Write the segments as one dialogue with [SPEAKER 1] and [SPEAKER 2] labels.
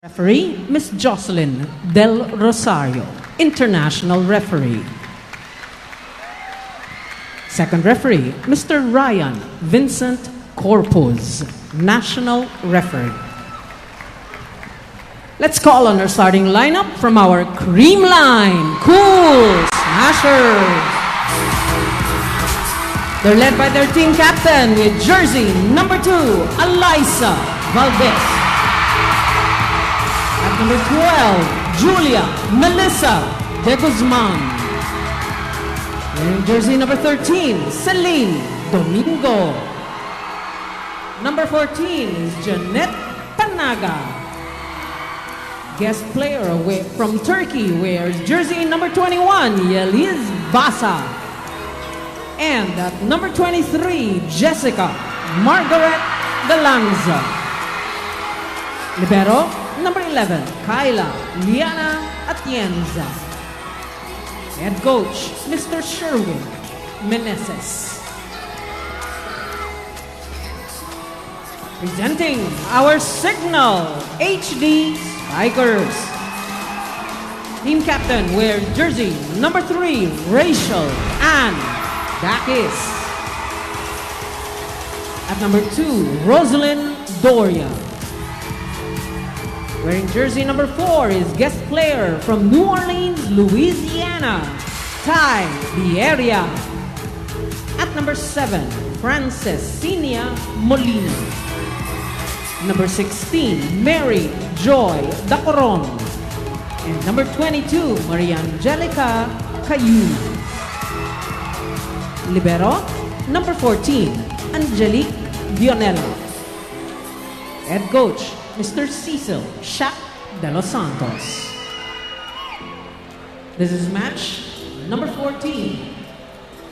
[SPEAKER 1] Referee, Ms. Jocelyn Del Rosario, International Referee. Second referee, Mr. Ryan Vincent Corpus, National Referee. Let's call on our starting lineup from our Creamline Cool Smashers. They're led by their team captain with jersey number 2, Alyssa Valdez. At number 12, Julia Melissa De Guzman. Wearing jersey number 13, Celine Domingo. Number 14 is Jeanette Panaga. Guest player away from Turkey wears jersey number 21, Yeliz Basa. And at number 23, Jessica Margaret Galanza. Libero, number 11, Kyla Liana Atienza. Head coach, Mr. Sherwin Meneses. Presenting our Signal HD Strikers. Team captain wears jersey number 3, Rachel Ann Dakis. At number 2, Rosalind Doria. Wearing jersey number 4 is guest player from New Orleans, Louisiana, Ty Bieria. At number 7, Francesina Molina. Number 16, Mary Joy Dacoron. And number 22, Maria Angelica Cayu. Libero, number 14, Angelique Dionella. Head coach, Mr. Cecil Shaq de los Santos. This is match number 14.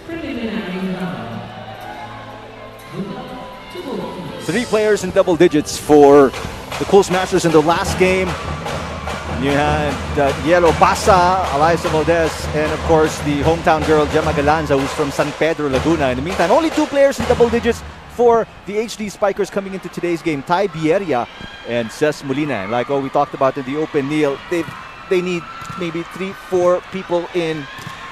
[SPEAKER 1] Preliminary round.
[SPEAKER 2] 3 players in double digits for the Cool Smashers in the last game. You had Yellow Basa, Alyssa Valdez, and of course the hometown girl Gemma Galanza, who's from San Pedro, Laguna. In the meantime, only 2 players in double digits for the HD Spikers coming into today's game, Ty Bieria and Ces Molina. And like we talked about in the open, Neil, they need maybe 3-4 people in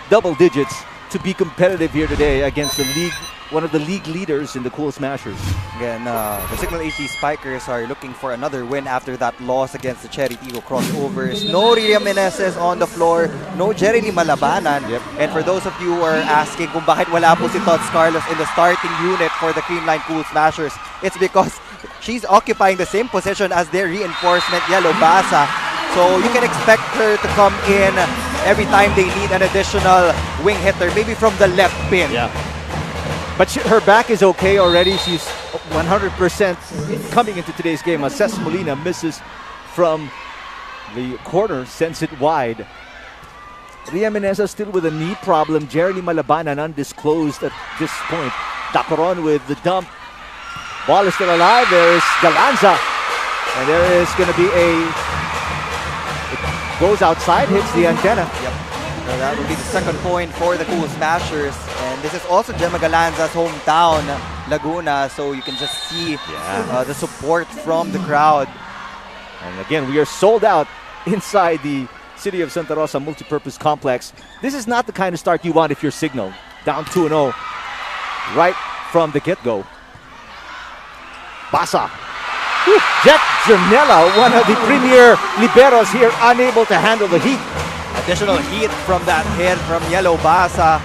[SPEAKER 2] double digits to be competitive here today against the league, one of the league leaders in the Cool Smashers.
[SPEAKER 3] Again, the Signal HD Spikers are looking for another win after that loss against the Cherry Tigo Crossovers. No Riria Meneses on the floor, no Jerry Malabanan.
[SPEAKER 2] Yep.
[SPEAKER 3] And for those of you who are asking kung bakit wala po si Tots Carlos in the starting unit for the Creamline Cool Smashers, it's because she's occupying the same position as their reinforcement, Yellow Basa. So you can expect her to come in every time they need an additional wing hitter, maybe from the left pin.
[SPEAKER 2] Yeah. But her back is okay already. She's 100% coming into today's game. Ces Molina misses from the corner, sends it wide. Ria Meneza still with a knee problem. Jeremy Malabanan undisclosed at this point. Dacoron with the dump. Ball is still alive. There is Galanza. And there is going to be it goes outside, hits the antenna.
[SPEAKER 3] Yep. So that will be the second point for the Cool Smashers. And this is also Gemma Galanza's hometown, Laguna. So you can just see the support from the crowd.
[SPEAKER 2] And again, we are sold out inside the City of Santa Rosa Multipurpose Complex. This is not the kind of start you want if you're Signal. Down 2-0 right from the get-go. Basa. Jet Janela, one of the premier liberos here, unable to handle the heat.
[SPEAKER 3] Additional heat from that hit from Yellow Basa.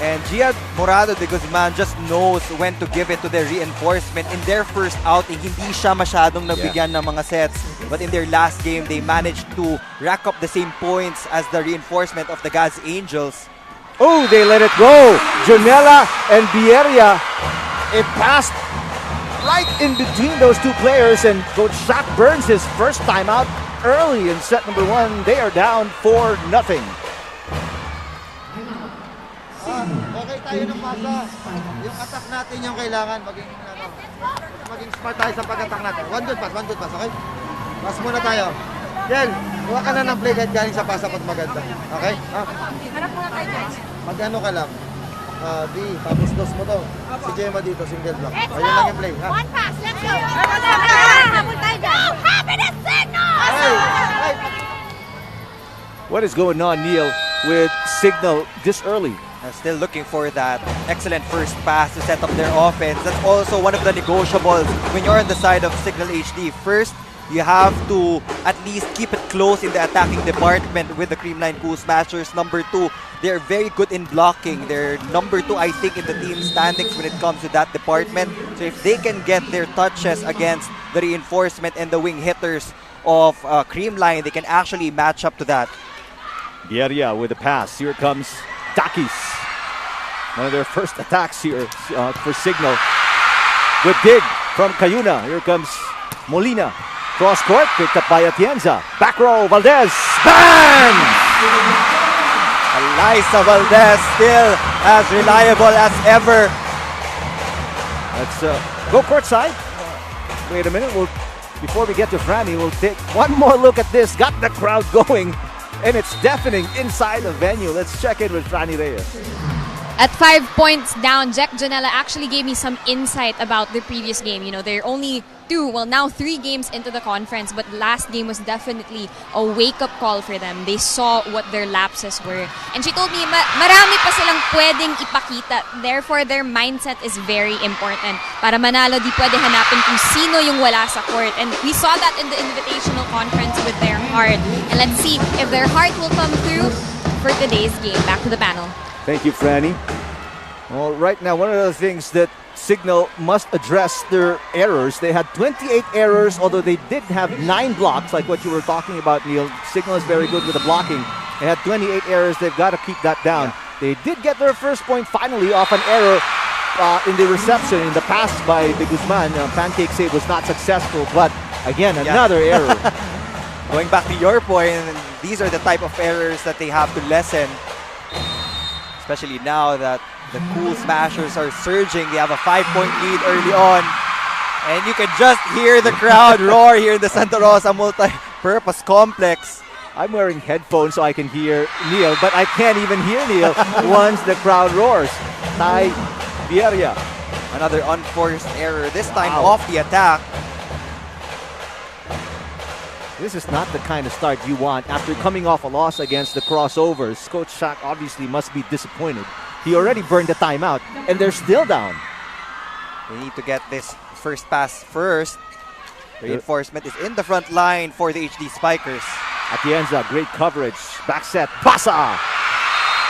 [SPEAKER 3] And Gia Morado de Guzman just knows when to give it to their reinforcement. In their first outing, hindi siya masyadong nabigyan ng mga sets. But in their last game, they managed to rack up the same points as the reinforcement of the Gaz Angels.
[SPEAKER 2] Oh, they let it go. Janela and Bieria. It passed right in between those 2 players, and Coach Shaq burns his first time out early in set number 1. They are down 4-0.
[SPEAKER 4] Okay tayo ng pasa. Yung attack natin yung kailangan maging smart tayo sa pag-attack natin. One good pass, okay? Pass muna tayo. Yan, huwag ka na ng play kahit galing sa pasa pag maganda. Okay?
[SPEAKER 5] Harap muna tayo guys.
[SPEAKER 4] Mag-ano ka lang. B, tapos dos mo to. Si Gemma dito, single block.
[SPEAKER 5] Let's
[SPEAKER 4] Ayun lang
[SPEAKER 5] go!
[SPEAKER 4] yung play, ha?
[SPEAKER 5] One pass, let's go! No happiness signal!
[SPEAKER 4] Ay!
[SPEAKER 2] What is going on, Neil, with Signal this early?
[SPEAKER 3] Still looking for that excellent first pass to set up their offense. That's also one of the negotiables when you're on the side of Signal HD. First, you have to at least keep it close in the attacking department with the Creamline Cool Smashers. Number two, they're very good in blocking. They're number two, I think, in the team standings when it comes to that department. So if they can get their touches against the reinforcement and the wing hitters of Creamline, they can actually match up to that.
[SPEAKER 2] Bieria with the pass. Here comes Takis. One of their first attacks here for Signal. Good dig from Cayuna. Here comes Molina. Cross court, picked up by Atienza. Back row, Valdez. Bang!
[SPEAKER 3] Eliza Valdez still as reliable as ever.
[SPEAKER 2] Let's go courtside. Wait a minute. Before we get to Franny, we'll take one more look at this. Got the crowd going, and it's deafening inside the venue. Let's check in with Franny Reyes.
[SPEAKER 6] At 5 points down, Jack Janela actually gave me some insight about the previous game. You know, they're only now 3 games into the conference, but last game was definitely a wake-up call for them. They saw what their lapses were. And she told me, marami pa silang pwedeng ipakita. Therefore, their mindset is very important. Para manalo, di pwede hanapin kung sino yung wala sa court. And we saw that in the Invitational Conference with their heart. And let's see if their heart will come through for today's game. Back to the panel.
[SPEAKER 2] Thank you, Franny. Well, right now, one of the things that Signal must address their errors. They had 28 errors, although they did have 9 blocks, like what you were talking about, Neil. Signal is very good with the blocking. They had 28 errors. They've got to keep that down. They did get their first point finally off an error in the reception in the pass by De Guzman. Pancake save was not successful, but again, another error.
[SPEAKER 3] Going back to your point, these are the type of errors that they have to lessen. Especially now that the Cool Smashers are surging. They have a 5-point lead early on. And you can just hear the crowd roar here in the Santa Rosa Multi-Purpose Complex.
[SPEAKER 2] I'm wearing headphones so I can hear Neil, but I can't even hear Neil once the crowd roars. Ty Bieria.
[SPEAKER 3] Another unforced error, this time off the attack.
[SPEAKER 2] This is not the kind of start you want after coming off a loss against the Crossovers. Coach Shaq obviously must be disappointed. He already burned the timeout, and they're still down.
[SPEAKER 3] They need to get this first pass first. Reinforcement is in the front line for the HD Spikers.
[SPEAKER 2] Atienza, great coverage. Back set, Pasa!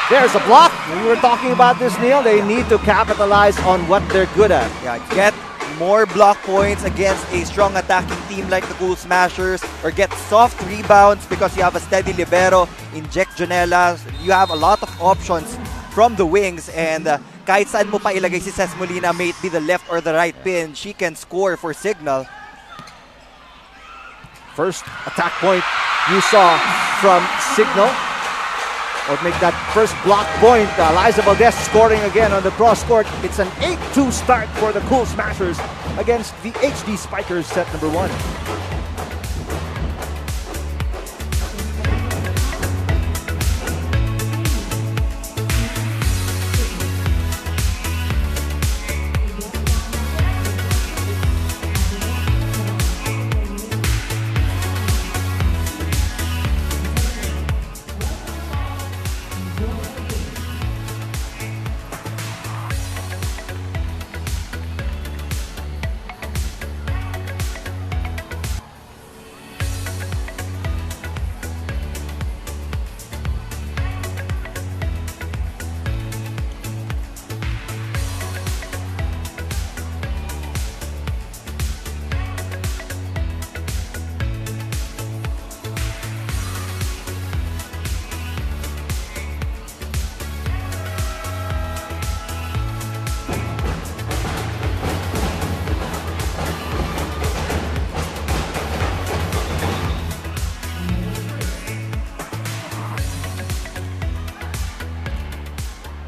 [SPEAKER 2] There's a block. We were talking about this, Neil. They need to capitalize on what they're good at.
[SPEAKER 3] Yeah, get more block points against a strong attacking team like the Cool Smashers, or get soft rebounds because you have a steady libero in Jack Janela. You have a lot of options from the wings, and kahit saan mo pa ilagay si Ces Molina, may it be the left or the right pin, she can score for Signal.
[SPEAKER 2] First attack point you saw from Signal, or make that first block point. Eliza Valdez scoring again on the cross court. It's an 8-2 start for the Cool Smashers against the HD Spikers, set number 1.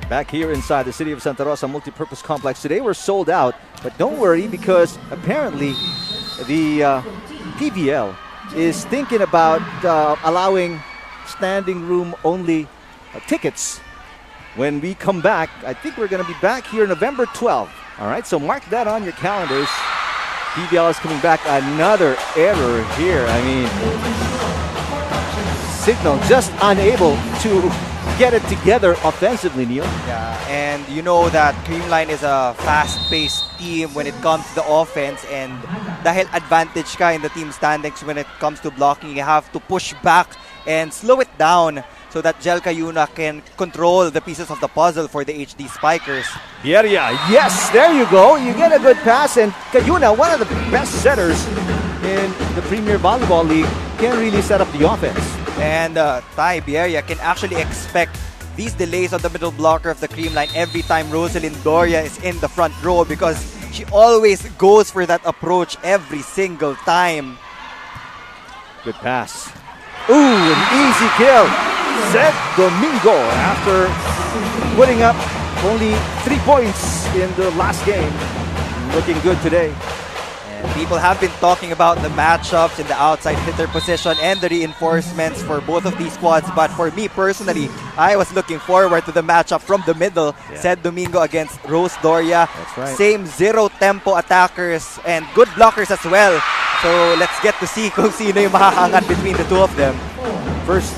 [SPEAKER 2] Back here inside the City of Santa Rosa Multipurpose Complex. Today we're sold out, but don't worry because apparently the PVL is thinking about allowing standing room only tickets when we come back. I think we're going to be back here November 12th. All right, so mark that on your calendars. PVL is coming back. Another error here. I mean, CIGNAL just unable to get it together offensively, Neil.
[SPEAKER 3] Yeah, and you know that Creamline is a fast-paced team when it comes to the offense, and dahil advantage ka in the team standings when it comes to blocking, you have to push back and slow it down so that Jel Cayuna can control the pieces of the puzzle for the HD Spikers.
[SPEAKER 2] Bierria, yes, there you go. You get a good pass, and Cayuna, one of the best setters in the Premier Volleyball League, can really set up the offense.
[SPEAKER 3] And Ty Bierria can actually expect these delays on the middle blocker of the Creamline every time Rosalind Doria is in the front row, because she always goes for that approach every single time.
[SPEAKER 2] Good pass. Ooh, an easy kill. Set Domingo after putting up only 3 points in the last game. Looking good today.
[SPEAKER 3] And people have been talking about the matchups in the outside hitter position and the reinforcements for both of these squads. But for me personally, I was looking forward to the matchup from the middle.
[SPEAKER 2] Yeah.
[SPEAKER 3] Sed Domingo against Rose Doria.
[SPEAKER 2] That's right.
[SPEAKER 3] Same zero tempo attackers and good blockers as well. So let's get to see kung sino yung makakangat between the two of them.
[SPEAKER 2] First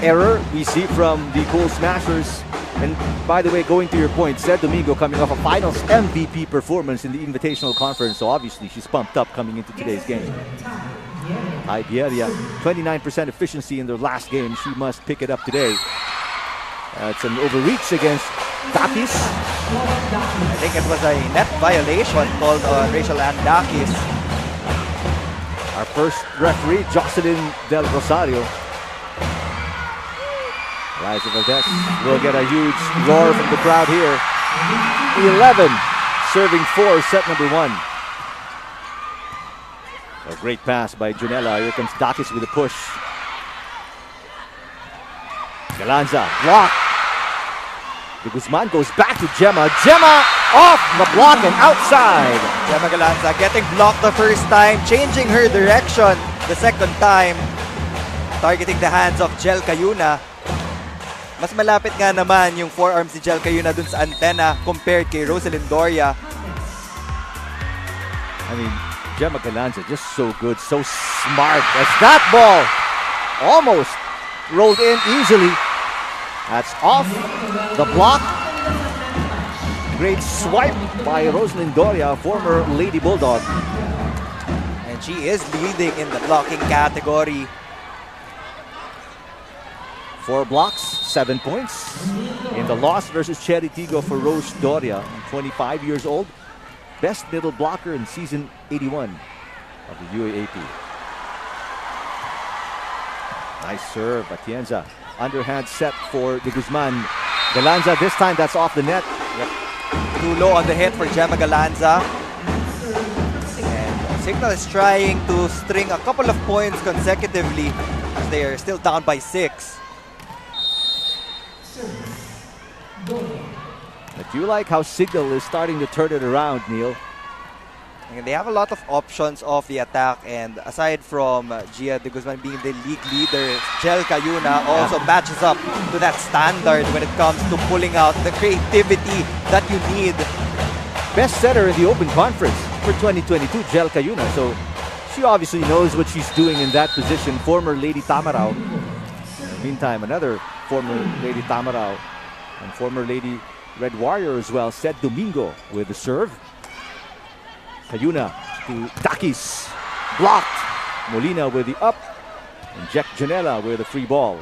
[SPEAKER 2] error we see from the Cool Smashers. And by the way, going to your point, Sed Domingo coming off a finals MVP performance in the Invitational Conference. So obviously she's pumped up coming into today's game. Iberia, 29% efficiency in their last game. She must pick it up today. It's an overreach against Dakis.
[SPEAKER 3] I think it was a net violation called Rachel Andakis.
[SPEAKER 2] Our first referee, Jocelyn Del Rosario. Liza Valdez will get a huge roar from the crowd here. 11 serving 4, set number 1. A great pass by Junella. Here comes Dakis with a push. Galanza block. De Guzman goes back to Gemma. Gemma off the block and outside.
[SPEAKER 3] Gemma Galanza getting blocked the first time, changing her direction the second time, targeting the hands of Jel Cayuna. Mas malapit nga naman yung forearms ni Jel Cayuna dun sa antena compared kay Rosalind Doria.
[SPEAKER 2] I mean, Gemma Galanza just so good, so smart. As that ball almost rolled in easily. That's off the block. Great swipe by Rosalind Doria, former Lady Bulldog.
[SPEAKER 3] And she is leading in the blocking category.
[SPEAKER 2] 4 blocks, 7 points. In the loss versus Cherry Tigo for Rose Doria, 25 years old. Best middle blocker in season 81 of the UAAP. Nice serve, Atienza. Underhand set for De Guzman. Galanza this time, that's off the net.
[SPEAKER 3] Yep. Too low on the hit for Gemma Galanza. And CIGNAL is trying to string a couple of points consecutively as they are still down by 6.
[SPEAKER 2] But do you like how CIGNAL is starting to turn it around, Neil?
[SPEAKER 3] And they have a lot of options off the attack, and aside from Gia De Guzman being the league leader, Jel Cayuna also matches up to that standard when it comes to pulling out the creativity that you need.
[SPEAKER 2] Best setter in the Open Conference for 2022, Jel Cayuna. So she obviously knows what she's doing in that position. Former Lady Tamarao. In the meantime, another former Lady Tamarao and former Lady Red Warrior as well. Sed Domingo with the serve. Cayuna to Dakis. Blocked. Molina with the up. And Jack Janela with the free ball.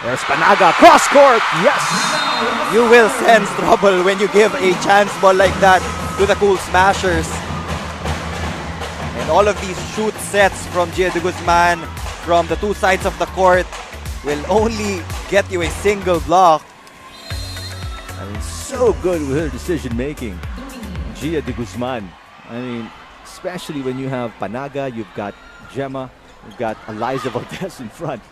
[SPEAKER 2] There's Panaga. Cross court. Yes.
[SPEAKER 3] You will sense trouble when you give a chance ball like that to the Cool Smashers. And all of these shoot sets from Gia De Guzman from the two sides of the court will only get you a single block.
[SPEAKER 2] I mean, so good with her decision making. Gia De Guzman. I mean, especially when you have Panaga, you've got Gemma, you've got Eliza Valdez in front.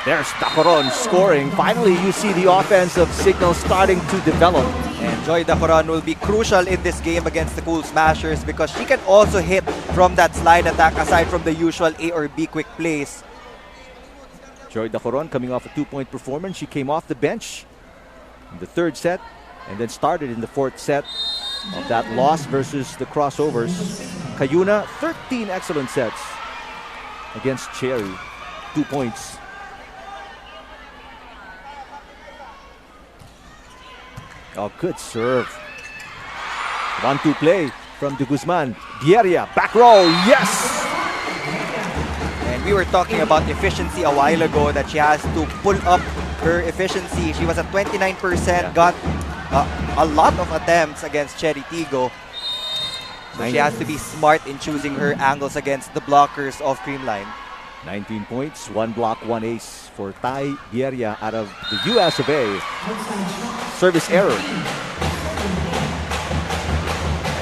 [SPEAKER 2] There's Dacoron scoring. Finally, you see the offense of CIGNAL starting to develop.
[SPEAKER 3] And Joy Dacoron will be crucial in this game against the Cool Smashers because she can also hit from that slide attack aside from the usual A or B quick plays.
[SPEAKER 2] Joy Dacoron coming off a 2-point performance. She came off the bench in the third set and then started in the fourth set of that loss versus the Crossovers. Cayuna, 13 excellent sets against Cherry. 2 points. Oh, good serve. 1-2 play from De Guzman. Bieria, back row, yes!
[SPEAKER 3] And we were talking about efficiency a while ago, that she has to pull up her efficiency. She was at 29%, got a lot of attempts against Cherry Tigo. So she has to be smart in choosing her angles against the blockers of Creamline.
[SPEAKER 2] 19 points, 1 block, 1 ace for Tai Bieria out of the US of A. Service error.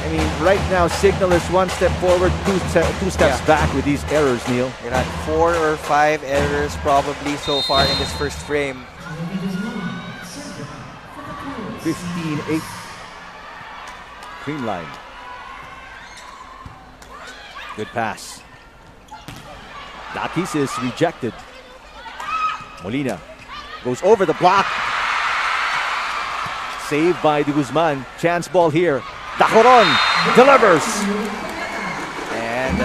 [SPEAKER 2] I mean, right now, Signal is 1 step forward, 2 steps back with these errors, Neil.
[SPEAKER 3] It had 4 or 5 errors probably so far in this first frame.
[SPEAKER 2] 15-8. Creamline. Good pass. Dakis is rejected. Molina goes over the block. Saved by De Guzman. Chance ball here. Dacoron delivers.
[SPEAKER 3] And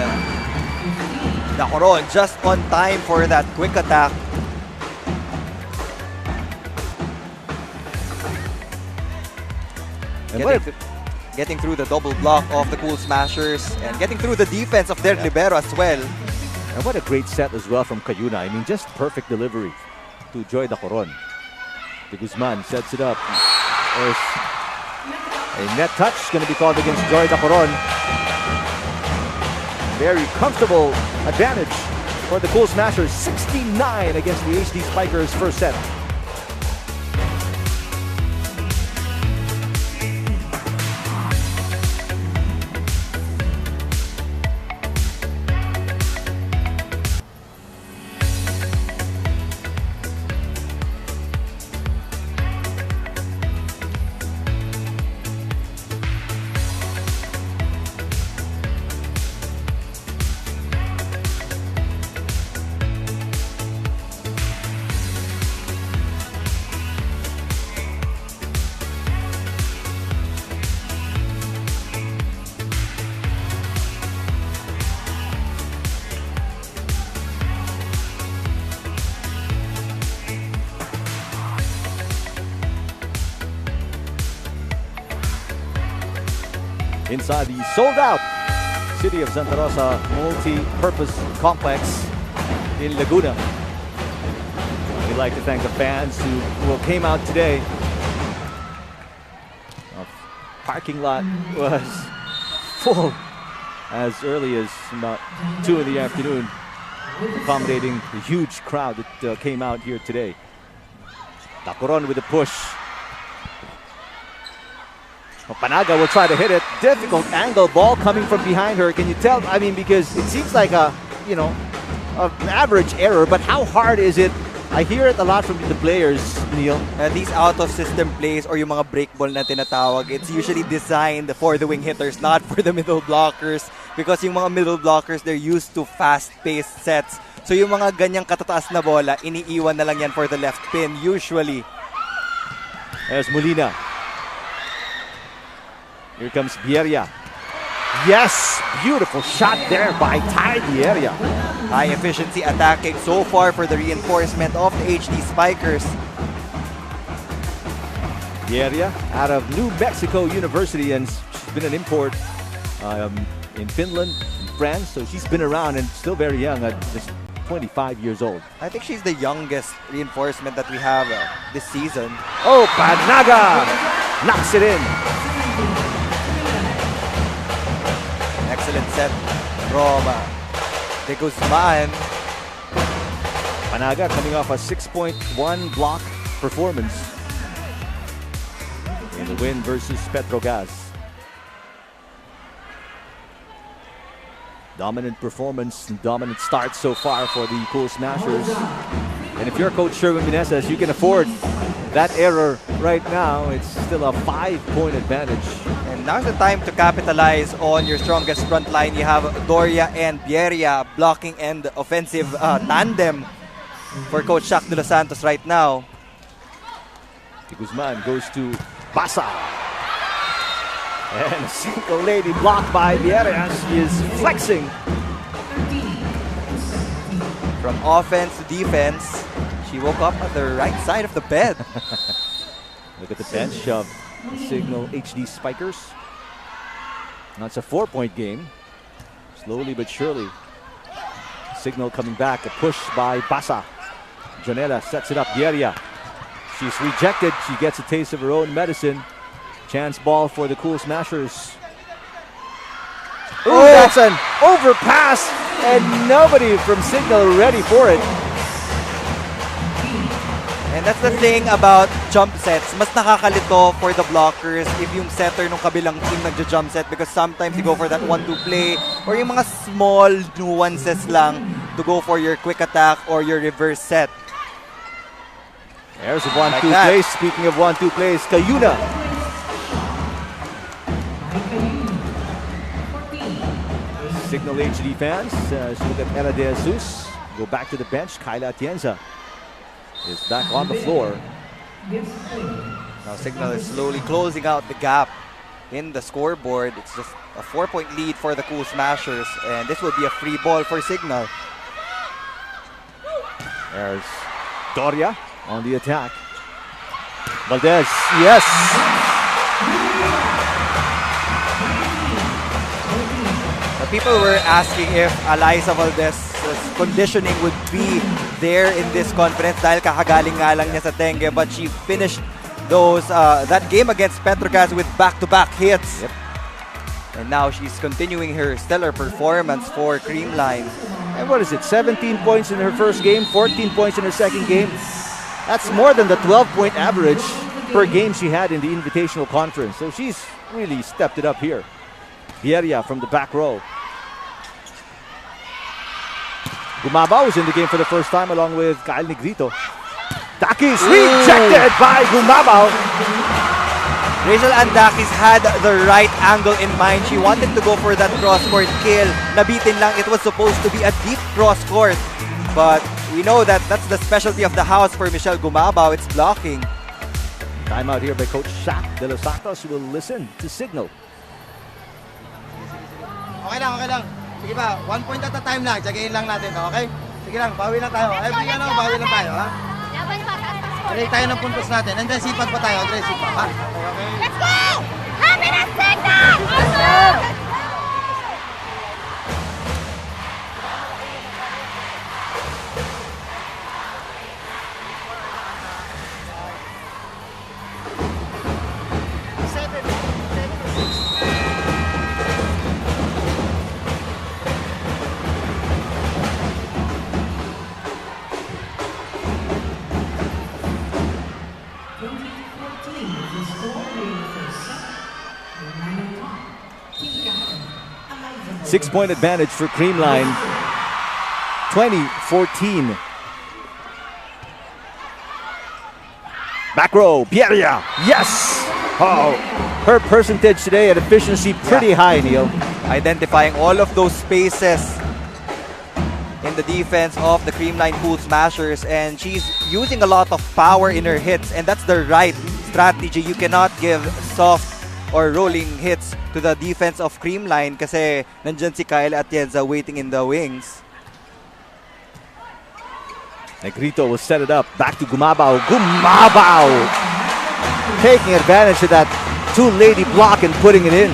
[SPEAKER 3] Dacoron just on time for that quick attack.
[SPEAKER 2] And
[SPEAKER 3] getting through the double block of the Cool Smashers and getting through the defense of their libero as well.
[SPEAKER 2] And what a great set as well from Cayuna. I mean, just perfect delivery to Joy Dacoron. De Guzman sets it up. There's a net touch going to be called against Joy Dacoron. Very comfortable advantage for the Cool Smashers. 69 against the HD Spikers first set. Inside the sold-out City of Santa Rosa multi-purpose complex in Laguna. We'd like to thank the fans who came out today. The parking lot was full as early as about 2 in the afternoon, accommodating the huge crowd that came out here today. Dacoron with a push. Panaga will try to hit it. Difficult angle ball coming from behind her. Can you tell? I mean, because it seems like an average error, but how hard is it? I hear it a lot from the players, Neil.
[SPEAKER 3] These out-of-system plays or yung mga break ball na tinatawag, it's usually designed for the wing hitters, not for the middle blockers. Because yung mga middle blockers, they're used to fast-paced sets. So yung mga ganyang katataas na bola, iniiwan na lang yan for the left pin, usually.
[SPEAKER 2] There's Molina. Here comes Bieria. Yes! Beautiful shot there by Tai Bieria.
[SPEAKER 3] High efficiency attacking so far for the reinforcement of the HD Spikers.
[SPEAKER 2] Bieria out of New Mexico University, and she's been an import in Finland, in France, so she's been around and still very young at just 25 years old.
[SPEAKER 3] I think she's the youngest reinforcement that we have this season.
[SPEAKER 2] Oh, Panaga knocks it in.
[SPEAKER 3] Excellent set from De Guzman.
[SPEAKER 2] Panaga coming off a 6.1 block performance in the win versus Petrogas. Dominant performance, dominant start so far for the Cool Smashers. And if you're Coach Sherwin Meneses, you can afford that error right now. It's still a 5-point advantage.
[SPEAKER 3] And now's the time to capitalize on your strongest front line. You have Doria and Bieria blocking and offensive tandem. for Coach Shaq de Los Santos right now.
[SPEAKER 2] Guzman goes to Basa. And a single lady blocked by Vieira. She is flexing.
[SPEAKER 3] From offense to defense, she woke up on the right side of the bed.
[SPEAKER 2] Look at the bench of Signal HD Spikers. Now it's a 4-point game. Slowly but surely. Signal coming back. A push by Basa. Jonella sets it up. Vieira. She's rejected. She gets a taste of her own medicine. Chance ball for the Cool Smashers. Ooh, that's an overpass, and nobody from Signal ready for it.
[SPEAKER 3] And that's the thing about jump sets. Mas nakakalito for the blockers if yung setter ng kabilang team nagja-jump set, because sometimes you go for that 1-2 play or yung mga small nuances lang to go for your quick attack or your reverse set.
[SPEAKER 2] There's a 1-2 play. Speaking of 1-2 plays, Cayuna. Signal HD fans, look at Ella De Jesus. Go back to the bench. Kyla Atienza is back on the floor.
[SPEAKER 3] Now Signal is slowly closing out the gap in the scoreboard. It's just a 4-point lead for the Cool Smashers, and this will be a free ball for Signal.
[SPEAKER 2] There's Doria on the attack. Valdez, yes!
[SPEAKER 3] People were asking if Eliza Valdez's conditioning would be there in this conference dahil kakagaling nga lang niya sa dengue, but she finished that game against Petrogas with back-to-back hits.
[SPEAKER 2] Yep.
[SPEAKER 3] And now she's continuing her stellar performance for Creamline.
[SPEAKER 2] And what is it, 17 points in her first game, 14 points in her second game? That's more than the 12-point average per game she had in the Invitational Conference. So she's really stepped it up here. Vieira from the back row. Gumabao is in the game for the first time along with Kyle Negrito. Dakis rejected by Gumabao.
[SPEAKER 3] Rachel Andakis had the right angle in mind. She wanted to go for that cross-court kill. Nabitin lang. It was supposed to be a deep cross-court. But we know that that's the specialty of the house for Michelle Gumabao. It's blocking.
[SPEAKER 2] Timeout here by Coach Shaq de Los Santos. We'll listen to Signal.
[SPEAKER 4] Okay lang. Sige pa, 1 point at a time lang. Tsagayin lang natin, okay? Sige lang, bawi lang tayo. Bawi lang tayo, ha? Break tayo ng puntos natin. And then sipag pa tayo, aggressive pa, ha? Okay.
[SPEAKER 5] Let's go! Happiness Signal! Awesome!
[SPEAKER 2] Six-point advantage for Creamline. 20-14. Back row, Vieira. Yes! Oh, her percentage today at efficiency pretty high, Neil.
[SPEAKER 3] Identifying all of those spaces in the defense of the Creamline Cool Smashers, and she's using a lot of power in her hits, and that's the right strategy. You cannot give soft or rolling hits to the defense of Creamline kasi nandyan si Kyle Atienza waiting in the wings.
[SPEAKER 2] Negrito will set it up. Back to Gumabao. Gumabao! Taking advantage of that two-lady block and putting it in.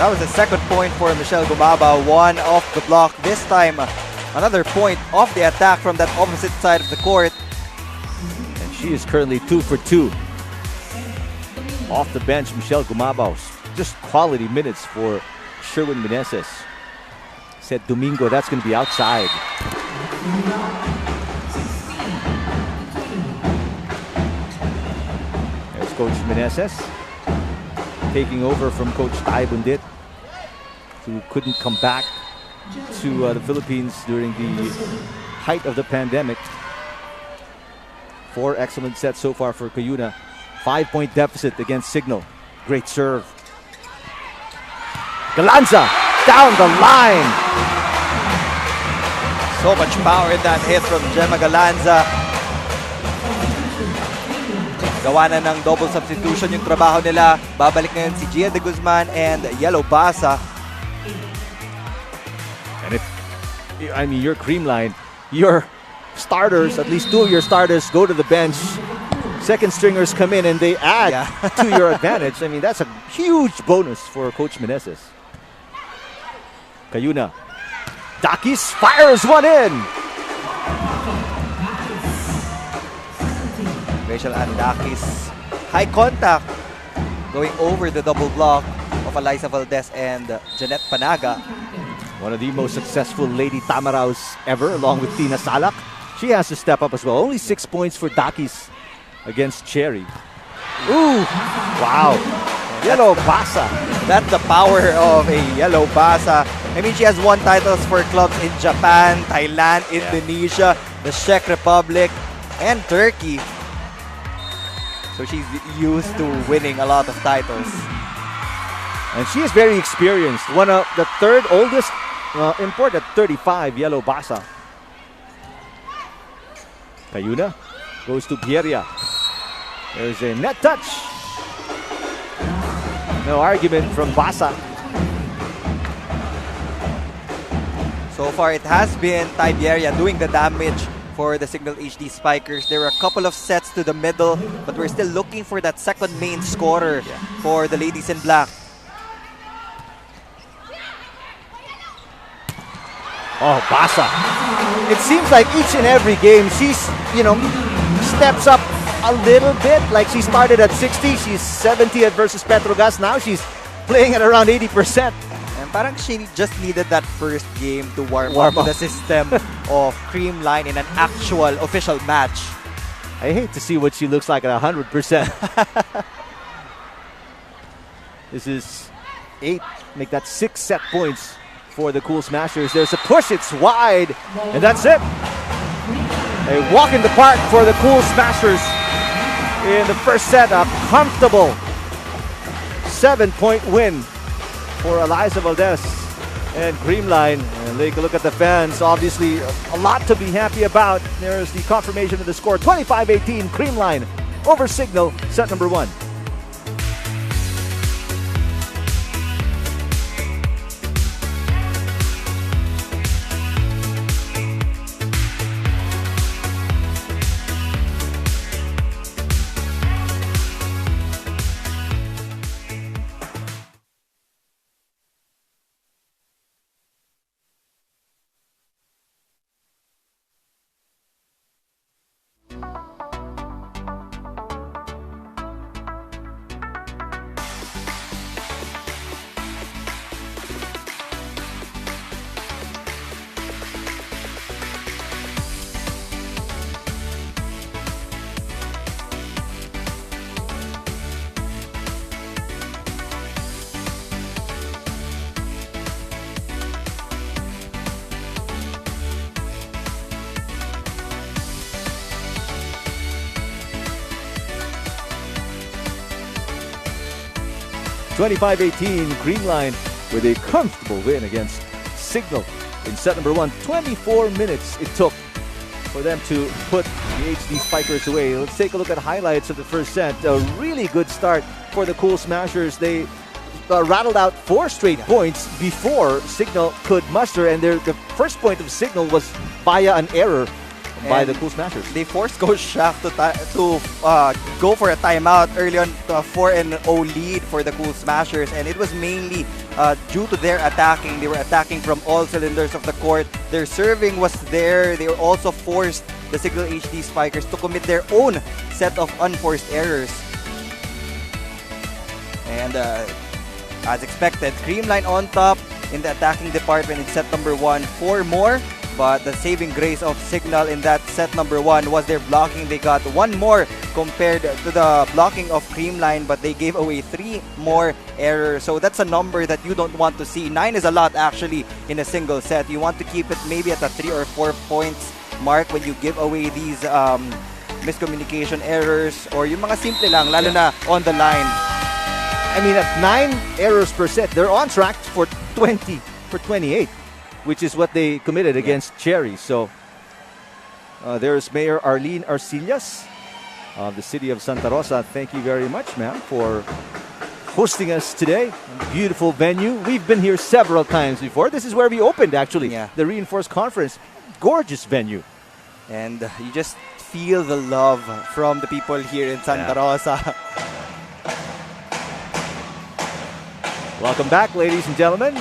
[SPEAKER 3] That was the second point for Michelle Gumabao. One off the block. This time, another point off the attack from that opposite side of the court.
[SPEAKER 2] And she is currently 2 for 2. Off the bench, Michelle Gumabao. Just quality minutes for Sherwin Meneses. Said Domingo, that's going to be outside. There's Coach Meneses taking over from Coach Tai Bundit, who couldn't come back to the Philippines during the height of the pandemic. 4 excellent sets so far for Cayuna. 5-point deficit against Signal. Great serve. Galanza down the line.
[SPEAKER 3] So much power in that hit from Gemma Galanza. Gawa na ng double substitution yung trabaho nila. Babalik ngayon si Gia de Guzman and Yellow Basa.
[SPEAKER 2] And I mean, your Creamline, your starters, at least 2 of your starters go to the bench. Second stringers come in and they add to your advantage. I mean, that's a huge bonus for Coach Meneses. Cayuna. Dakis fires one in.
[SPEAKER 3] Rachel Andakis. High contact. Going over the double block of Eliza Valdez and Jeanette Panaga.
[SPEAKER 2] One of the most successful Lady Tamaraos ever, along with Tina Salak. She has to step up as well. Only 6 points for Dakis against Cherry. Ooh! Wow! Yellow Basa.
[SPEAKER 3] That's the power of a Yellow Basa. I mean, she has won titles for clubs in Japan, Thailand, Indonesia, the Czech Republic, and Turkey. So she's used to winning a lot of titles.
[SPEAKER 2] And she is very experienced. One of the third oldest import at 35, Yellow Basa. Cayuna goes to Pieria. There's a net touch. No argument from Basa.
[SPEAKER 3] So far, it has been Tiberia doing the damage for the Signal HD Spikers. There were a couple of sets to the middle, but we're still looking for that second main scorer for the Ladies in Black.
[SPEAKER 2] Oh, Basa. It seems like each and every game, she's, steps up a little bit. Like she started at 60, she's 70 versus Petrogas. Now she's playing at around 80%.
[SPEAKER 3] And parang she just needed that first game to warm up to the system of Creamline in an actual official match.
[SPEAKER 2] I hate to see what she looks like at 100%. This is 8, make that 6 set points for the Cool Smashers. There's a push, it's wide, and that's it. A walk in the park for the Cool Smashers in the first set. A comfortable 7-point win for Eliza Valdez and Creamline. And take a look at the fans. Obviously, a lot to be happy about. There's the confirmation of the score. 25-18, Creamline over Signal, set number 1. (25-18) Creamline with a comfortable win against Signal in set number 1. 24 minutes it took for them to put the HD Spikers away. Let's take a look at highlights of the first set. A really good start for the Cool Smashers. They rattled out 4 straight points before Signal could muster, and the first point of Signal was via an error by the Cool Smashers.
[SPEAKER 3] They forced Coach Shaq to go for a timeout early on, 4-0 lead for the Cool Smashers, and it was mainly due to their attacking. They were attacking from all cylinders of the court. Their serving was there. They also forced the Signal HD Spikers to commit their own set of unforced errors. And as expected, Creamline on top in the attacking department in set number 1. 4 more. But the saving grace of Signal in that set number 1 was their blocking. They got 1 more compared to the blocking of Creamline, but they gave away 3 more errors. So that's a number that you don't want to see. 9 is a lot actually in a single set. You want to keep it maybe at a 3 or 4 points mark when you give away these miscommunication errors or yung mga simple lang, lalo na on the line.
[SPEAKER 2] I mean, at 9 errors per set, they're on track for 20 for 28. which is what they committed against Cherry. So there's Mayor Arlene Arcillas of the city of Santa Rosa. Thank you very much, ma'am, for hosting us today. Beautiful venue. We've been here several times before. This is where we opened, actually, the Reinforced Conference. Gorgeous venue.
[SPEAKER 3] And you just feel the love from the people here in Santa Rosa.
[SPEAKER 2] Welcome back, ladies and gentlemen.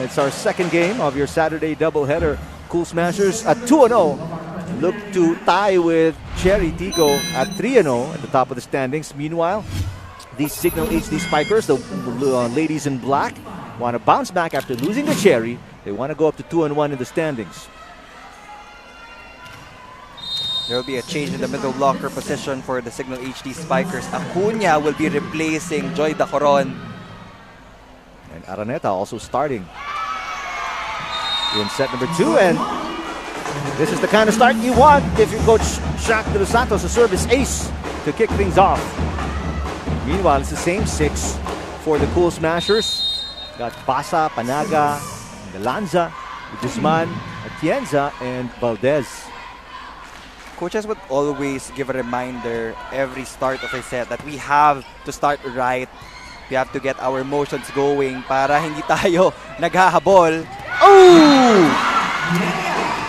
[SPEAKER 2] It's our second game of your Saturday doubleheader. Cool Smashers at 2-0. Look to tie with Cherry Tigo at 3-0 at the top of the standings. Meanwhile, the Signal HD Spikers, the ladies in black, want to bounce back after losing to Cherry. They want to go up to 2-1 in the standings.
[SPEAKER 3] There will be a change in the middle blocker position for the Signal HD Spikers. Acuna will be replacing Joy Dacoron.
[SPEAKER 2] And Araneta also starting in set number 2. And this is the kind of start you want if you coach Shaq de los Santos, a service ace, to kick things off. Meanwhile, it's the same 6 for the Cool Smashers. Got Basa, Panaga, Galanza, Guzman, Atienza, and Valdez.
[SPEAKER 3] Coaches would always give a reminder every start of a set that we have to start right. We have to get our motions going para hindi tayo naghahabol.
[SPEAKER 2] Oh!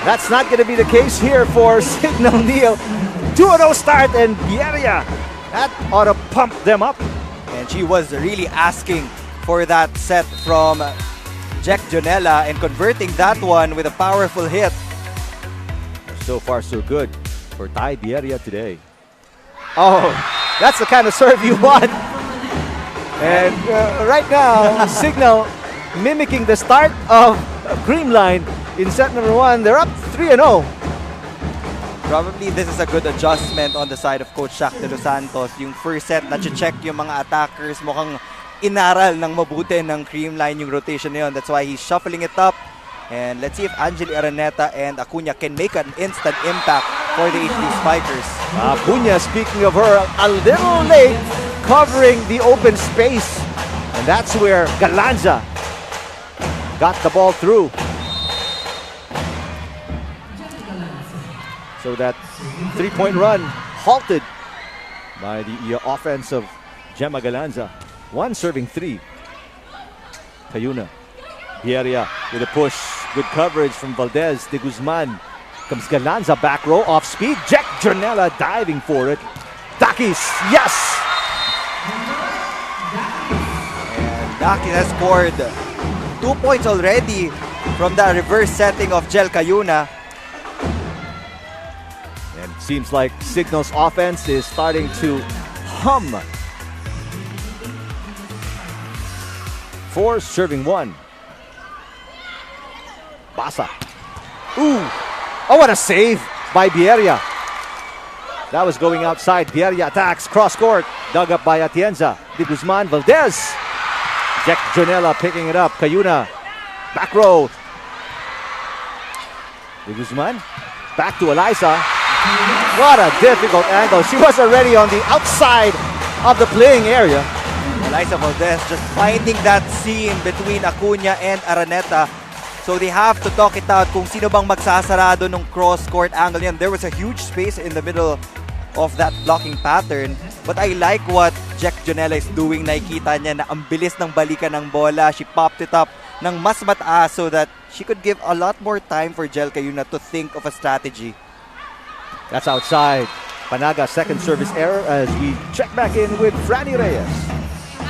[SPEAKER 2] That's not going to be the case here for Signal Neo. 2-0 start, and Bieria, that ought to pump them up.
[SPEAKER 3] And she was really asking for that set from Jack Jonella and converting that one with a powerful hit.
[SPEAKER 2] So far, so good for Ty Bieria today. Oh, that's the kind of serve you want. And right now, Signal mimicking the start of Creamline in set number 1. They're up 3-0.
[SPEAKER 3] Probably this is a good adjustment on the side of Coach Shaq de los Santos. Yung first set, na-check yung mga attackers. Mukhang inaral ng mabuti ng Creamline yung rotation na yun. That's why he's shuffling it up. And let's see if Angeli Araneta and Acuna can make an instant impact for the HD Spikers.
[SPEAKER 2] Acuna, speaking of her, a little late covering the open space. And that's where Galanza got the ball through. So that three-point run halted by the offense of Gemma Galanza. 1 serving 3. Cayuna. Bieria with a push. Good coverage from Valdez. De Guzman. Comes Galanza back row off speed. Jack Janela diving for it. Dakis. Yes!
[SPEAKER 3] And Dakis has scored 2 points already from the reverse setting of Jel Cayuna.
[SPEAKER 2] And it seems like Signal's offense is starting to hum. 4 serving 1. Basa. Ooh! Oh, what a save by Bieria. That was going outside. Bieria attacks, cross court. Dug up by Atienza. De Guzman, Valdez. Jack Jonella picking it up. Cayuna. Back row. De Guzman. Back to Eliza. What a difficult angle. She was already on the outside of the playing area.
[SPEAKER 3] Eliza Valdez just finding that seam between Acuna and Araneta. So they have to talk it out kung sino bang magsasarado ng cross-court angle yan. There was a huge space in the middle of that blocking pattern. But I like what Jack Jonella is doing. Nakikita niya na ang bilis ng balikan ng bola. She popped it up ng mas mataas so that she could give a lot more time for Jel Cayuna to think of a strategy.
[SPEAKER 2] That's outside. Panaga, second service error as we check back in with Franny Reyes.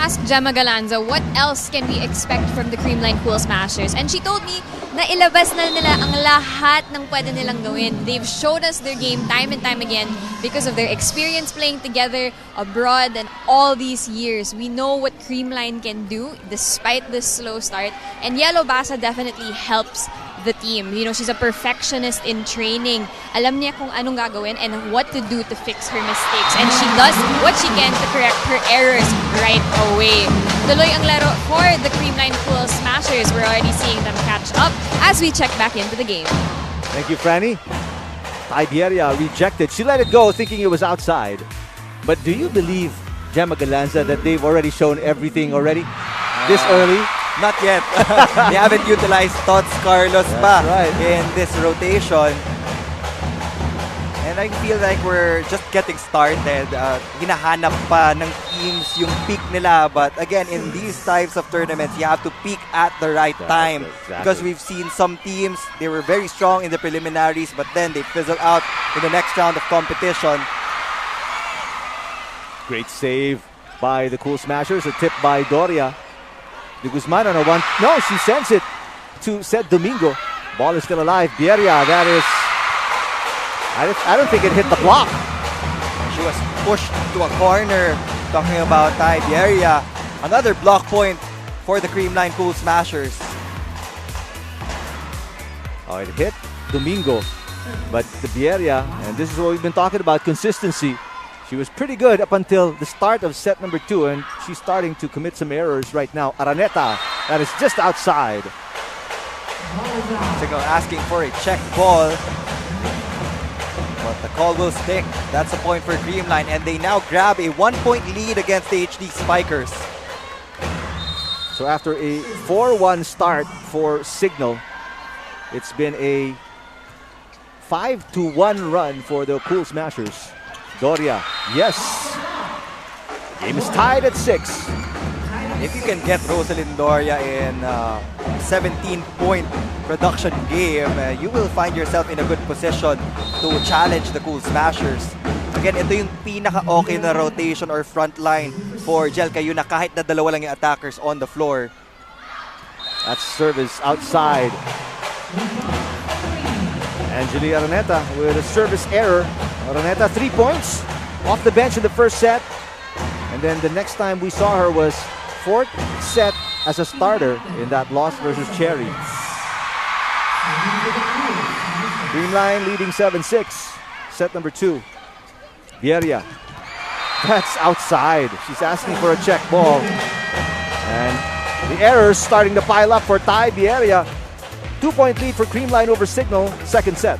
[SPEAKER 6] Ask Gemma Galanza, what else can we expect from the Creamline Cool Smashers? And she told me na ilabas na nila ang lahat ng pwede nilang gawin. They've showed us their game time and time again because of their experience playing together abroad and all these years. We know what Creamline can do despite this slow start. And Yellow Basa definitely helps the team. You know, she's a perfectionist in training. Alam niya kung anong gagawin and what to do to fix her mistakes. And she does what she can to correct her errors right away. Tuloy ang laro for the Creamline Cool Smashers. We're already seeing them catch up as we check back into the game.
[SPEAKER 2] Thank you, Franny. Bieria rejected. She let it go thinking it was outside. But do you believe, Gemma Galanza, that they've already shown everything already this early?
[SPEAKER 3] Not yet. They haven't utilized Tots Carlos pa
[SPEAKER 2] right.
[SPEAKER 3] in this rotation. And I feel like we're just getting started. Hinahanap pa ng teams yung peak nila. But again, in these types of tournaments, you have to peak at the right time.
[SPEAKER 2] Exactly.
[SPEAKER 3] Because we've seen some teams, they were very strong in the preliminaries, but then they fizzle out in the next round of competition.
[SPEAKER 2] Great save by the Cool Smashers. A tip by Doria. De Guzman on a one. No, she sends it to Seth Domingo. Ball is still alive. Bieria, that is... I don't think it hit the block.
[SPEAKER 3] She was pushed to a corner. Talking about Ty Bieria. Another block point for the Creamline Cool Smashers.
[SPEAKER 2] Oh, it hit Domingo. But the Bieria, and this is what we've been talking about, consistency. She was pretty good up until the start of set number 2, and she's starting to commit some errors right now. Araneta, that is just outside.
[SPEAKER 3] Signal asking for a check ball. But the call will stick. That's a point for Creamline, and they now grab a 1-point lead against the HD Spikers.
[SPEAKER 2] So after a 4-1 start for Signal, it's been a 5-1 run for the Cool Smashers. Doria, yes. Game is tied at 6.
[SPEAKER 3] If you can get Rosalind Doria in 17-point production game, you will find yourself in a good position to challenge the Cool Smashers. Again, ito yung pinaka-okay na rotation or front line for Jel Cayuna kahit na dalawa lang yung attackers on the floor.
[SPEAKER 2] That's service outside. Angeli Araneta with a service error. Araneta 3 points off the bench in the first set. And then the next time we saw her was 4th set as a starter in that loss versus Cherry. Creamline leading 7-6. Set number 2. Bieria. That's outside. She's asking for a check ball. And the errors starting to pile up for Ty Bieria. 2-point lead for Creamline over Signal, second set.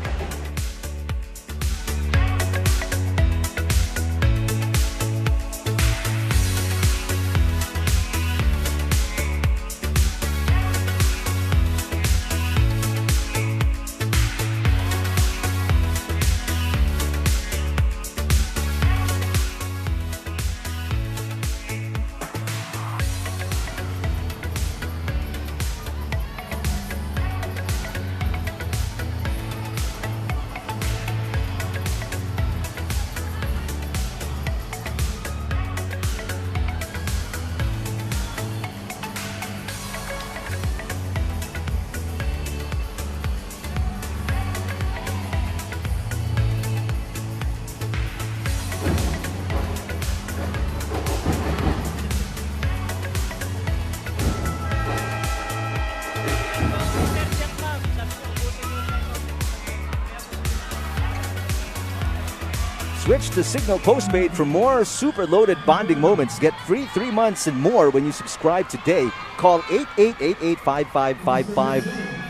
[SPEAKER 2] Switch to Signal Postpaid for more super loaded bonding moments. Get free 3 months and more when you subscribe today. Call 8888-5555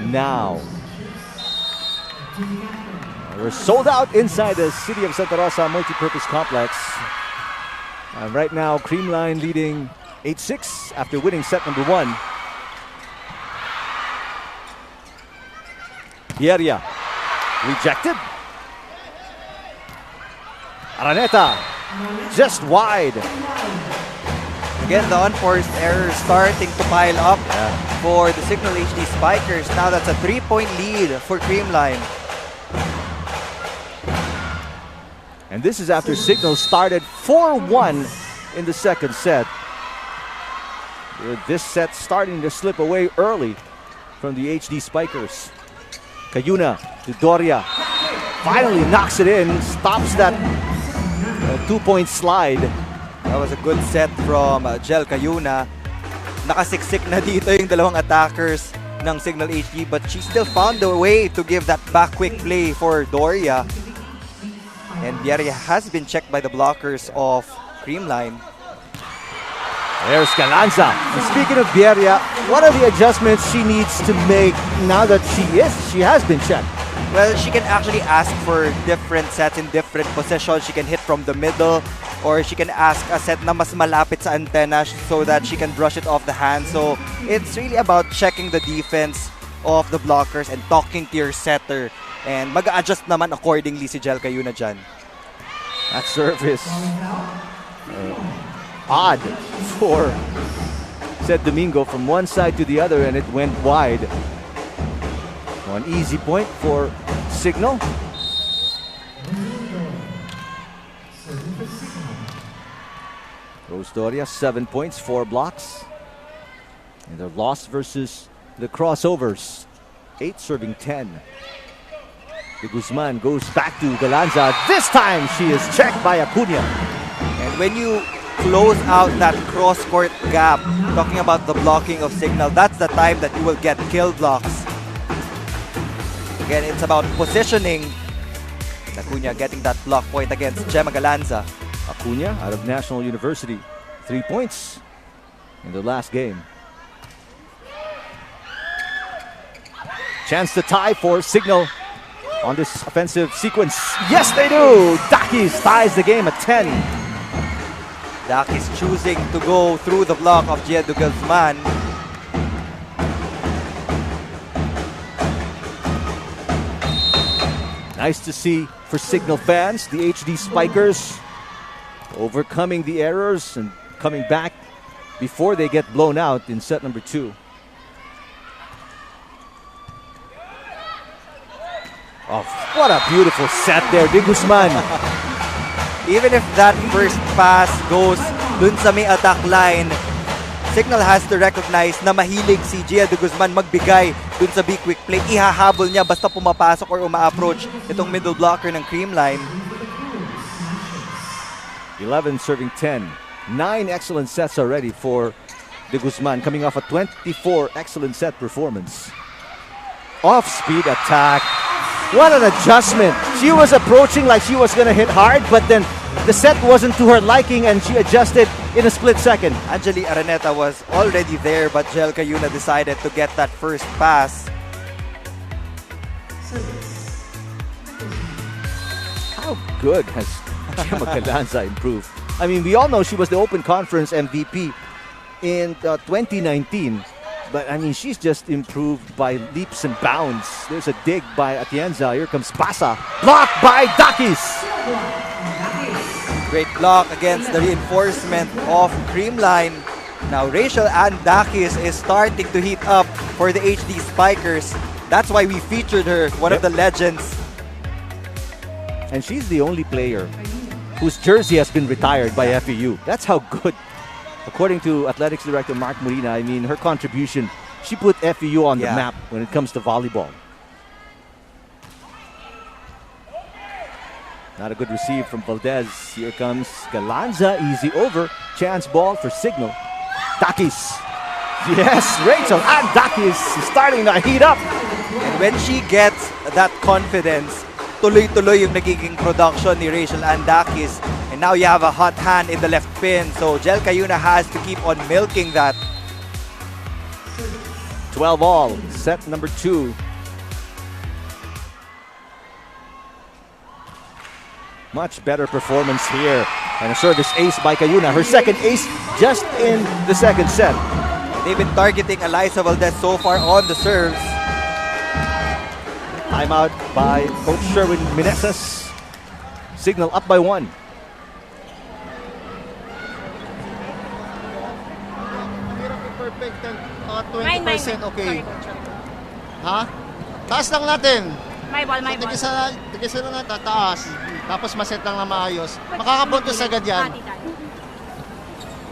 [SPEAKER 2] now. We're sold out inside the City of Santa Rosa Multipurpose Complex. And right now, Creamline leading 8-6 after winning set number 1. Bieria rejected. Araneta, just wide.
[SPEAKER 3] Again, the unforced errors starting to pile up for the Signal HD Spikers. Now that's a 3-point lead for Creamline.
[SPEAKER 2] And this is after Signal started 4-1 in the second set. With this set starting to slip away early from the HD Spikers. Cayuna to Doria. Finally knocks it in, stops that 2-point slide.
[SPEAKER 3] That was a good set from Jel Cayuna. Nakasiksik na dito yung dalawang attackers ng Signal HD, but she still found a way to give that back quick play for Doria. And Bieria has been checked by the blockers of Creamline.
[SPEAKER 2] There's Galanza. And speaking of Bieria, what are the adjustments she needs to make now that she has been checked?
[SPEAKER 3] Well, she can actually ask for different sets in different positions. She can hit from the middle. or she can ask a set na mas malapit sa antenna so that she can brush it off the hand. So it's really about checking the defense of the blockers and talking to your setter. And mag-adjust naman accordingly si Jel Cayuna dyan.
[SPEAKER 2] That service odd for Seth Domingo from one side to the other, and it went wide. One easy point for Signal. Rose Doria, 7 points, 4 blocks. And their loss versus the crossovers. 8 serving 10. De Guzman goes back to Galanza. This time she is checked by Acuna.
[SPEAKER 3] And when you close out that cross-court gap, talking about the blocking of Signal, that's the time that you will get kill blocks. Again, it's about positioning. Acuna getting that block point against Gemma Galanza.
[SPEAKER 2] Acuna out of National University. 3 points in the last game. Chance to tie for Signal on this offensive sequence. Yes, they do! Dakis ties the game at 10.
[SPEAKER 3] Dakis choosing to go through the block of Gia de Guzman.
[SPEAKER 2] Nice to see for Signal fans, the HD Spikers overcoming the errors and coming back before they get blown out in set number 2. Oh, what a beautiful set there, De Guzman.
[SPEAKER 3] Even if that first pass goes dun sa may attack line, Signal has to recognize na mahilig si Gia de Guzman magbigay dun sa big quick play. Ihahabol niya basta pumapasok or uma-approach itong middle blocker ng Creamline.
[SPEAKER 2] 11 serving 10. 9 excellent sets already for De Guzman, coming off a 24 excellent set performance. Off-speed attack. What an adjustment. She was approaching like she was going to hit hard, but then the set wasn't to her liking and she adjusted in a split second.
[SPEAKER 3] Angeli Araneta was already there, but Jel Cayuna decided to get that first pass.
[SPEAKER 2] How good has Gemma Galanza improved? I mean, we all know she was the Open Conference MVP in 2019. But, I mean, she's just improved by leaps and bounds. There's a dig by Atienza. Here comes Basa. Blocked by Dakis.
[SPEAKER 3] Great block against the reinforcement of Creamline. Now, Rachel Ann Dakis is starting to heat up for the HD Spikers. That's why we featured her, one of the legends.
[SPEAKER 2] And she's the only player whose jersey has been retired by FEU. That's how good. According to Athletics Director Mark Molina, I mean, her contribution, she put FEU on the map when it comes to volleyball. Not a good receive from Valdez. Here comes Galanza, easy over. Chance ball for Signal. Dakis. Yes, Rachel and Dakis is starting to heat up.
[SPEAKER 3] And when she gets that confidence, tuloy-tuloy yung nagiging production ni Rachel and Dakis. And now you have a hot hand in the left pin. So Jel Cayuna has to keep on milking that.
[SPEAKER 2] 12 all, set number 2. Much better performance here. And a service ace by Cayuna. Her second ace just in the second set.
[SPEAKER 3] They've been targeting Eliza Valdez so far on the serves.
[SPEAKER 2] Timeout by Coach Sherwin Meneses. Signal up by 1.
[SPEAKER 4] Perfect 20%
[SPEAKER 5] Mine.
[SPEAKER 4] okay.
[SPEAKER 5] Sorry, Coach.
[SPEAKER 4] Ha? Taas lang natin.
[SPEAKER 5] My ball.
[SPEAKER 4] Tigisa lang natin, taas. Tapos maset lang na maayos. Makakapuntos agad yan.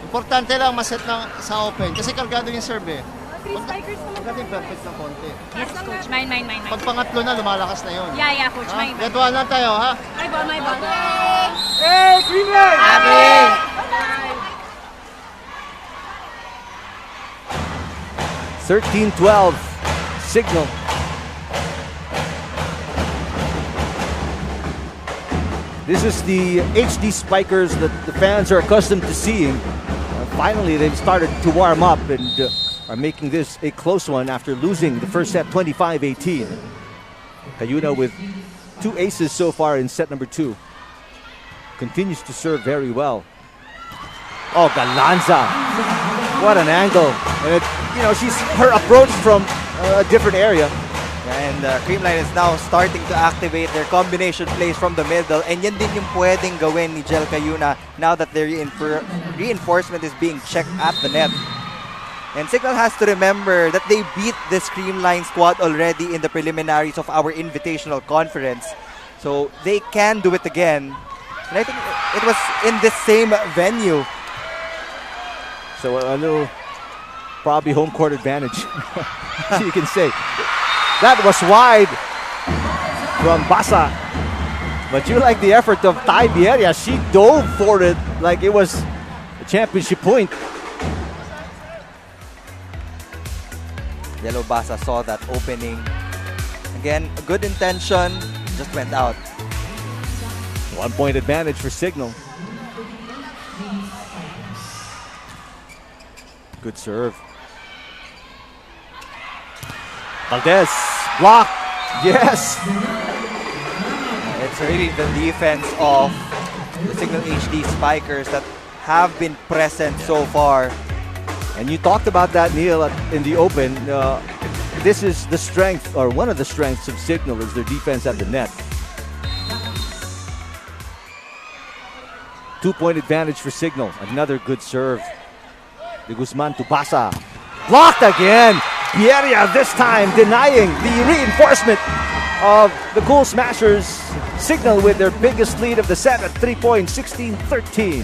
[SPEAKER 4] Importante lang maset lang sa open. Kasi kargado yung serve eh. Maganda yung perfect ng konti.
[SPEAKER 5] Yes, Coach. Mine.
[SPEAKER 4] Pag pangatlo na, lumalakas na yun.
[SPEAKER 5] Yeah, Coach. Mine.
[SPEAKER 4] Get one lang tayo, ha?
[SPEAKER 5] My ball.
[SPEAKER 4] Hey, Creamline!
[SPEAKER 2] 13-12. Signal. This is the HD Spikers that the fans are accustomed to seeing. Finally, they've started to warm up and are making this a close one after losing the first set 25-18. Cayuna with 2 aces so far in set number 2. continues to serve very well. Oh, Galanza. What an angle. And her approach from a different area.
[SPEAKER 3] And Creamline is now starting to activate their combination plays from the middle. And yan din yung pwedeng gawin ni Jel Cayuna now that their reinforcement is being checked at the net. And Signal has to remember that they beat this Creamline squad already in the preliminaries of our Invitational Conference. So they can do it again. And I think it was in this same venue.
[SPEAKER 2] So a little, probably home court advantage, you can say. That was wide from Basa. But you like the effort of Tai Bieria. She dove for it like it was a championship point.
[SPEAKER 3] Yellow Basa saw that opening. Again, a good intention, just went out.
[SPEAKER 2] 1 point advantage for Signal. Good serve. Valdez, block. Yes.
[SPEAKER 3] It's really the defense of the Signal HD Spikers that have been present so far.
[SPEAKER 2] And you talked about that, Neil, in the open. This is the strength, or one of the strengths of Signal, is their defense at the net. 2 point advantage for Signal. Another good serve. De Guzman to Basa. Blocked again. Bieria this time denying the reinforcement of the Cool Smashers. Signal with their biggest lead of the set at 3 points, 16-13.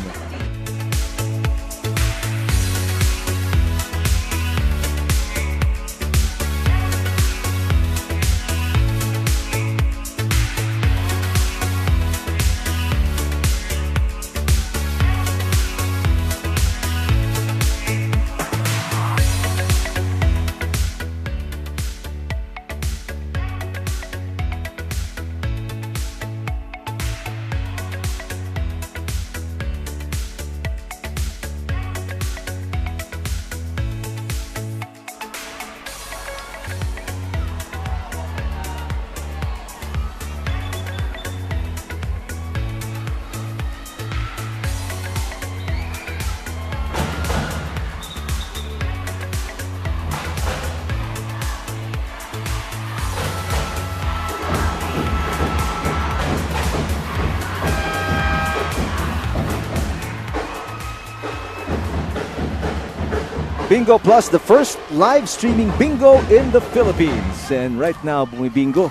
[SPEAKER 2] Bingo Plus, the first live streaming bingo in the Philippines. And right now, bumibingo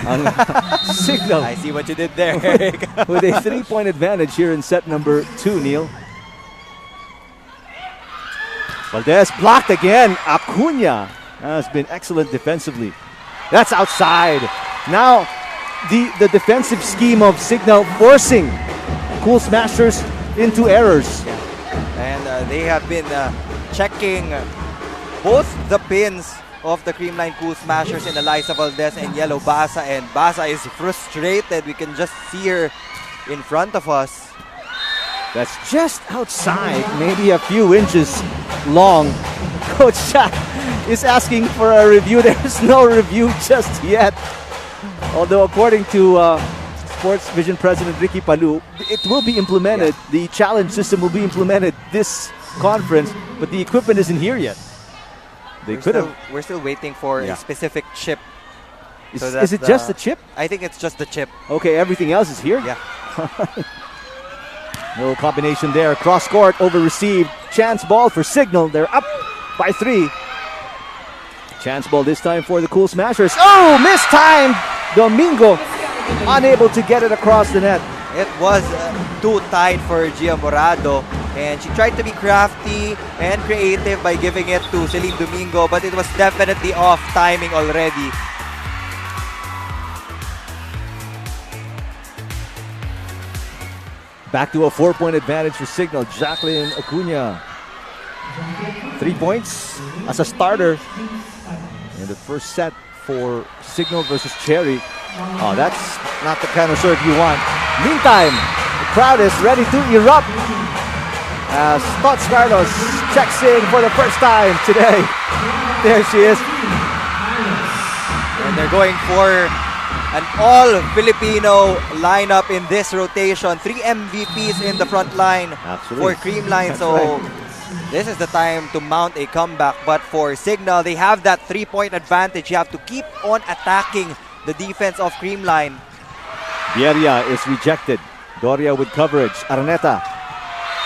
[SPEAKER 2] ang Signal.
[SPEAKER 3] I see what you did there.
[SPEAKER 2] With a 3 point advantage here in set number 2, Neil. Valdez blocked again. Acuna has been excellent defensively. That's outside. Now, the defensive scheme of Signal forcing Cool Smashers into errors.
[SPEAKER 3] And they have been checking both the pins of the Creamline Cool Smashers in Eliza Valdez and Yellow Basa. And Basa is frustrated. We can just see her in front of us.
[SPEAKER 2] That's just outside, maybe a few inches long. Coach Shaq is asking for a review. There's no review just yet. Although according to Sports Vision President Ricky Palu, it will be implemented. Yeah. The challenge system will be implemented this conference, but the equipment isn't here yet.
[SPEAKER 3] We're still waiting for a specific chip.
[SPEAKER 2] Is it just the chip?
[SPEAKER 3] I think it's just the chip.
[SPEAKER 2] Okay, everything else is here?
[SPEAKER 3] Yeah.
[SPEAKER 2] No combination there. Cross court, over received. Chance ball for Signal. They're up by 3. Chance ball this time for the Cool Smashers. Oh, mistimed! Domingo unable to get it across the net.
[SPEAKER 3] It was too tight for Gia Morado, and she tried to be crafty and creative by giving it to Celine Domingo, but it was definitely off timing already.
[SPEAKER 2] Back to a 4 point advantage for Signal. Jacqueline Acuna. 3 points as a starter in the first set for Signal versus Cherry. Oh, that's not the kind of serve you want. Meantime, the crowd is ready to erupt as Tots Carlos checks in for the first time today. There she is.
[SPEAKER 3] And they're going for An all-Filipino lineup in this rotation. 3 MVPs in the front line for Creamline. So this is the time to mount a comeback. But for Signal, they have that 3-point advantage. You have to keep on attacking the defense of Creamline.
[SPEAKER 2] Bieria is rejected. Doria with coverage. Araneta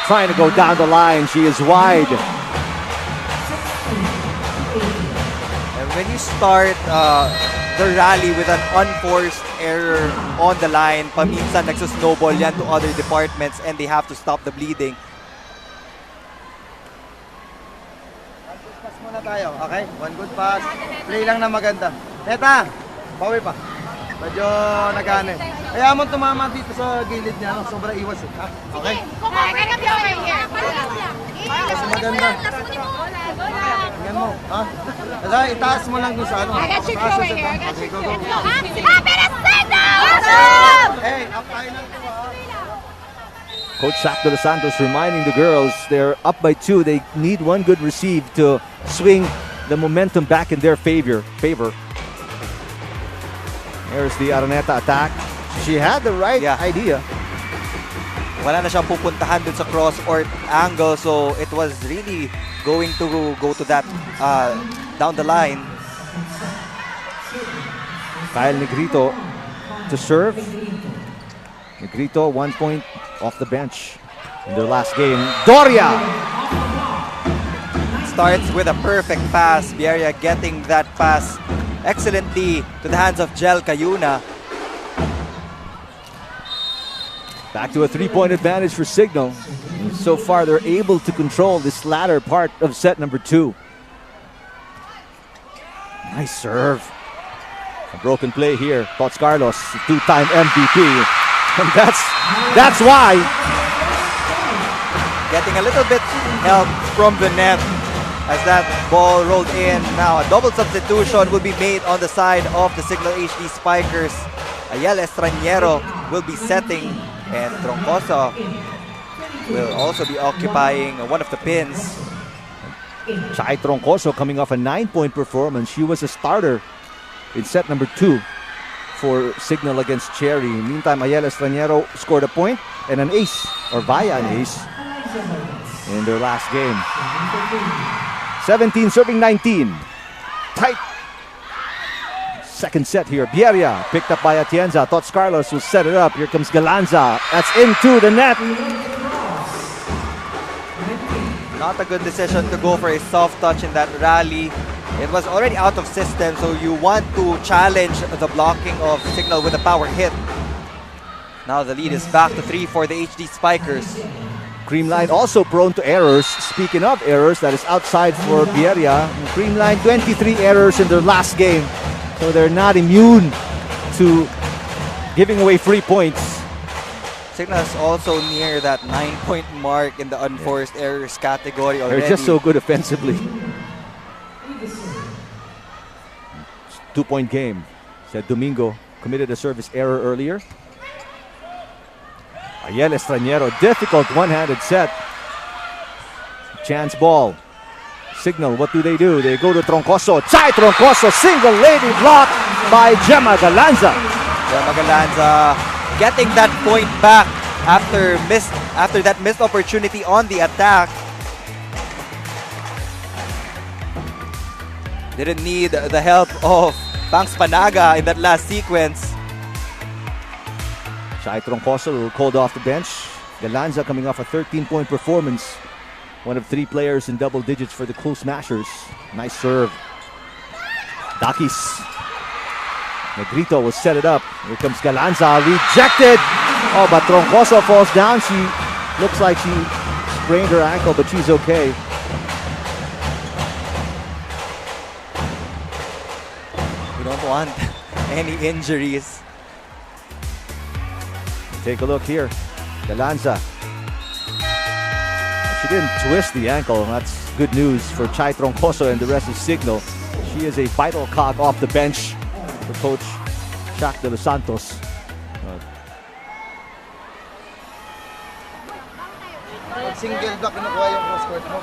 [SPEAKER 2] trying to go down the line. She is wide.
[SPEAKER 3] And when you start the rally with an unforced error on the line, paminsan nagsusnowball yan to other departments and they have to stop the bleeding.
[SPEAKER 4] Pass muna tayo, okay? One good pass. Play lang na maganda. Neta, bawi pa. Medyo nagane. Kaya mo tumama dito sa gilid niya, no? Sobrang iwas eh. Ha? Okay? Kasi maganda. Tingnan mo, ha? Kasi itaas mo lang dun sa ano.
[SPEAKER 5] I got you
[SPEAKER 4] Itaas
[SPEAKER 5] over
[SPEAKER 4] sa-
[SPEAKER 5] here. I got
[SPEAKER 4] Okay,
[SPEAKER 5] you.
[SPEAKER 4] go, go.
[SPEAKER 5] Happy to signal! Awesome!
[SPEAKER 4] Hey, up tayo lang to, ha?
[SPEAKER 2] Coach Shaq de los Santos reminding the girls they're up by 2. They need one good receive to swing the momentum back in their favor. There's the Araneta attack. She had the right idea.
[SPEAKER 3] Wala na siyang pupuntahan dun sa cross or angle, so it was really going to go to that down the line.
[SPEAKER 2] Kyle Negrito to serve. Negrito 1 point off the bench in their last game. Doria!
[SPEAKER 3] Starts with a perfect pass. Bieria getting that pass excellently to the hands of Jel Cayuna.
[SPEAKER 2] Back to a 3-point advantage for Signal. So far, they're able to control this latter part of set number 2. Nice serve. A broken play here. Tots Carlos, 2-time MVP. And that's why.
[SPEAKER 3] Getting a little bit help from the net as that ball rolled in. Now a double substitution will be made on the side of the Signal HD Spikers. Ayel Estraniero will be setting, and Troncoso will also be occupying one of the pins.
[SPEAKER 2] Chai Troncoso coming off a 9-point performance. She was a starter in set number 2 for Signal against Cherry. Meantime, Ayel Estraniero scored a point and an ace, or via an ace, in their last game. 17 serving 19. Tight. Second set here. Bieria picked up by Atienza. Tots Carlos will set it up. Here comes Galanza. That's into the net.
[SPEAKER 3] Not a good decision to go for a soft touch in that rally. It was already out of system, so you want to challenge the blocking of Signal with a power hit. Now the lead is back to 3 for the HD Spikers.
[SPEAKER 2] Creamline also prone to errors. Speaking of errors, that is outside for Bieria. Creamline 23 errors in their last game. So they're not immune to giving away free points.
[SPEAKER 3] Signal is also near that 9-point mark in the unforced errors category already.
[SPEAKER 2] They're just so good offensively. 2-point game. Said Domingo committed a service error earlier. Ayel Estraniero, difficult one-handed set. Chance ball. Signal, what do? They go to Troncoso. Chai Troncoso, single lady block by Gemma Galanza.
[SPEAKER 3] Gemma Galanza getting that point back after that missed opportunity on the attack. Didn't need the help of Banks Panaga in that last sequence.
[SPEAKER 2] Chai Troncoso called off the bench. Galanza coming off a 13-point performance. One of 3 players in double digits for the Cool Smashers. Nice serve. Dakis. Negrito will set it up. Here comes Galanza. Rejected. Oh, but Troncoso falls down. She looks like she sprained her ankle, but she's okay.
[SPEAKER 3] We don't want any injuries.
[SPEAKER 2] Take a look here. Galanza. She didn't twist the ankle. That's good news for Chai Troncoso and the rest of Signal. She is a vital cog off the bench for Coach Shaq de los Santos.
[SPEAKER 4] single block kinukuha yung cross court mo.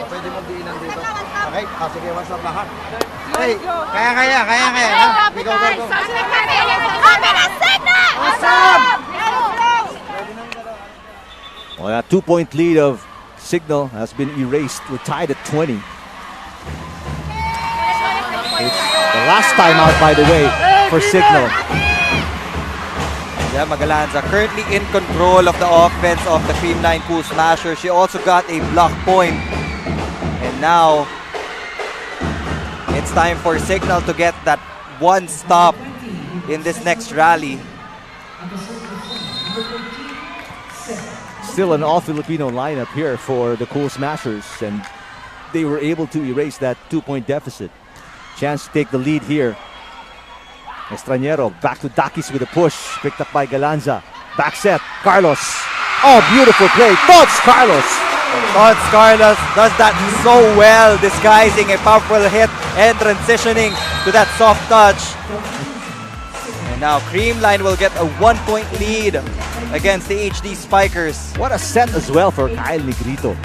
[SPEAKER 4] Pwede mo diinan dito. Okay? Sige, one stop lang ha. Hey, kaya. Ha? Go.
[SPEAKER 5] Open a signal!
[SPEAKER 4] Awesome!
[SPEAKER 2] Well, that 2-point lead of Signal has been erased. We're tied at 20. It's the last time out, by the way, for Signal.
[SPEAKER 3] Yeah, Magalanza currently in control of the offense of the Creamline Cool Smasher. She also got a block point. And now, it's time for Signal to get that one stop in this next rally.
[SPEAKER 2] Still an all-Filipino lineup here for the Cool Smashers, and they were able to erase that 2-point deficit. Chance to take the lead here. Estranero back to Dakis with a push, picked up by Galanza. Back set, Carlos. Oh, beautiful play. Tots Carlos
[SPEAKER 3] Does that so well, disguising a powerful hit and transitioning to that soft touch. And now Creamline will get a 1-point lead against the HD Spikers.
[SPEAKER 2] What a set as well for Kyle Negrito.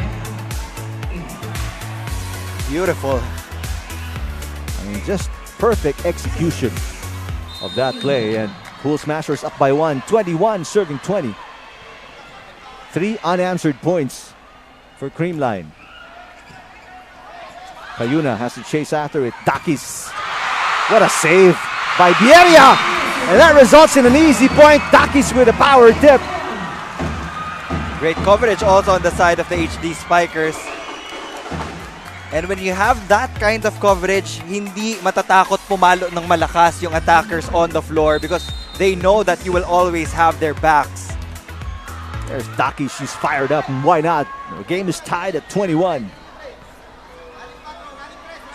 [SPEAKER 3] Beautiful.
[SPEAKER 2] I mean, just perfect execution of that play, and Cool Smashers up by 1, 21 serving 20. 3 unanswered points for Creamline. Cayuna has to chase after it. Dakis. What a save by Bieria! And that results in an easy point. Dakis with a power tip.
[SPEAKER 3] Great coverage also on the side of the HD Spikers. And when you have that kind of coverage, hindi matatakot pumalo ng malakas yung attackers on the floor because they know that you will always have their backs.
[SPEAKER 2] There's Dakis. She's fired up, and why not? The game is tied at 21.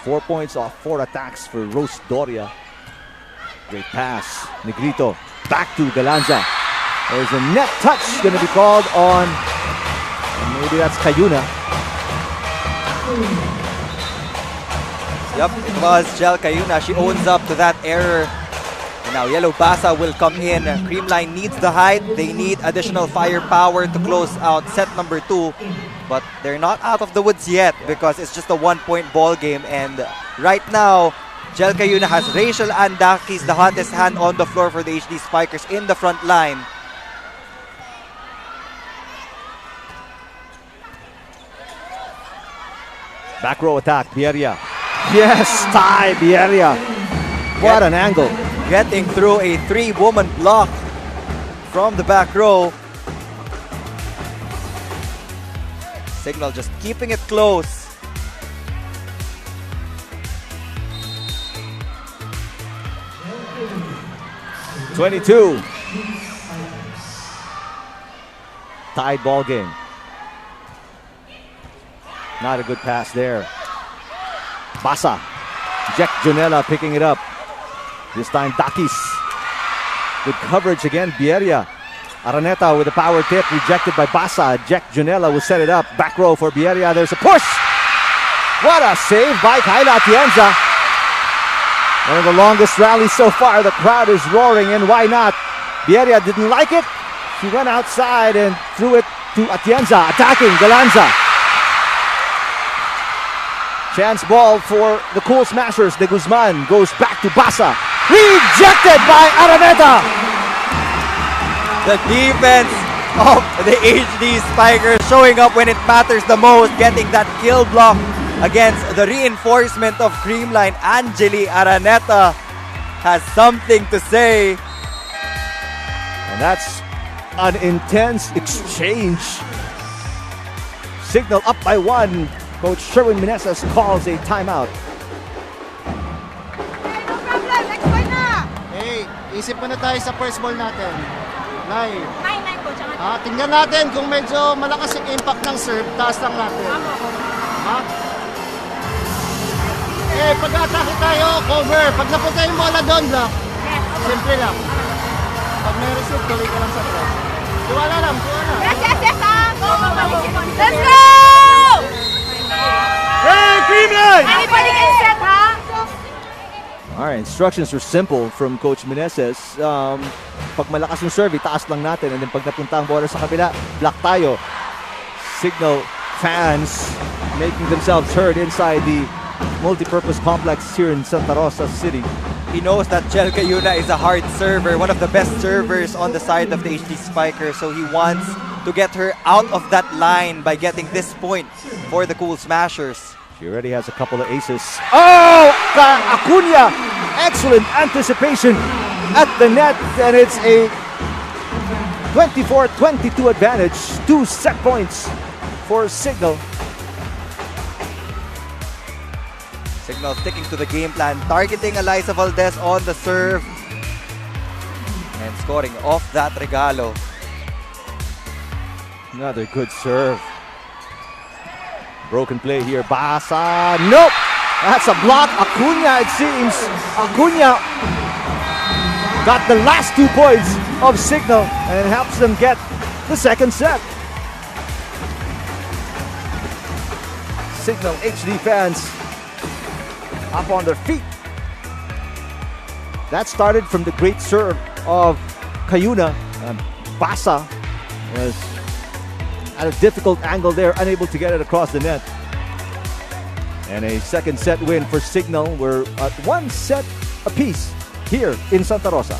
[SPEAKER 2] 4 points off 4 attacks for Rose Doria. Great pass. Negrito back to Galanza. There's a net touch going to be called on, maybe that's Cayuna.
[SPEAKER 3] Yep, it was Jel Cayuna. She owns up to that error. And now Yellow Basa will come in. Creamline needs the height. They need additional firepower to close out set number 2. But they're not out of the woods yet because it's just a 1-point ball game. And right now, Jel Cayuna has Rachel Andakis, the hottest hand on the floor for the HD Spikers in the front line.
[SPEAKER 2] Back row attack, Bieria. Yes, tie Bieria. What an angle.
[SPEAKER 3] Getting through a 3-woman block from the back row. Signal just keeping it close.
[SPEAKER 2] .22. Tied ball game. Not a good pass there. Basa. Jack Jonella picking it up. This time Dakis. Good coverage again, Bieria. Araneta with a power tip, rejected by Basa. Jack Jonella will set it up. Back row for Bieria. There's a push. What a save by Kayla Atienza. One of the longest rallies so far. The crowd is roaring, and why not? Bieria didn't like it. She went outside and threw it to Atienza, attacking Galanza. Chance ball for the Cool Smashers. De Guzman goes back to Basa. Rejected by Araneta.
[SPEAKER 3] The defense of the HD Spikers showing up when it matters the most, getting that kill block against the reinforcement of Creamline. Angeli Araneta has something to say.
[SPEAKER 2] And that's an intense exchange. Signal up by 1. Coach Sherwin Meneses calls a timeout.
[SPEAKER 5] No problem, next point na!
[SPEAKER 4] Hey, isip muna tayo sa first ball natin. Live.
[SPEAKER 5] 9-9 coach.
[SPEAKER 4] Tingnan natin kung medyo malakas yung impact ng serve, taas lang natin. Ha? Eh, pag-atake tayo, cover. Pag napunta yung bola doon, block. Simple lang. Pag may receive, tuloy ka lang sa press. Tiwala lang, tiwala.
[SPEAKER 5] Yes, Let's go!
[SPEAKER 2] Hey, Creamline!
[SPEAKER 5] Anybody can set, ha?
[SPEAKER 2] All right, instructions are simple from Coach Meneses. Pag malakas yung serve, itaas lang natin. And then pag napunta ang bola sa kabila, block tayo. Signal fans making themselves heard inside the multi-purpose complex here in Santa Rosa City.
[SPEAKER 3] He knows that Jel Cayuna is a hard server, one of the best servers on the side of the HD Spiker, so he wants to get her out of that line by getting this point for the Cool Smashers.
[SPEAKER 2] She already has a couple of aces. Oh! Acuna! Excellent anticipation at the net, and it's a 24-22 advantage. 2 set points for Signal.
[SPEAKER 3] Signal sticking to the game plan, targeting Eliza Valdez on the serve and scoring off that regalo.
[SPEAKER 2] Another good serve. Broken play here. Basa. Nope! That's a block. Acuna, it seems. Acuna got the last 2 points of Signal and helps them get the second set. Signal HD fans up on their feet. That started from the great serve of Cayuna. Basa was at a difficult angle there, unable to get it across the net. And a second set win for Signal. We're at 1 set apiece here in Santa Rosa.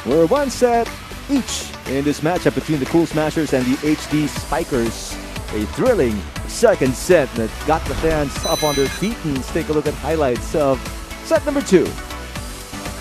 [SPEAKER 2] We're 1 set each in this matchup between the Cool Smashers and the HD Spikers. A thrilling second set that got the fans up on their feet. And let's take a look at highlights of set number 2.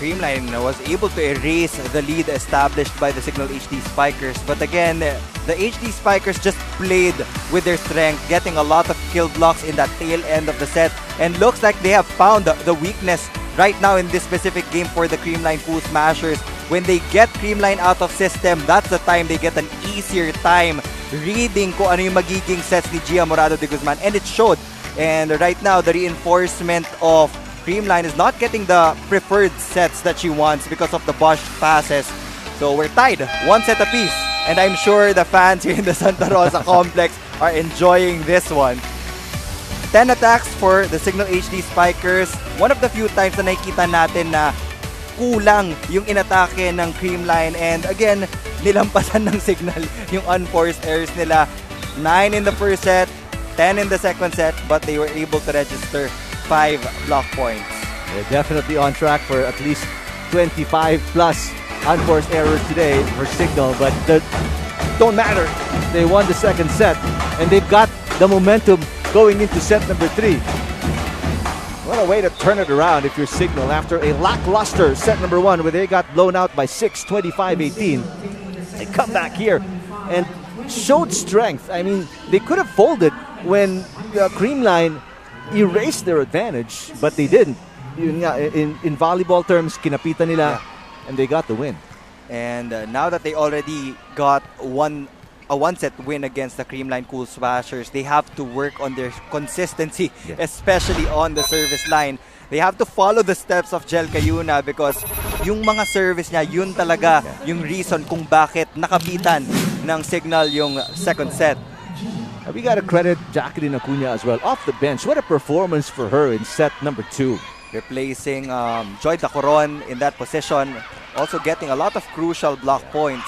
[SPEAKER 3] Creamline was able to erase the lead established by the Signal HD Spikers, but again, the HD Spikers just played with their strength, getting a lot of kill blocks in that tail end of the set, and looks like they have found the weakness right now in this specific game for the Creamline Cool Smashers. When they get Creamline out of system, that's the time they get an easier time reading kung ano yung magiging sets ni Gia Morado de Guzman, and it showed. And right now, the reinforcement of Creamline is not getting the preferred sets that she wants because of the botched passes. So we're tied, 1 set apiece, and I'm sure the fans here in the Santa Rosa complex are enjoying this one. 10 attacks for the Signal HD Spikers. One of the few times na nakikita natin na kulang yung inatake ng Creamline, and again, nilampasan ng Signal yung unforced errors nila. 9 in the first set, 10 in the second set, but they were able to register 5 block points.
[SPEAKER 2] They're definitely on track for at least 25 plus unforced errors today for Signal, but that don't matter. They won the second set, and they've got the momentum going into set number 3. What a way to turn it around if you're Signal after a lackluster set number 1 where they got blown out by 6, 25-18. They come back here and showed strength. I mean, they could have folded when Creamline erased their advantage, but they didn't. In volleyball terms, kinapitan nila, and they got the win.
[SPEAKER 3] And now that they already got a 1-set win against the Creamline Cool Smashers, they have to work on their consistency, especially on the service line. They have to follow the steps of Jel Cayuna because yung mga service niya, yun talaga yung reason kung bakit nakapitan ng Signal yung second set.
[SPEAKER 2] We got to credit Jacqueline Acuna as well. Off the bench, what a performance for her in set number 2.
[SPEAKER 3] Replacing Joy Dacoron in that position, also getting a lot of crucial block points.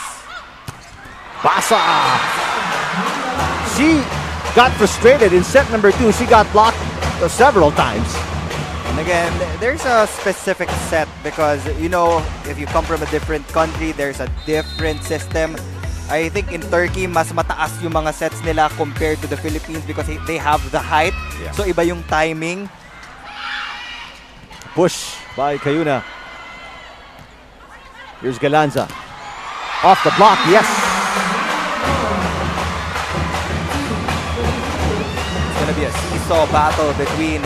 [SPEAKER 2] Basa! She got frustrated in set number 2. She got blocked several times.
[SPEAKER 3] And again, there's a specific set because, you know, if you come from a different country, there's a different system. I think in Turkey, mas mataas yung mga sets nila compared to the Philippines because they have the height.
[SPEAKER 2] Yeah.
[SPEAKER 3] So iba yung timing.
[SPEAKER 2] Push by Cayuna. Here's Galanza. Off the block, yes.
[SPEAKER 3] It's gonna be a seesaw battle between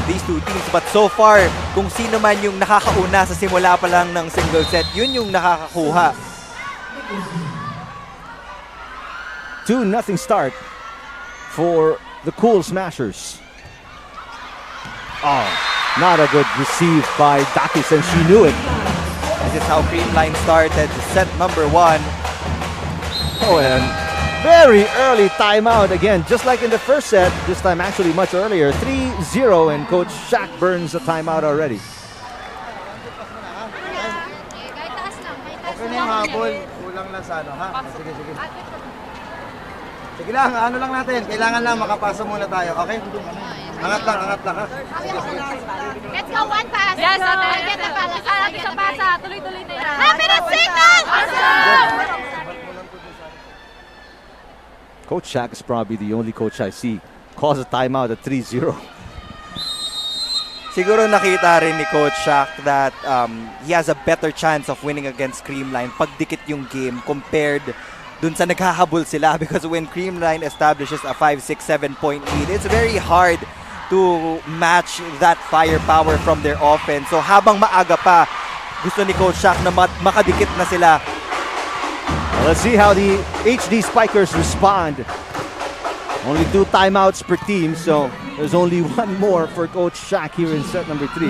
[SPEAKER 3] these two teams. But so far, kung sino man yung nakakauna sa simula pa lang ng single set, yun yung nakakakuha.
[SPEAKER 2] 2-0 start for the Cool Smashers. Oh, not a good receive by Dakis, and she knew it.
[SPEAKER 3] This is how Creamline started set number 1.
[SPEAKER 2] Oh, and very early timeout again, just like in the first set. This time actually much earlier. 3-0, and Coach Shaq burns the timeout already.
[SPEAKER 4] Okay na yung habol. Kulang lang sa ano, ha? Sige, sige. Sige lang, ano lang natin. Kailangan lang makapasa muna tayo, okay? Angat lang, ha? Sige, sige.
[SPEAKER 5] Let's go, one pass.
[SPEAKER 7] Yes,
[SPEAKER 5] Get the pala.
[SPEAKER 7] sa pasa. Tuloy-tuloy na yan.
[SPEAKER 5] Happy na signal!
[SPEAKER 2] Coach Shaq is probably the only coach I see calls a timeout at 3-0.
[SPEAKER 3] Siguro nakita rin ni Coach Shaq that he has a better chance of winning against Creamline pag dikit yung game compared dun sa naghahabol sila, because when Creamline establishes a 5, 6, 7 point lead, it's very hard to match that firepower from their offense. So habang maaga pa, gusto ni Coach Shaq na makadikit na sila.
[SPEAKER 2] Well, let's see how the HD Spikers respond. Only 2 timeouts per team, so there's only one more for Coach Shaq here in set number 3.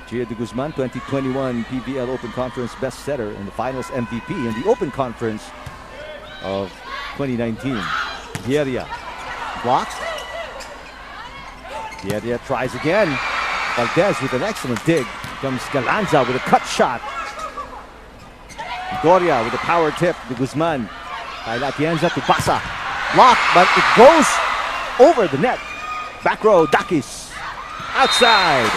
[SPEAKER 2] Gia de Guzman, 2021 PVL Open Conference best setter and the finals MVP in the Open Conference of 2019. Vieria blocks. Vieria tries again. Valdez with an excellent dig. Comes Galanza with a cut shot. Doria with a power tip to Guzman. Kayla Atienza to Basa. Block, but it goes over the net. Back row, Dakis. Outside.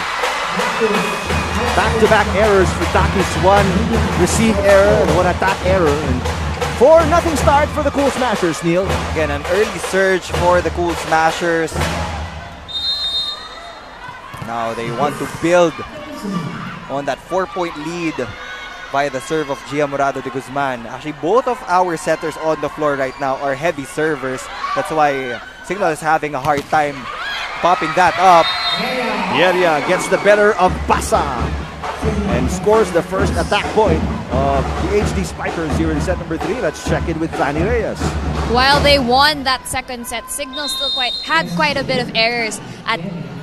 [SPEAKER 2] Back-to-back errors for Dakis. 1 receive error and 1 attack error. And 4-0 start for the Cool Smashers, Neil.
[SPEAKER 3] Again, an early surge for the Cool Smashers. Now they want to build on that 4-point lead by the serve of Gia Morado de Guzman. Actually, both of our setters on the floor right now are heavy servers. That's why CIGNAL is having a hard time popping that up.
[SPEAKER 2] Vieria gets the better of Basa and scores the first attack point of the HD Spikers here in set number 3. Let's check in with Fanny Reyes.
[SPEAKER 6] While they won that second set, CIGNAL still had quite a bit of errors at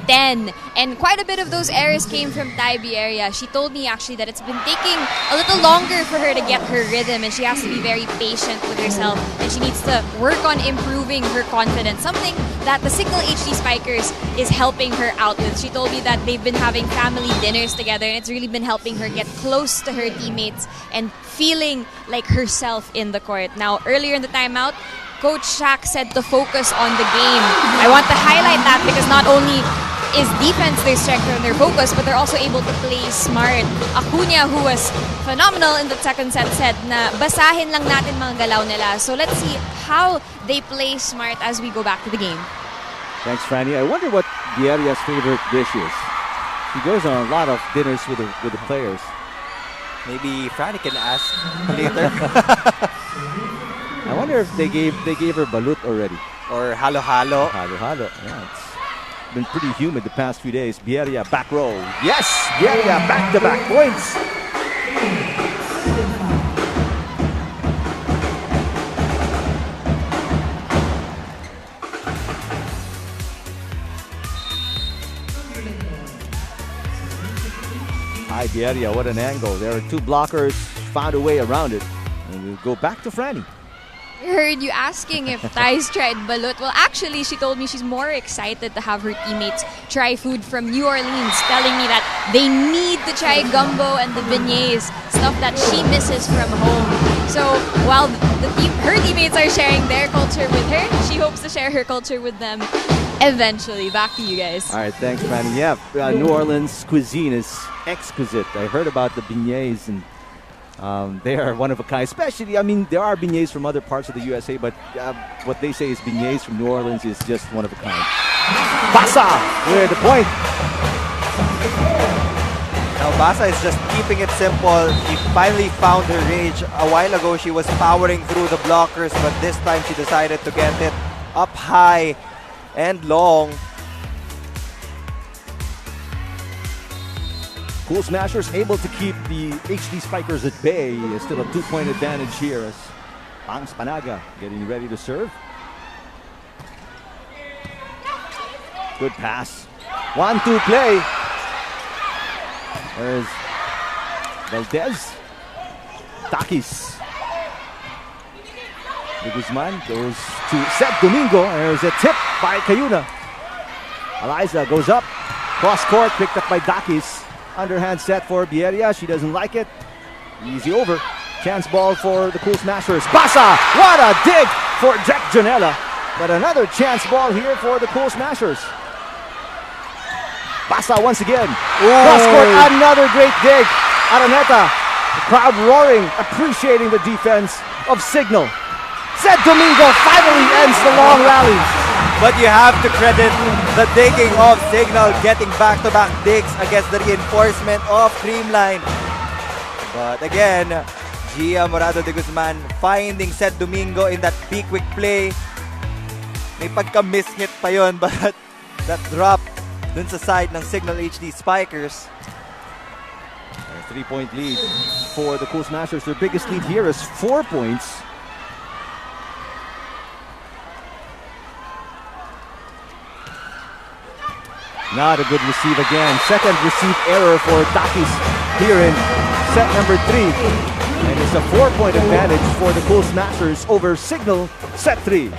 [SPEAKER 6] 10, and quite a bit of those errors came from Tybee area. She told me actually that it's been taking a little longer for her to get her rhythm, and she has to be very patient with herself, and she needs to work on improving her confidence, something that the CIGNAL HD Spikers is helping her out with. She told me that they've been having family dinners together, and it's really been helping her get close to her teammates and feeling like herself in the court. Now, earlier in the timeout, Coach Shaq said to focus on the game. I want to highlight that because not only is defense their strength and their focus, but they're also able to play smart. Acuna, who was phenomenal in the second set, said na basahin lang natin mga galaw nila. So let's see how they play smart as we go back to the game.
[SPEAKER 2] Thanks, Franny. I wonder what Vieria's favorite dish is. She goes on a lot of dinners with the players.
[SPEAKER 3] Maybe Franny can ask later.
[SPEAKER 2] I wonder if they gave her balut already.
[SPEAKER 3] Or halo-halo.
[SPEAKER 2] Halo-halo. Yeah, it's been pretty humid the past few days. Vieria back row. Yes! Vieria back-to-back points. Hi, Vieria. What an angle. There are 2 blockers. Found a way around it. And we'll go back to Franny.
[SPEAKER 6] I heard you asking if Thais tried balut. Well, actually, she told me she's more excited to have her teammates try food from New Orleans, telling me that they need to try gumbo and the beignets, stuff that she misses from home. So while her teammates are sharing their culture with her, she hopes to share her culture with them eventually. Back to you guys.
[SPEAKER 2] All right, thanks, Manny. Yeah, New Orleans cuisine is exquisite. I heard about the beignets, and they are one of a kind. Especially, I mean, there are beignets from other parts of the USA, but what they say is beignets from New Orleans is just one of a kind. Basa with the point.
[SPEAKER 3] Now Basa is just keeping it simple. She finally found her range. A while ago, she was powering through the blockers, but this time she decided to get it up high and long.
[SPEAKER 2] Cool Smashers able to keep the HD Spikers at bay. Still a 2-point advantage here as Pangs Panaga getting ready to serve. Good pass. 1-2 play. There's Valdez. Takis. De Guzman goes to Seth Domingo. There's a tip by Cayuna. Eliza goes up. Cross court picked up by Dakis. Underhand set for Bieria. She doesn't like it. Easy over. Chance ball for the Cool Smashers. Basa! What a dig for Jack Janela. But another chance ball here for the Cool Smashers. Basa once again. Cross court, another great dig. Araneta. The crowd roaring, appreciating the defense of Signal. Seth Domingo finally ends the long rally.
[SPEAKER 3] But you have to credit the digging of Signal, getting back-to-back digs against the reinforcement of Creamline. But again, Gia Morado de Guzman finding Seth Domingo in that quick play. May pagka-miss-hit pa yun, but that drop dun sa side ng Signal HD Spikers.
[SPEAKER 2] A 3-point lead for the Cool Smashers. Their biggest lead here is 4 points. Not a good receive again. Second receive error for Takis here in set number 3. And it's a 4-point advantage for the Cool Smashers over Signal set 3.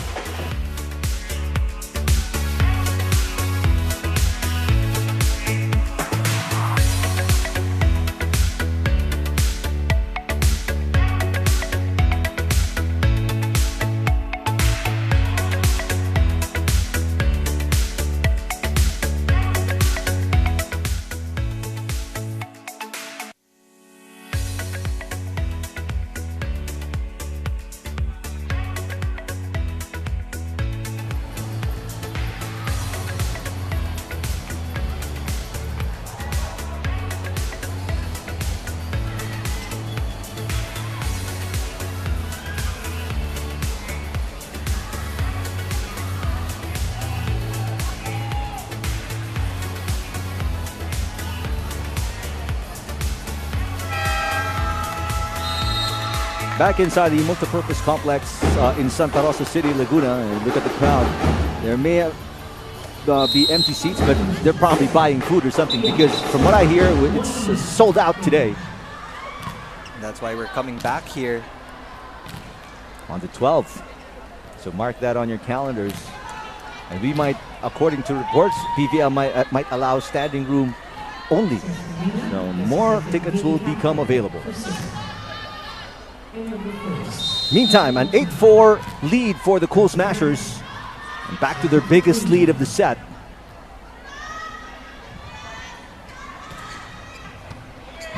[SPEAKER 2] Back inside the multipurpose complex in Santa Rosa City, Laguna. And look at the crowd. There may be empty seats, but they're probably buying food or something because from what I hear, it's sold out today.
[SPEAKER 3] That's why we're coming back here.
[SPEAKER 2] On the 12th. So mark that on your calendars. And we might, according to reports, PVL might allow standing room only. So more tickets will become available. Meantime, an 8-4 lead for the Cool Smashers. And back to their biggest lead of the set.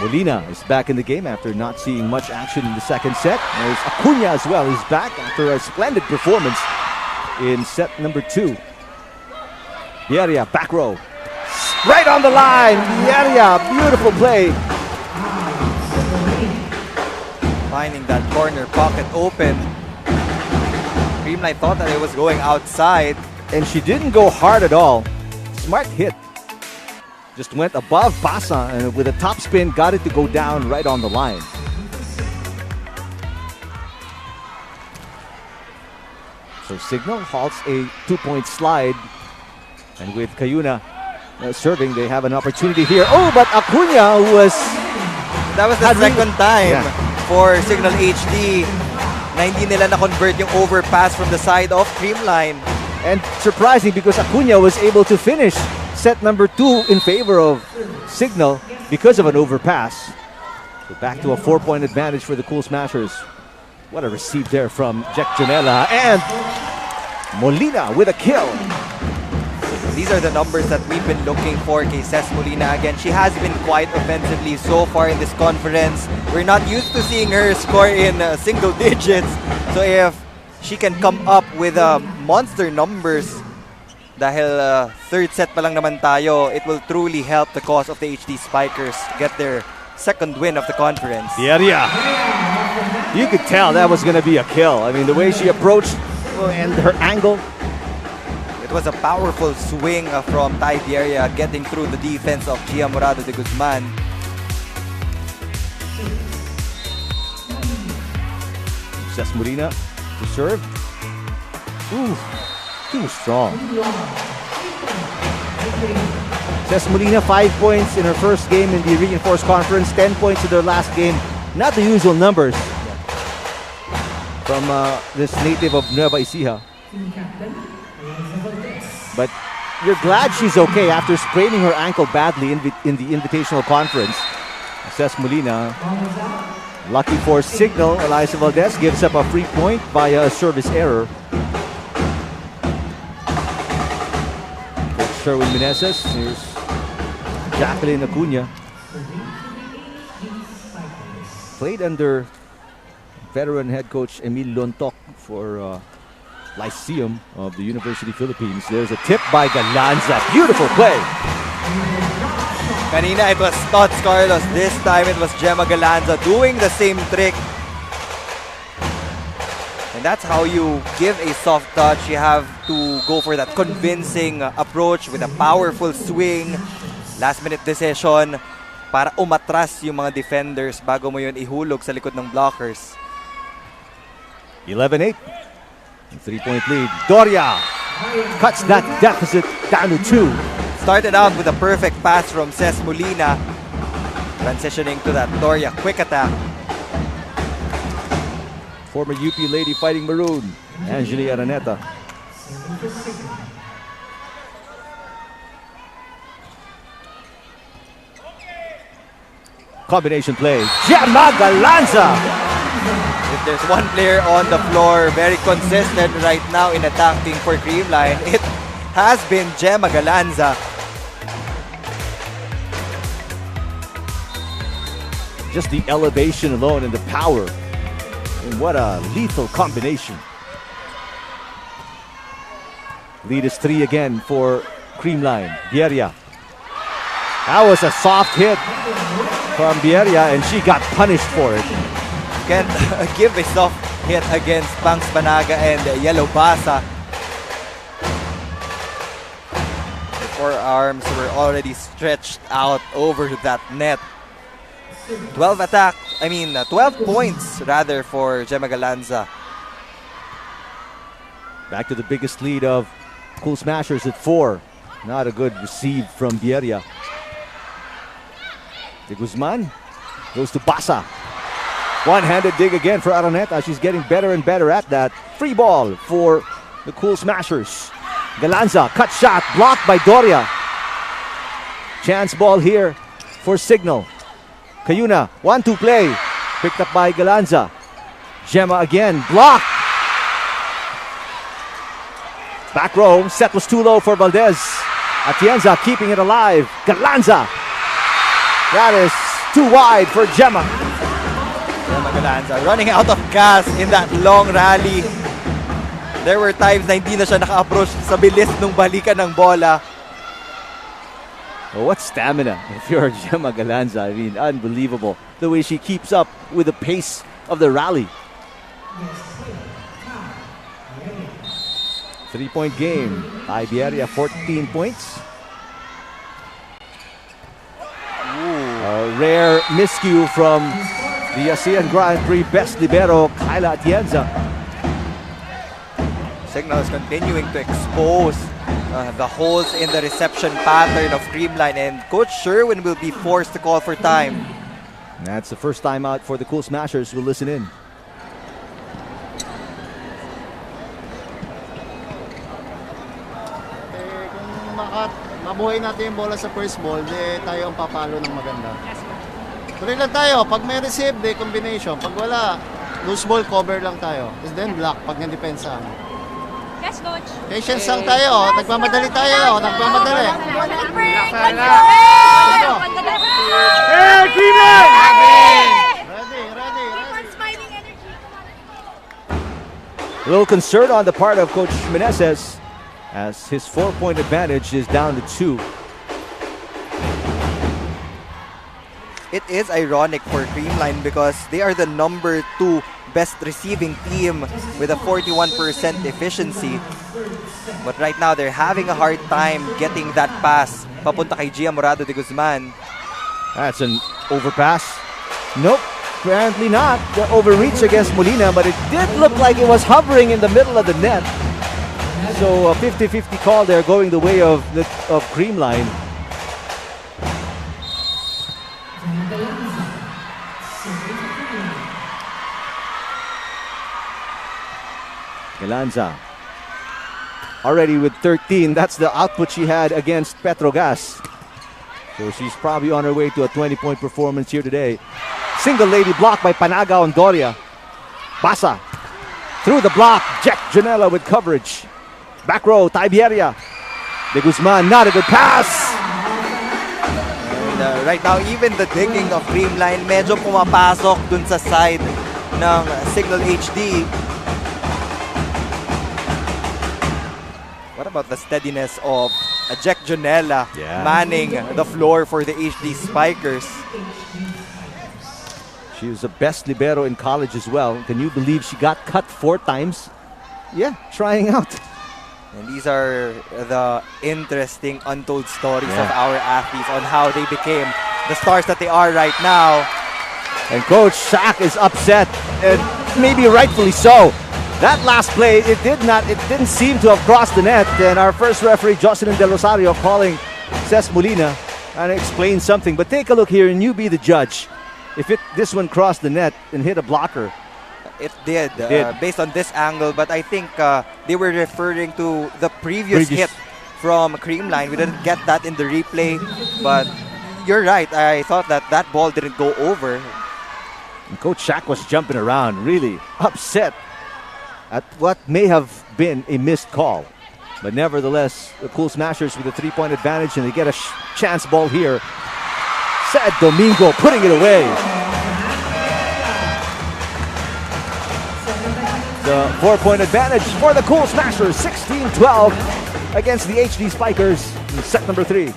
[SPEAKER 2] Molina is back in the game after not seeing much action in the second set. There's Acuna as well. He's back after a splendid performance in set number 2. Bieria, back row. Right on the line. Bieria, beautiful play.
[SPEAKER 3] Finding that corner pocket open. Creamline thought that it was going outside.
[SPEAKER 2] And she didn't go hard at all. Smart hit. Just went above Basa and with a top spin got it to go down right on the line. So Signal halts a 2-point slide. And with Cayuna serving, they have an opportunity here. Oh, but Acuna, who was...
[SPEAKER 3] That was the second time for Signal HD na hindi nila na-convert yung overpass from the side of Creamline.
[SPEAKER 2] And surprising because Acuna was able to finish set number 2 in favor of Signal because of an overpass. So back to a 4-point advantage for the Cool Smashers. What a receive there from Jack Janela. And Molina with a kill.
[SPEAKER 3] These are the numbers that we've been looking for. Ces Molina again. She has been quite offensively so far in this conference. We're not used to seeing her score in single digits. So if she can come up with monster numbers, dahil third set pa lang naman tayo, it will truly help the cause of the HD Spikers get their second win of the conference.
[SPEAKER 2] Yeah. You could tell that was going to be a kill. I mean, the way she approached and her angle.
[SPEAKER 3] It was a powerful swing from Tai Bierria getting through the defense of Gia Morado de Guzman.
[SPEAKER 2] Ces Molina to serve. Ooh, too strong. Ces Molina, 5 points in her first game in the Reinforced Conference, 10 points in their last game. Not the usual numbers from this native of Nueva Ecija. But you're glad she's okay after spraining her ankle badly in the Invitational Conference. Ces Molina, lucky for Signal, Eliza Valdez gives up a free point via a service error. Coach Sherwin Meneses, here's Jacqueline Acuna. Played under veteran head coach Emil Lontok for Lyceum of the University Philippines. There's a tip by Galanza. Beautiful play.
[SPEAKER 3] Kanina it was Tots Carlos. This time it was Gemma Galanza doing the same trick. And that's how you give a soft touch. You have to go for that convincing approach with a powerful swing. Last minute decision para umatras yung mga defenders bago mo yun ihulog sa likod ng blockers.
[SPEAKER 2] 11-8. 3-point lead. Doria cuts that deficit down to 2.
[SPEAKER 3] Started out with a perfect pass from Ces Molina. Transitioning to that Doria quick attack.
[SPEAKER 2] Former UP lady fighting maroon, Angeli Araneta. Combination play. Gemma Galanza.
[SPEAKER 3] If there's one player on the floor very consistent right now in attacking for Creamline, it has been Gemma Galanza.
[SPEAKER 2] Just the elevation alone and the power. And what a lethal combination. Lead is 3 again for Creamline. Bierria. That was a soft hit from Bierria and she got punished for it.
[SPEAKER 3] Can't give a soft hit against Banks Banaga and Yellow Basa. The forearms were already stretched out over that net. 12 points rather for Gemma Galanza.
[SPEAKER 2] Back to the biggest lead of Cool Smashers at 4. Not a good receive from Bierria. De Guzman goes to Basa. One-handed dig again for Araneta. She's getting better and better at that. Free ball for the Cool Smashers. Galanza, cut shot, blocked by Doria. Chance ball here for Signal. Cayuna, 1-2 play. Picked up by Galanza. Gemma again, blocked. Back row, set was too low for Valdez. Atienza keeping it alive. Galanza. That is too wide for Gemma.
[SPEAKER 3] Gemma Galanza running out of gas in that long rally. There were times na hindi na siya naka-approach sa bilis nung balikan ng bola.
[SPEAKER 2] Well, what stamina if you're Gemma Galanza. I mean, unbelievable. The way she keeps up with the pace of the rally. 3-point game. Bierria 14 points. A rare miscue from the ASEAN Grand Prix best libero, Kyla Atienza.
[SPEAKER 3] Signal is continuing to expose the holes in the reception pattern of Creamline, and Coach Sherwin will be forced to call for time.
[SPEAKER 2] That's the first time out for the Cool Smashers. We'll listen in.
[SPEAKER 8] Mabuhay natin yung bola sa first ball, tayo ang papalo ng maganda. Tuloy lang tayo. Pag may receive, combination. Pag wala, loose ball cover lang tayo. And then block pag na-depensa.
[SPEAKER 7] Yes, coach.
[SPEAKER 8] Patience lang tayo. Nagmamadali tayo. Nagmamadali.
[SPEAKER 2] Hey, Creamline!
[SPEAKER 8] Ready.
[SPEAKER 7] Smiling energy.
[SPEAKER 2] A little concern on the part of Coach Meneses as his 4-point advantage is down to 2.
[SPEAKER 3] It is ironic for Creamline because they are the number 2 best receiving team with a 41% efficiency. But right now, they're having a hard time getting that pass papunta kay Gia Morado de Guzman.
[SPEAKER 2] That's an overpass. Nope, apparently not. The overreach against Molina, but it did look like it was hovering in the middle of the net. So a 50-50 call there going the way of Creamline. Elanza already with 13. That's the output she had against Petrogas. So she's probably on her way to a 20-point performance here today. Single lady block by Panaga on Doria. Basa through the block. Jack Janela with coverage. Back row, Tibieria. De Guzman, not a good pass.
[SPEAKER 3] And right now, even the digging of Creamline, medyo pumapasok dun sa side ng Signal HD. What about the steadiness of Jack Janela manning the floor for the HD Spikers?
[SPEAKER 2] She was the best libero in college as well. Can you believe she got cut 4 times? Yeah, trying out.
[SPEAKER 3] And these are the interesting untold stories of our athletes on how they became the stars that they are right now.
[SPEAKER 2] And Coach Shaq is upset, and maybe rightfully so. That last play, it didn't seem to have crossed the net. And our first referee, Jocelyn Del Rosario, calling Ces Molina and explain something. But take a look here, and you be the judge. If this one crossed the net and hit a blocker.
[SPEAKER 3] It did. Based on this angle. But I think they were referring to the previous hit from Creamline. We didn't get that in the replay. But you're right. I thought that ball didn't go over.
[SPEAKER 2] And Coach Shaq was jumping around, really upset at what may have been a missed call. But nevertheless, the Cool Smashers with a 3-point advantage, and they get a chance ball here. Sad Domingo putting it away. The 4-point advantage for the Cool Smashers, 16-12 against the HD Spikers in set number 3.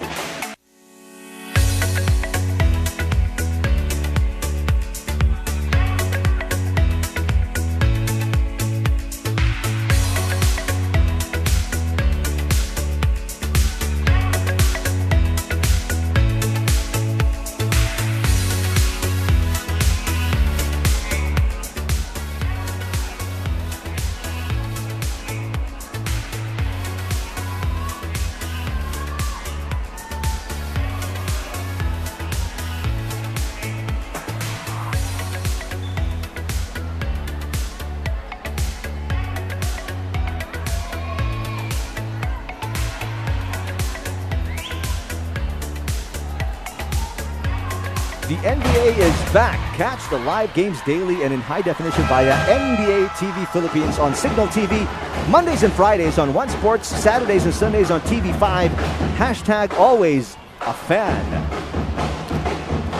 [SPEAKER 2] The NBA is back. Catch the live games daily and in high definition via NBA TV Philippines on Signal TV, Mondays and Fridays on One Sports, Saturdays and Sundays on TV5. Hashtag always a fan.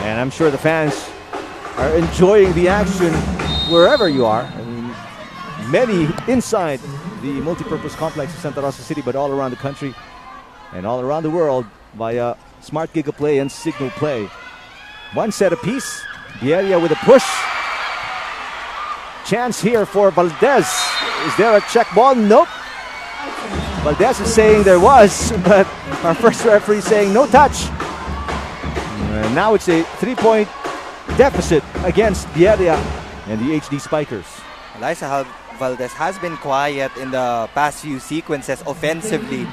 [SPEAKER 2] And I'm sure the fans are enjoying the action wherever you are. I mean, many inside the multipurpose complex of Santa Rosa City, but all around the country and all around the world via Smart Giga Play and Signal Play. One set apiece. Bieria with a push. Chance here for Valdez. Is there a check ball? Nope. Valdez is saying there was, but our first referee saying no touch. And now it's a 3-point deficit against Bieria and the HD Spikers.
[SPEAKER 3] Eliza Valdez has been quiet in the past few sequences offensively.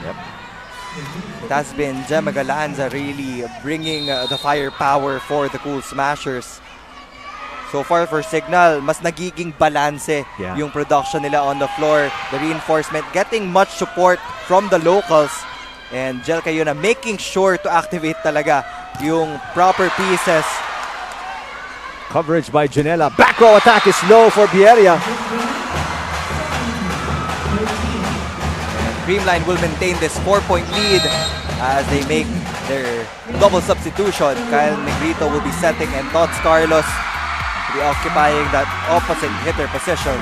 [SPEAKER 3] It has been Gemma Galanza really bringing the firepower for the Cool Smashers. So far for Signal, mas nagiging balanse yung production nila on the floor. The reinforcement getting much support from the locals. And Jel Cayuna making sure to activate talaga yung proper pieces
[SPEAKER 2] Coverage by Janela. Back row attack is low for Bieria.
[SPEAKER 3] Creamline will maintain this 4-point lead as they make their double substitution. Kyle Negrito will be setting and Tots Carlos will be occupying that opposite hitter position.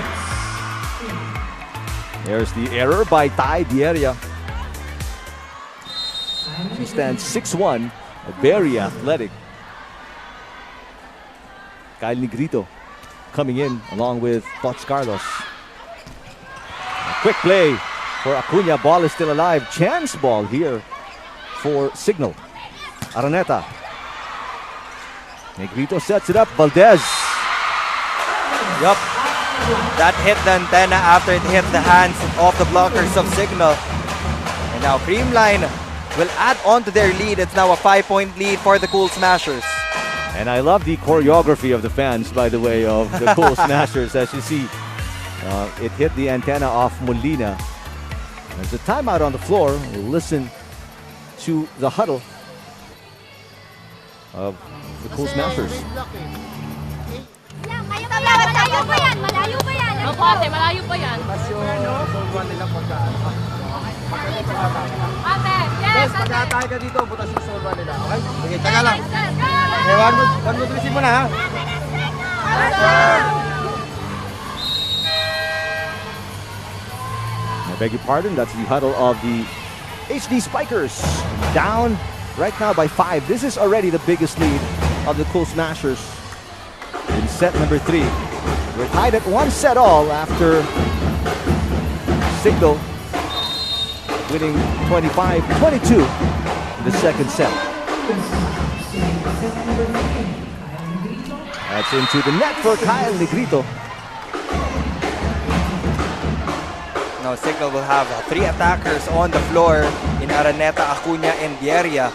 [SPEAKER 2] There's the error by Tai Bieria. She stands 6'1", very athletic. Kyle Negrito coming in along with Tots Carlos. A quick play for Acuna. Ball is still alive. Chance ball here for Signal. Araneta. Negrito sets it up. Valdez.
[SPEAKER 3] Yup. That hit the antenna after it hit the hands of the blockers of Signal. And now Creamline will add on to their lead. It's now a 5-point lead for the Cool Smashers.
[SPEAKER 2] And I love the choreography of the fans, by the way, of the Cool Smashers. As you see, it hit the antenna off Molina. There's a timeout on the floor. We'll listen to the huddle of the Cool Smashers.
[SPEAKER 5] Malayo pa yan, malayo pa yan.
[SPEAKER 7] Opo, ate, malayo pa yan. Ate, yes, ate.
[SPEAKER 4] Pag-atake ka dito, butas yung solva nila. Okay? Sige, taga lang. Okay, one more receive mo na, ha?
[SPEAKER 2] I beg your pardon, that's the huddle of the HD Spikers. Down right now by 5. This is already the biggest lead of the Cool Smashers in set number 3. We're tied at 1 set all after Signal winning 25-22 in the second set. That's into the net for Kyle Negrito.
[SPEAKER 3] Now Signal will have 3 attackers on the floor in Araneta, Acuna, and Bieria.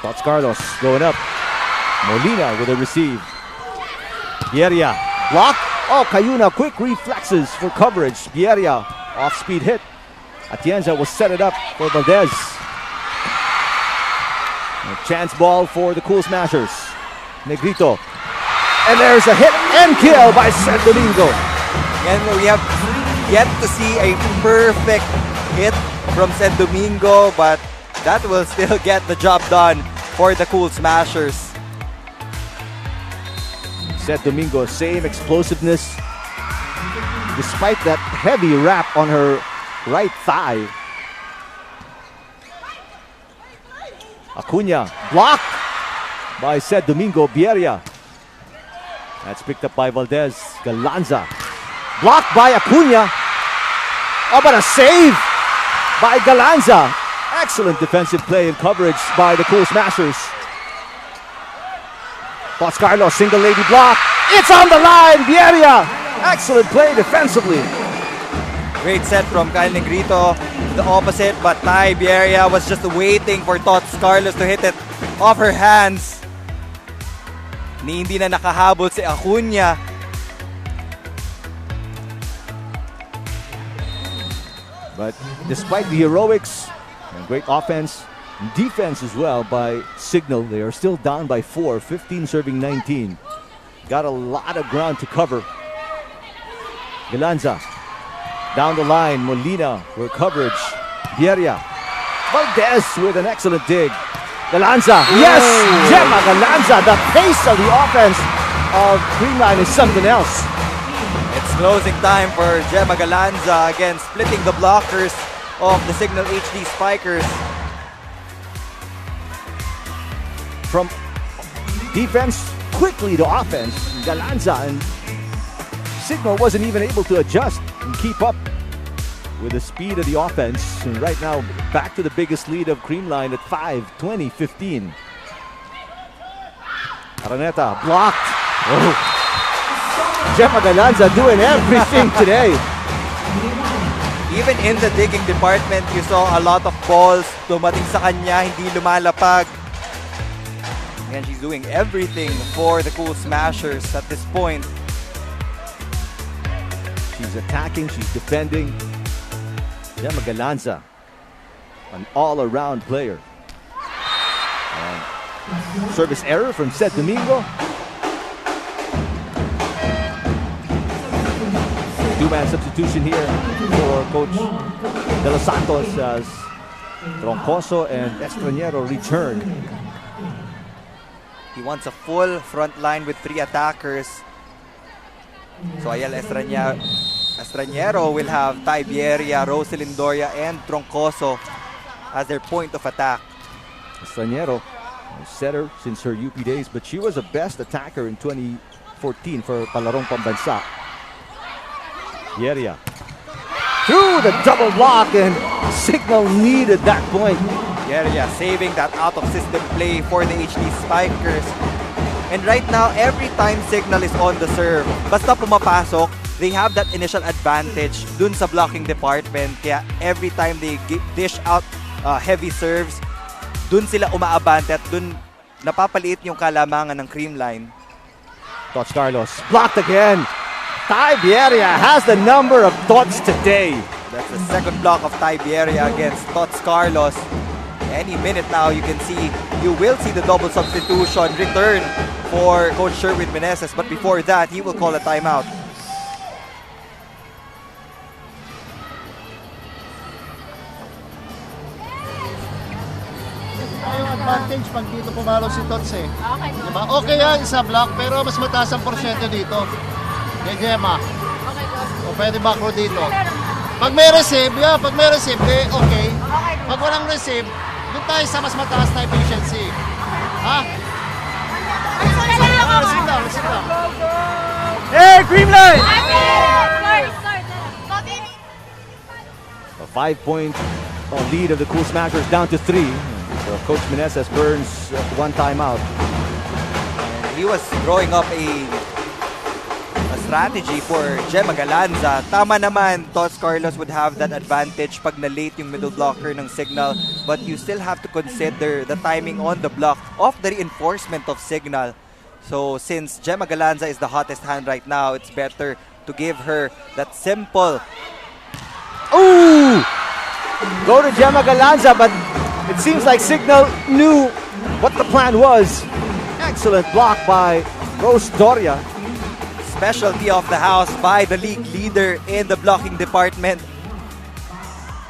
[SPEAKER 2] Tots Carlos going up. Molina with a receive. Bieria block. Oh, Cayuna, quick reflexes for coverage. Bieria off-speed hit. Atienza will set it up for Valdez. A chance ball for the Cool Smashers. Negrito. And there's a hit and kill by San Domingo.
[SPEAKER 3] And we have yet to see a perfect hit from San Domingo, but that will still get the job done for the Cool Smashers.
[SPEAKER 2] San Domingo, same explosiveness. Despite that heavy wrap on her right thigh. Acuna blocked by San Domingo. Bieria. That's picked up by Valdez. Galanza blocked by Acuna. Oh, but a save by Galanza. Excellent defensive play and coverage by the Cool Smashers. Tots Carlos, single lady block. It's on the line, Bieria. Excellent play defensively.
[SPEAKER 3] Great set from Kyle Negrito. The opposite, but Tai Bieria was just waiting for Tots Carlos to hit it off her hands. Hindi na nakahabol si Acuna.
[SPEAKER 2] But despite the heroics and great offense and defense as well by Signal, they are still down by 4, 15 serving 19. Got a lot of ground to cover. Galanza down the line. Molina for coverage. Bieria. Valdez with an excellent dig. Galanza. Yes! Gemma Galanza. The pace of the offense of Creamline is something else.
[SPEAKER 3] It's closing time for Gemma Galanza, again splitting the blockers of the Signal HD Spikers.
[SPEAKER 2] From defense quickly to offense, Galanza and Signal wasn't even able to adjust and keep up with the speed of the offense. And right now, back to the biggest lead of Creamline at 5-20-15. Araneta blocked. Oh. Gemma Galanza doing everything today.
[SPEAKER 3] Even in the digging department, you saw a lot of balls dumating sa kanya, hindi lumalapag. And she's doing everything for the Cool Smashers at this point.
[SPEAKER 2] She's attacking, she's defending. Gemma Galanza, an all-around player. And service error from Seth Domingo. Two-man substitution here for Coach De Los Santos as Troncoso and Estranero return.
[SPEAKER 3] He wants a full front line with 3 attackers. So Ayel Estranero will have Ty Bieria, Roselyn Doria, and Troncoso as their point of attack.
[SPEAKER 2] Estranero, a setter since her UP days, but she was a best attacker in 2014 for Palarong Pambansa. Bieria through the double block, and Signal needed that point.
[SPEAKER 3] Bieria saving that out-of-system play for the HD Spikers. And right now, every time Signal is on the serve, basta pumapasok, they have that initial advantage dun sa blocking department. Kaya every time they dish out heavy serves, dun sila umaabante at dun napapaliit yung kalamangan ng Creamline.
[SPEAKER 2] Tots Carlos blocked again. Ty Bieria has the number of Tots today.
[SPEAKER 3] That's the second block of Ty Bieria against Tots Carlos. Any minute now, you will see the double substitution return for Coach Sherwin Meneses. But before that, he will call a timeout.
[SPEAKER 8] Yung advantage pag dito pumalo si Tots eh. Diba? Okay yan, isa block, pero mas mataas ang porsyento dito. Kay Gemma. O pwede macro dito. Pag may receive, okay. Pag walang receive, doon tayo sa mas mataas na efficiency. Ha? Receive lang.
[SPEAKER 2] Hey, Creamline! A 5-point lead of the Cool Smackers down to 3. So Coach Meneses burns one timeout.
[SPEAKER 3] And he was drawing up a strategy for Gemma Galanza. Tama naman, Tots Carlos would have that advantage pag na-late yung middle blocker ng Signal. But you still have to consider the timing on the block of the reinforcement of Signal. So since Gemma Galanza is the hottest hand right now, it's better to give her that simple.
[SPEAKER 2] Ooh! Go to Gemma Galanza, but it seems like Signal knew what the plan was. Excellent block by Rose Doria.
[SPEAKER 3] Specialty of the house by the league leader in the blocking department.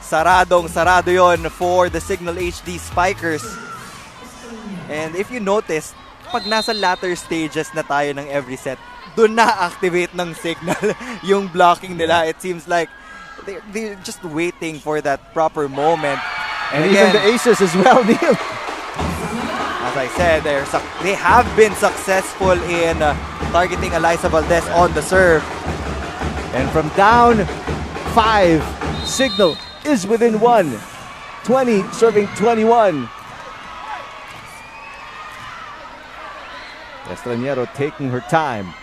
[SPEAKER 3] Sarado yon for the Signal HD Spikers. And if you notice, pag nasa latter stages na tayo ng every set, doon na-activate ng Signal yung blocking nila. It seems like they're just waiting for that proper moment.
[SPEAKER 2] And again, even the aces as well, Neil.
[SPEAKER 3] As I said, they have been successful in targeting Eliza Valdez on the serve.
[SPEAKER 2] And from down 5, Signal is within 1. 20 serving 21. Estranero taking her time.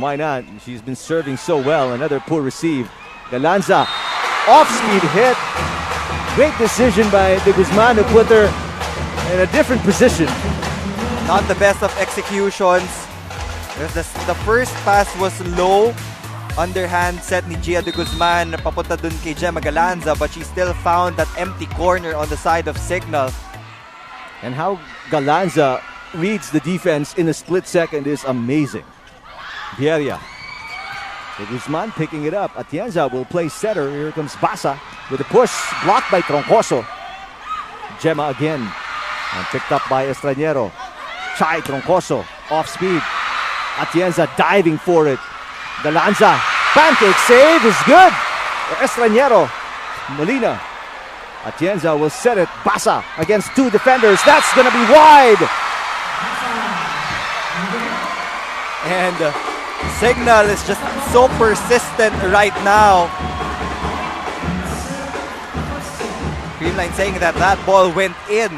[SPEAKER 2] Why not? She's been serving so well. Another poor receive. Galanza, off-speed hit. Great decision by De Guzman to put her in a different position.
[SPEAKER 3] Not the best of executions. The first pass was low. Underhand set ni Gia De Guzman papunta dun kay Gemma Galanza, but she still found that empty corner on the side of Signal.
[SPEAKER 2] And how Galanza reads the defense in a split second is amazing. Bieria. De Guzman picking it up. Atienza will play setter. Here comes Basa with a push. Blocked by Troncoso. Gemma again. And picked up by Estranero. Chai Troncoso. Off speed. Atienza diving for it. Galanza. Pancake save is good. Estranero. Molina. Atienza will set it. Basa against 2 defenders. That's going to be wide.
[SPEAKER 3] And Signal is just so persistent right now. Creamline saying that ball went in.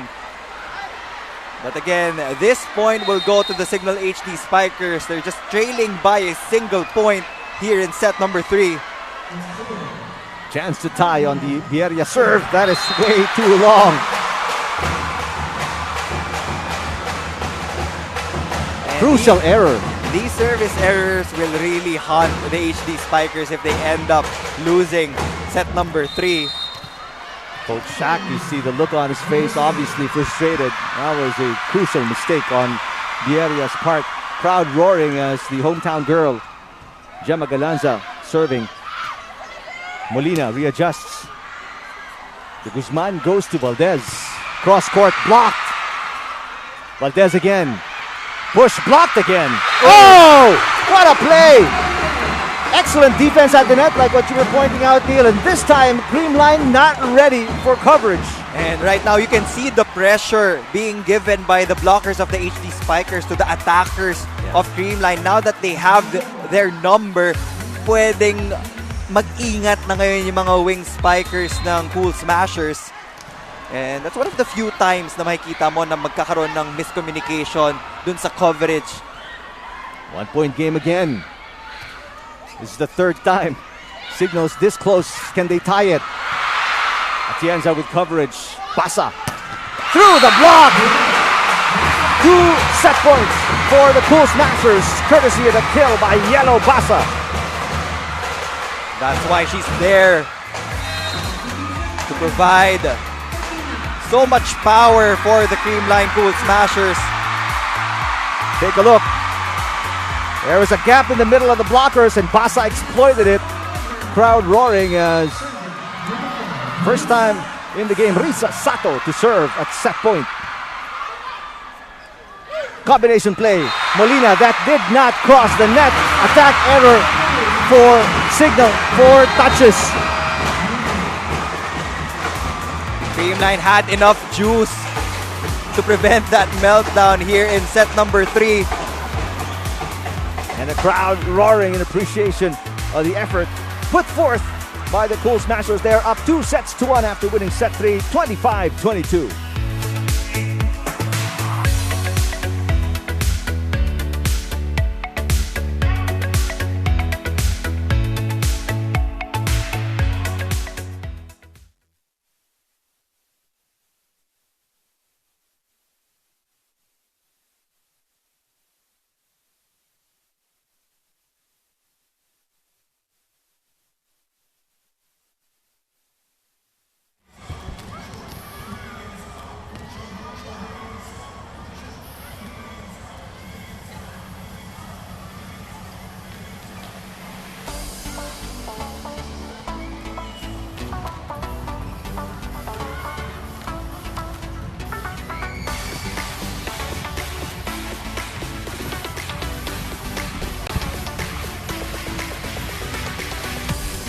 [SPEAKER 3] But again, this point will go to the Signal HD Spikers. They're just trailing by a single point here in set number 3.
[SPEAKER 2] Chance to tie on the Bieria serve. That is way too long.
[SPEAKER 3] And
[SPEAKER 2] Crucial error.
[SPEAKER 3] These service errors will really haunt the HD Spikers if they end up losing set number 3.
[SPEAKER 2] Coach Shaq, you see the look on his face, obviously frustrated. That was a crucial mistake on Vieria's part. Crowd roaring as the hometown girl, Gemma Galanza, serving. Molina readjusts. The Guzman goes to Valdez. Cross court blocked. Valdez again. Push blocked again. Oh! What a play! Excellent defense at the net, like what you were pointing out, Neil. And this time, Creamline not ready for coverage.
[SPEAKER 3] And right now, you can see the pressure being given by the blockers of the HD Spikers to the attackers of Creamline. Now that they have their number, pwedeng mag-ingat na ngayon yung mga wing spikers ng Cool Smashers. And that's one of the few times na makikita mo na magkakaroon ng miscommunication dun sa coverage.
[SPEAKER 2] 1-point game again. This is the third time. Signals this close. Can they tie it? Atienza with coverage. Basa. Through the block! 2 set points for the Cool Smashers, courtesy of the kill by Yellow Basa.
[SPEAKER 3] That's why she's there to provide so much power for the Creamline Cool Smashers.
[SPEAKER 2] Take a look. There was a gap in the middle of the blockers and Basa exploited it. Crowd roaring as first time in the game, Risa Sato to serve at set point. Combination play. Molina, that did not cross the net. Attack error for Signal, 4 touches.
[SPEAKER 3] Creamline had enough juice to prevent that meltdown here in set number 3.
[SPEAKER 2] And the crowd roaring in appreciation of the effort put forth by the Cool Smashers. They're up 2-1 after winning set 3, 25-22.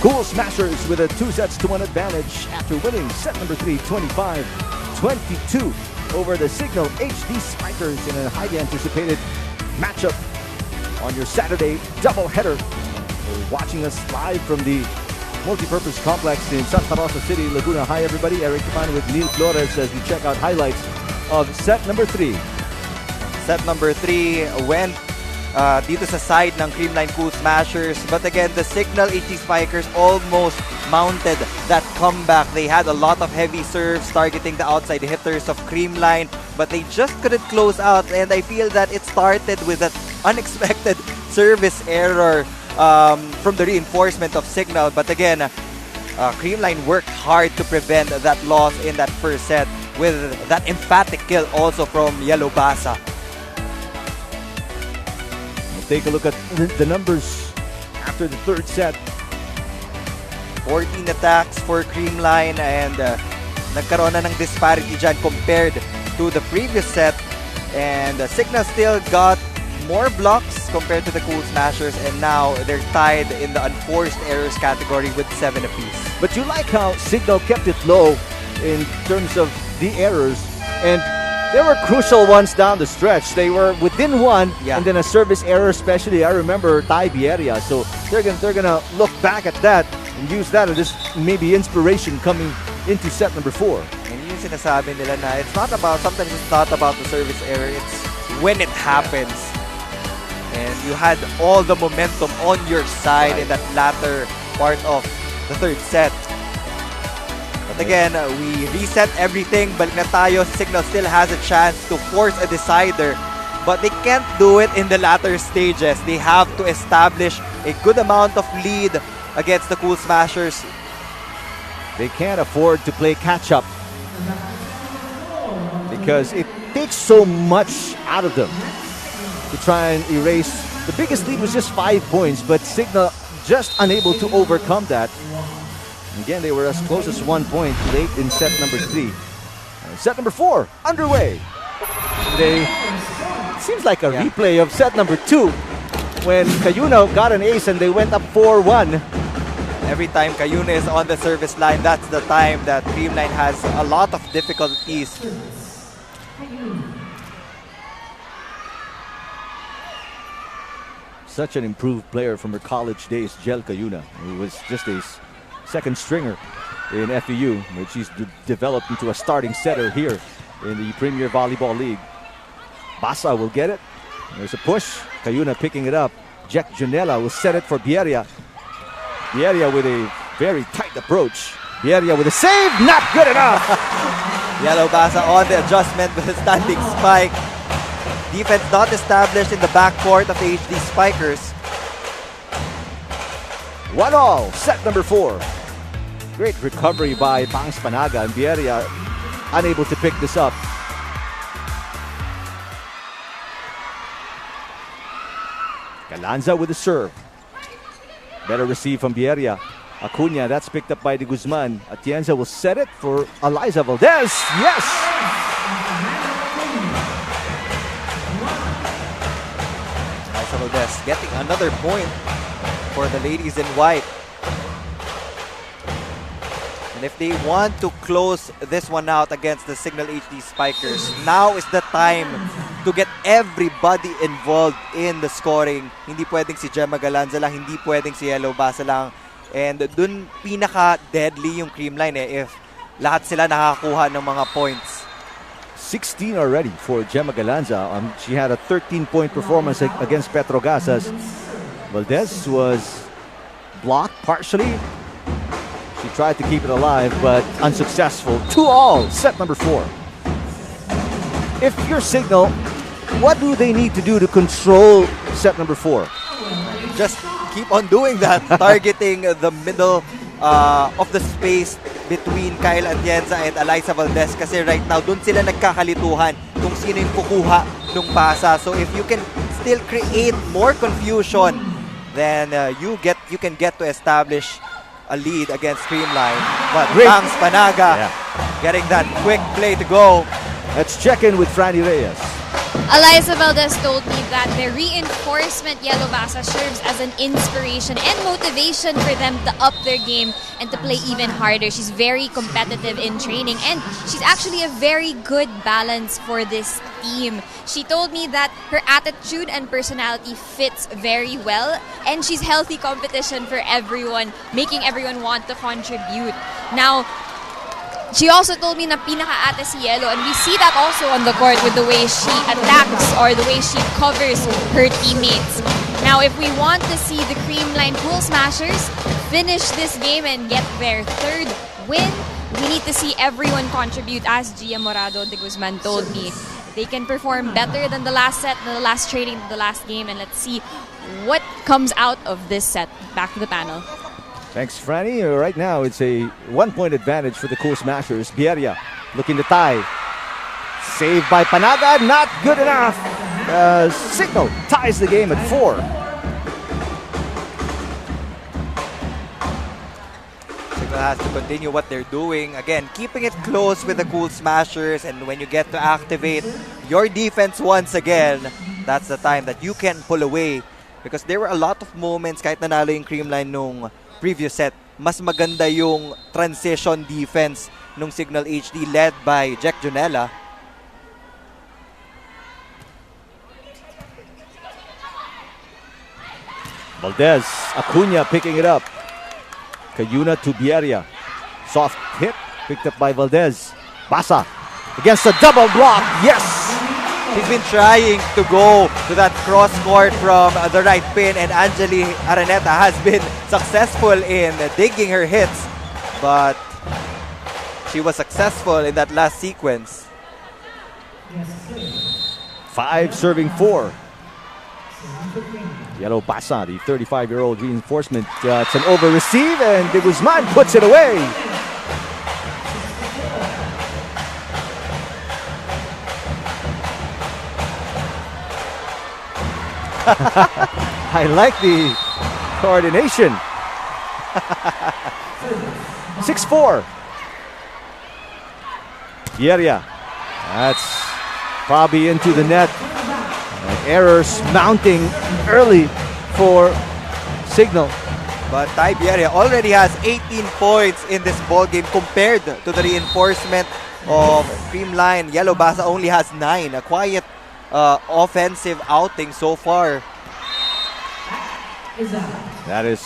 [SPEAKER 2] Cool Smashers with a 2-1 advantage after winning set number 3, 25-22 over the Signal HD Spikers in a highly anticipated matchup on your Saturday doubleheader. You're watching us live from the multipurpose complex in Santa Rosa City, Laguna. Hi everybody, Eric Kaman with Neil Flores as we check out highlights of set number 3.
[SPEAKER 3] Set number 3 went dito sa side ng Creamline Cool Smashers. But again, the Signal HD Spikers almost mounted that comeback. They had a lot of heavy serves targeting the outside hitters of Creamline, but they just couldn't close out. And I feel that it started with that unexpected service error from the reinforcement of Signal. But again, Creamline worked hard to prevent that loss in that first set with that emphatic kill also from Yellow Basa.
[SPEAKER 2] Take a look at the numbers after the third set.
[SPEAKER 3] 14 attacks for Creamline and nagkaroon na ng disparity dyan compared to the previous set. And Signal still got more blocks compared to the Cool Smashers, and now they're tied in the unforced errors category with 7 apiece.
[SPEAKER 2] But you like how Signal kept it low in terms of the errors, and there were crucial ones down the stretch. They were within 1, and then a service error, especially. I remember Ty Vieria. So they're gonna look back at that and use that as just maybe inspiration coming into set number 4.
[SPEAKER 3] And yung sinasabi nila na sometimes it's not about the service error, it's when it happens. And you had all the momentum on your side in that latter part of the third set. But again, we reset everything. Balik na tayo. Signal still has a chance to force a decider, but they can't do it in the latter stages. They have to establish a good amount of lead against the Cool Smashers.
[SPEAKER 2] They can't afford to play catch-up because it takes so much out of them to try and erase. The biggest lead was just 5 points, but Signal just unable to overcome that. Again, they were as close as 1 point late in set number 3. Set number 4 underway. It seems like a replay of set number 2 when Cayuna got an ace and they went up 4-1.
[SPEAKER 3] Every time Cayuna is on the service line, that's the time that Creamline has a lot of difficulties.
[SPEAKER 2] Such an improved player from her college days, Jel Cayuna, who was just a second stringer in FEU, which she's developed into a starting setter here in the Premier Volleyball League. Basa will get it. There's a push. Cayuna picking it up. Jack Junella will set it for Bieria. Bieria with a very tight approach. Bieria with a save, not good enough.
[SPEAKER 3] Yellow Basa on the adjustment with a standing spike. Defense not established in the backcourt of the HD Spikers.
[SPEAKER 2] 1-all, set number 4. Great recovery by Bangs Panaga, and Bieria unable to pick this up. Galanza with the serve. Better receive from Bieria. Acuna, that's picked up by De Guzman. Atienza will set it for Eliza Valdez. Yes!
[SPEAKER 3] Eliza Valdez getting another point for the ladies in white. And if they want to close this one out against the Signal HD Spikers, now is the time to get everybody involved in the scoring. Hindi pwedeng si Gemma Galanza lang, hindi pwedeng si Yellow Basa lang. And dun pinaka-deadly yung Creamline if lahat sila nakakuha ng mga points.
[SPEAKER 2] 16 already for Gemma Galanza. She had a 13-point performance against Petrogasas. Valdez was blocked partially. She tried to keep it alive, but unsuccessful. 2-all, set number 4. If you're Signal, what do they need to do to control set number 4?
[SPEAKER 3] Just keep on doing that, targeting the middle of the space between Kyle Atienza and Eliza Valdez kasi right now, dun sila nagkakalituhan kung sino yung kukuha ng pasa. So if you can still create more confusion, then you can get to establish a lead against Creamline. But Bangs Panaga getting that quick play to go.
[SPEAKER 2] Let's check in with Franny Reyes.
[SPEAKER 6] Eliza Valdez told me that their reinforcement Yellow Basa serves as an inspiration and motivation for them to up their game and to play even harder. She's very competitive in training and she's actually a very good balance for this team. She told me that her attitude and personality fits very well and she's healthy competition for everyone, making everyone want to contribute. Now, she also told me na pinaka-ate si Yellow, and we see that also on the court with the way she attacks or the way she covers her teammates. Now, if we want to see the Creamline Pool Smashers finish this game and get their 3rd win, we need to see everyone contribute, as Gia Morado de Guzman told me. They can perform better than the last set, the last trading, the last game, and let's see what comes out of this set. Back to the panel.
[SPEAKER 2] Thanks, Franny. Right now, it's a 1-point advantage for the Cool Smashers. Bieria looking to tie. Saved by Panaga, not good enough. Signal ties the game at 4.
[SPEAKER 3] Signal has to continue what they're doing. Again, keeping it close with the Cool Smashers, and when you get to activate your defense once again, that's the time that you can pull away. Because there were a lot of moments, kahit nanalo yung Creamline nung previous set, mas maganda yung transition defense nung Signal HD led by Jack Junella.
[SPEAKER 2] Valdez, Acuna picking it up. Cayuna to Bieria. Soft hit, picked up by Valdez. Basa against a double block. Yes!
[SPEAKER 3] He's been trying to go to that cross court from the right pin, and Angeli Araneta has been successful in digging her hits, but she was successful in that last sequence.
[SPEAKER 2] 5 serving 4. Yellow Basa, the 35-year-old reinforcement. It's an over receive, and De Guzman puts it away. I like the coordination. 6-4. Yeria. That's probably into the net. Errors mounting early for Signal.
[SPEAKER 3] But Tiberia already has 18 points in this ball game compared to the reinforcement of Creamline. Yellow Basa only has 9. A quiet offensive outing so far.
[SPEAKER 2] That is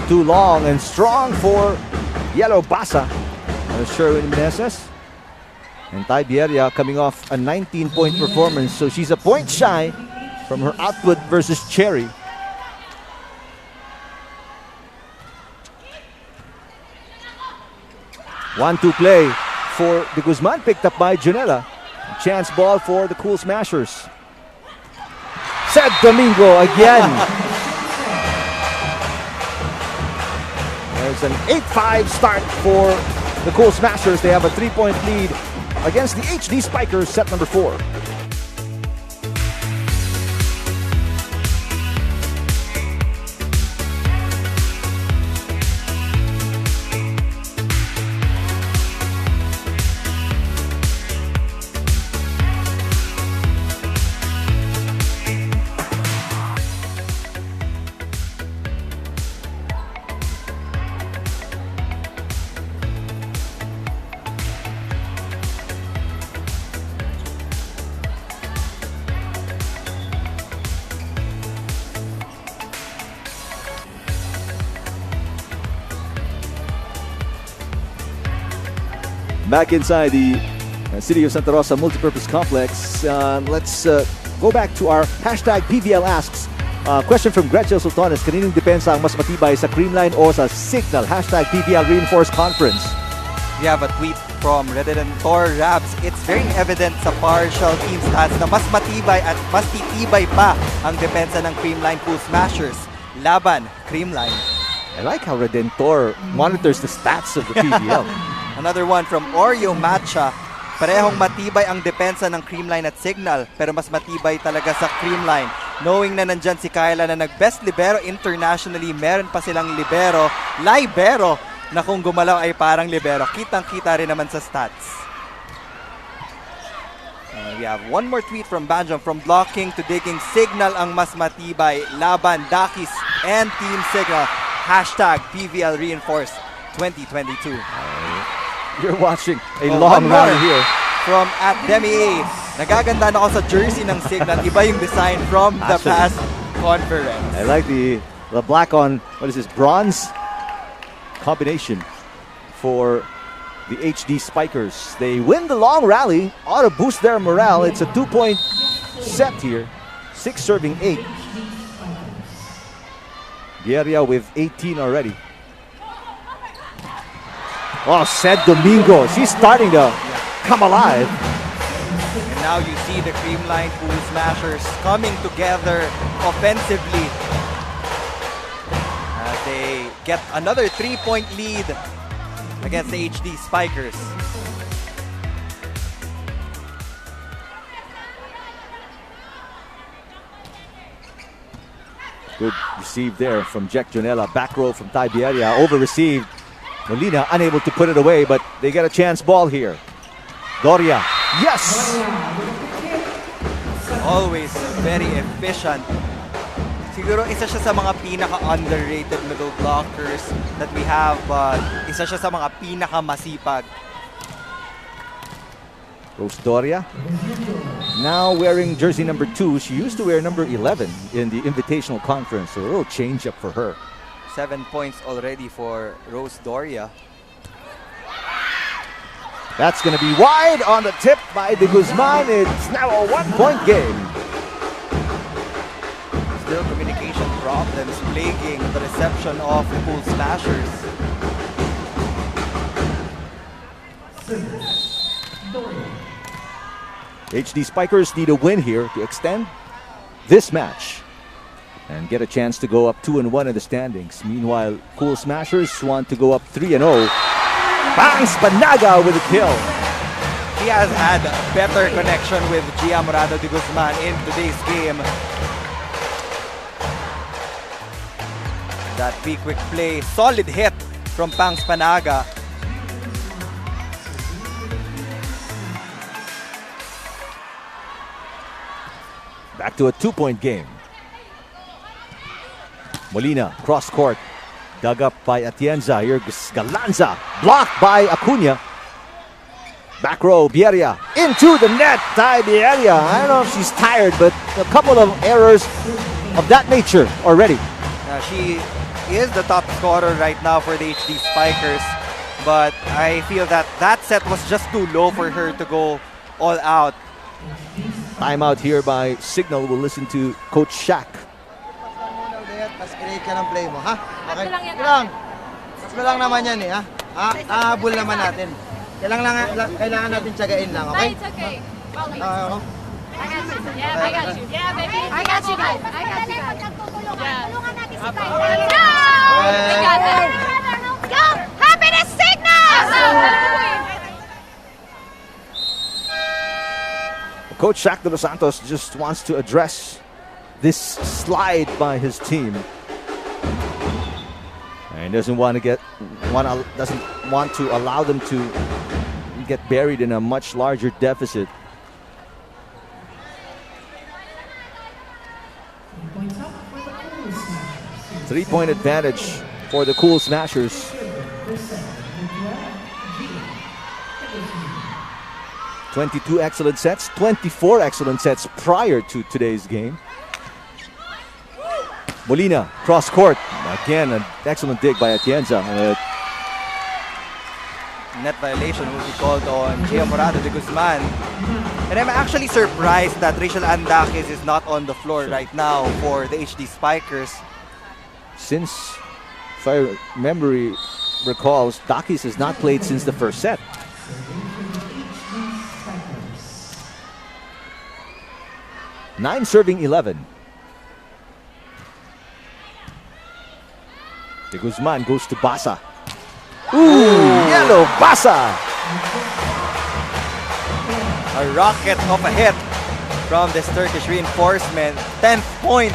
[SPEAKER 2] too long and strong for Yellow Basa. Sherwin Meneses. And Tiberia coming off a 19-point performance, so she's a point shy from her output versus Cherry. One-two play for the Guzman, picked up by Janela. Chance ball for the Cool Smashers. Said Domingo again. There's an 8-5 start for the Cool Smashers. They have a 3-point lead against the HD Spikers, set number 4. Back inside the City of Santa Rosa Multipurpose Complex, let's go back to our hashtag PVL Asks. Question from Gretchen Sultanes, kaninong depensa ang mas matibay sa Creamline o sa Signal? Hashtag PVL Reinforced Conference.
[SPEAKER 3] We have a tweet from Redentor Rabs. It's very evident sa partial team stats na mas matibay at mas titibay pa ang depensa ng Creamline Cool Smashers laban Creamline.
[SPEAKER 2] I like how Redentor monitors the stats of the PVL.
[SPEAKER 3] Another one from Oreo Matcha. Parehong matibay ang depensa ng Creamline at Signal, pero mas matibay talaga sa Creamline. Knowing na nandyan si Kyla na nag-best libero internationally, meron pa silang libero, na kung gumalaw ay parang libero. Kitang-kita rin naman sa stats. We have one more tweet from Banjom. From blocking to digging, Signal ang mas matibay. Laban, Dakis, and Team Signal. Hashtag PVL Reinforced 2022.
[SPEAKER 2] You're watching a long rally here.
[SPEAKER 3] From at Demi A. Nagaganda na ako sa jersey ng Signal. Iba yung design from the past conference.
[SPEAKER 2] I like the black on, what is this, bronze combination for the HD Spikers. They win the long rally, ought to boost their morale. It's a 2-point set here. 6 serving 8. Guerra with 18 already. Oh, said Domingo. She's starting to come alive.
[SPEAKER 3] And now you see the Creamline Cool Smashers coming together offensively as they get another 3-point lead against the HD Spikers.
[SPEAKER 2] Good receive there from Jack Jonella. Back row from Tiberia. Over-received. Molina unable to put it away, but they get a chance ball here. Doria. Yes!
[SPEAKER 3] Always very efficient. Siguro isa siya sa mga pinaka-underrated middle blockers that we have, but isa siya sa mga pinaka-masipag.
[SPEAKER 2] Rose Doria. Now wearing jersey number 2. She used to wear number 11 in the Invitational Conference, so a little change up for her.
[SPEAKER 3] 7 points already for Rose Doria.
[SPEAKER 2] That's going to be wide on the tip by De Guzman. It's now a 1-point game.
[SPEAKER 3] Still communication problems plaguing the reception of the Cool Smashers.
[SPEAKER 2] HD Spikers need a win here to extend this match and get a chance to go up 2-1 in the standings. Meanwhile, Cool Smashers want to go up 3-0. Bangs Banaga with a kill.
[SPEAKER 3] He has had better connection with Gia Morado de Guzman in today's game. That big quick play. Solid hit from Pangs Panaga.
[SPEAKER 2] Back to a 2-point game. Molina, cross court. Dug up by Atienza. Here's Galanza. Blocked by Acuna. Back row, Bieria. Into the net. Ty Bieria. I don't know if she's tired, but a couple of errors of that nature already.
[SPEAKER 3] She is the top scorer right now for the HD Spikers. But I feel that that set was just too low for her to go all out.
[SPEAKER 2] Timeout here by Signal. We'll listen to Coach Shaq.
[SPEAKER 4] Mas create ka ng play mo, ha? Okay?
[SPEAKER 7] lang yan,
[SPEAKER 4] Lang. Mas lang naman yan eh, ha? Ahabol naman natin. Kailangan natin tiyagain lang, okay?
[SPEAKER 7] It's okay.
[SPEAKER 4] Okay.
[SPEAKER 7] I got you. Yeah, I got you. Yeah, baby. I got you guys. I got you guys. Yeah.
[SPEAKER 5] Tulungan natin si Kai.
[SPEAKER 7] Go! We got it.
[SPEAKER 5] Go! Happiness signal!
[SPEAKER 2] Coach Shaq de los Santos just wants to address this slide by his team, and doesn't want to allow them to get buried in a much larger deficit. Three-point advantage for the Cool Smashers. 22 excellent sets, 24 excellent sets prior to today's game. Molina, cross court. Again, an excellent dig by Atienza.
[SPEAKER 3] Net violation will be called on Gia Morado de Guzman. And I'm actually surprised that Rachel Andakis is not on the floor right now for the HD Spikers.
[SPEAKER 2] Since, if I memory recalls, Dakis has not played since the first set. Nine serving 11. De Guzman goes to Basa. Ooh, yellow Basa.
[SPEAKER 3] A rocket of a hit from this Turkish reinforcement. 10th point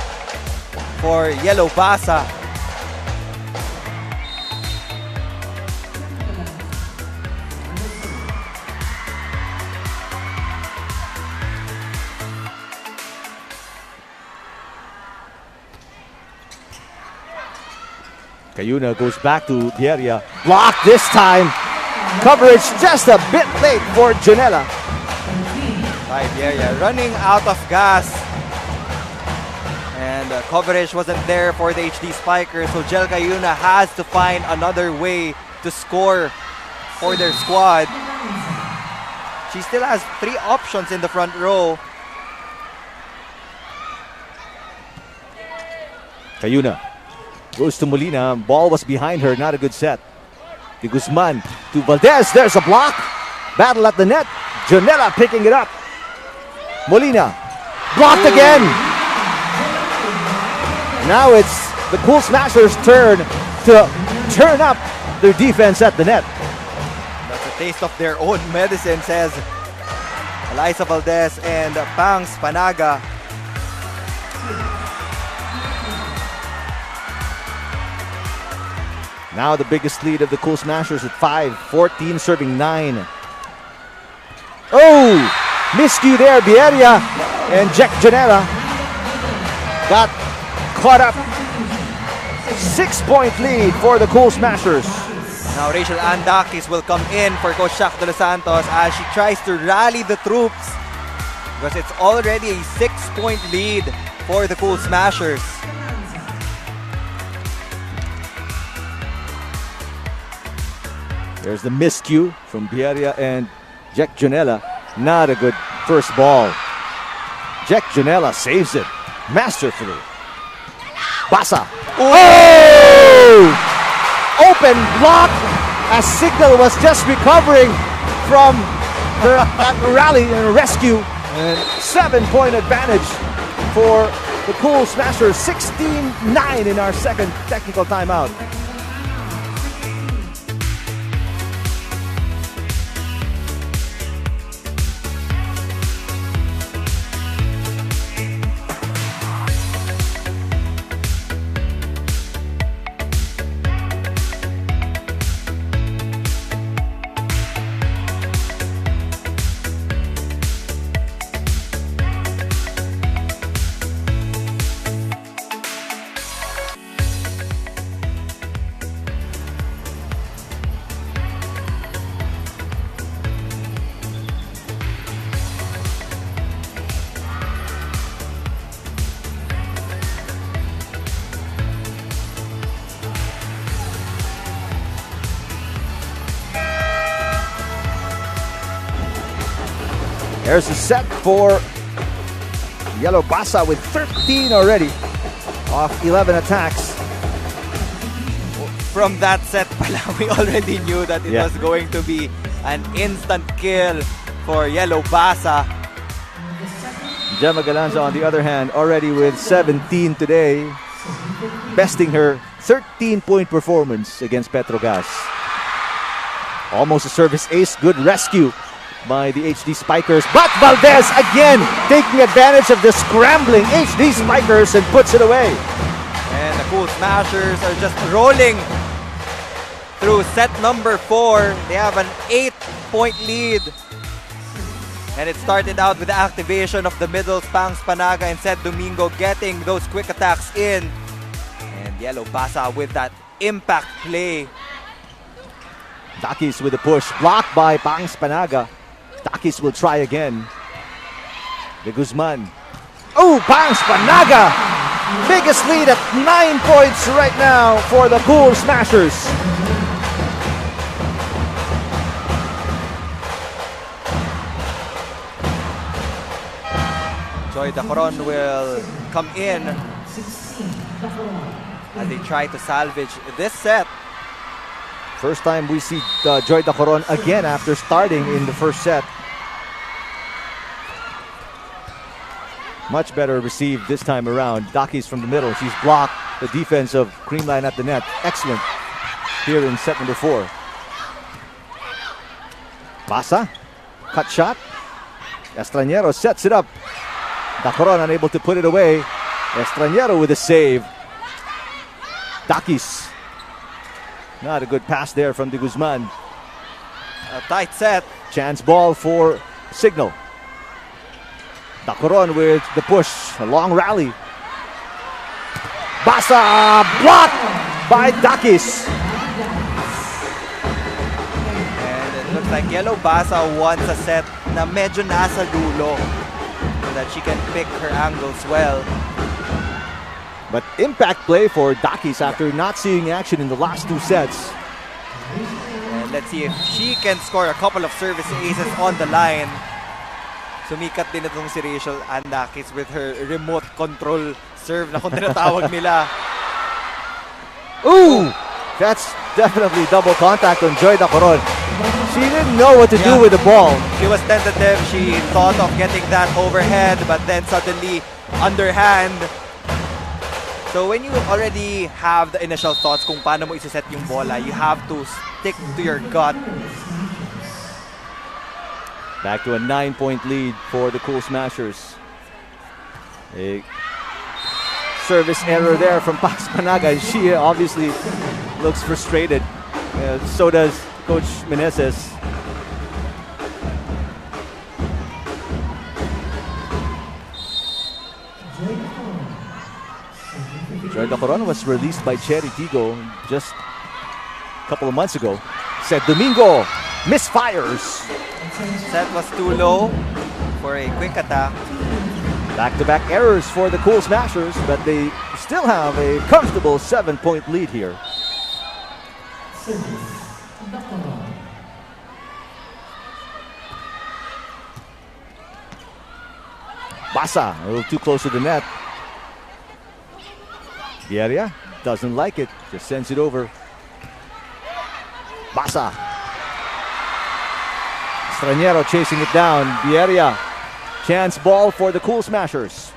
[SPEAKER 3] for Yellow Basa.
[SPEAKER 2] Cayuna goes back to Bieria. Blocked this time. Coverage just a bit late for Janela.
[SPEAKER 3] Bieria running out of gas. And coverage wasn't there for the HD Spikers. So Jel Cayuna has to find another way to score for their squad. She still has 3 options in the front row.
[SPEAKER 2] Cayuna goes to Molina. Ball was behind her. Not a good set. De Guzman to Valdez. There's a block. Battle at the net. Janela picking it up. Molina blocked again. Now it's the Cool Smashers' turn to turn up their defense at the net.
[SPEAKER 3] That's a taste of their own medicine, says Eliza Valdez and Pangs Panaga.
[SPEAKER 2] Now the biggest lead of the Cool Smashers at 5. 14 serving 9. Oh! Miscue there. Bieria and Jack Janela got caught up. 6-point lead for the Cool Smashers.
[SPEAKER 3] Now Rachel Andakis will come in for Coach Shaq de los Santos as she tries to rally the troops because it's already a 6-point lead for the Cool Smashers.
[SPEAKER 2] There's the miscue from Bieria and Jack Janela. Not a good first ball. Jack Janela saves it masterfully. Basa. Oh! Open block as Signal was just recovering from that rally and rescue. And 7-point advantage for the Cool Smashers. 16-9 in our second technical timeout. There's a set for Yellow Basa with 13 already off 11 attacks.
[SPEAKER 3] From that set pala, we already knew that it was going to be an instant kill for Yellow Basa.
[SPEAKER 2] Gemma Galanza, on the other hand, already with 17 today, besting her 13-point performance against Petrogas. Almost a service ace, good rescue by the HD Spikers, but Valdez again taking advantage of the scrambling HD Spikers and puts it away.
[SPEAKER 3] And the Cool Smashers are just rolling through set number 4. They have an 8-point lead. And it started out with the activation of the middle Pangs Panaga and Seth Domingo getting those quick attacks in. And Yellow Basa with that impact play.
[SPEAKER 2] Dakis with a push, blocked by Pangs Panaga. Dakis will try again. De Guzman. Oh, Pangs Panaga! Biggest lead at 9 points right now for the Cool Smashers.
[SPEAKER 3] Joy Dacoron will come in as they try to salvage this set.
[SPEAKER 2] First time we see Joy Dacoron again after starting in the first set. Much better received this time around. Dakis from the middle. She's blocked the defense of Creamline at the net. Excellent here in set number 4. Basa. Cut shot. Estranero sets it up. Dacoron unable to put it away. Estranero with a save. Dakis. Not a good pass there from De Guzman.
[SPEAKER 3] A tight set.
[SPEAKER 2] Chance ball for CIGNAL. Dacoron with the push. A long rally. Basa blocked by Dakis.
[SPEAKER 3] And it looks like Yellow Basa wants a set na medyo nasa dulo so that she can pick her angles well.
[SPEAKER 2] But impact play for Dakis after not seeing action in the last 2 sets.
[SPEAKER 3] And let's see if she can score a couple of service aces on the line. Sumikat din itong si Rachel Andakis with her remote control serve na kung tinatawag nila.
[SPEAKER 2] Ooh! That's definitely double contact on Joy Dacoron. She didn't know what to do with the ball.
[SPEAKER 3] She was tentative. She thought of getting that overhead, but then suddenly underhand. So when you already have the initial thoughts kung paano mo isiset yung bola, you have to stick to your gut.
[SPEAKER 2] Back to a 9-point lead for the Cool Smashers. A service error there from Pangs Panaga. She obviously looks frustrated. So does Coach Meneses. Joy Dacoron was released by Cherry Tigo just a couple of months ago. Said Domingo misfires.
[SPEAKER 3] Set was too low for a quick attack.
[SPEAKER 2] Back-to-back errors for the Cool Smashers, but they still have a comfortable 7-point lead here. Basa, a little too close to the net. Vieria doesn't like it, just sends it over. Basa. Estranero chasing it down. Vieria. Chance ball for the Cool Smashers.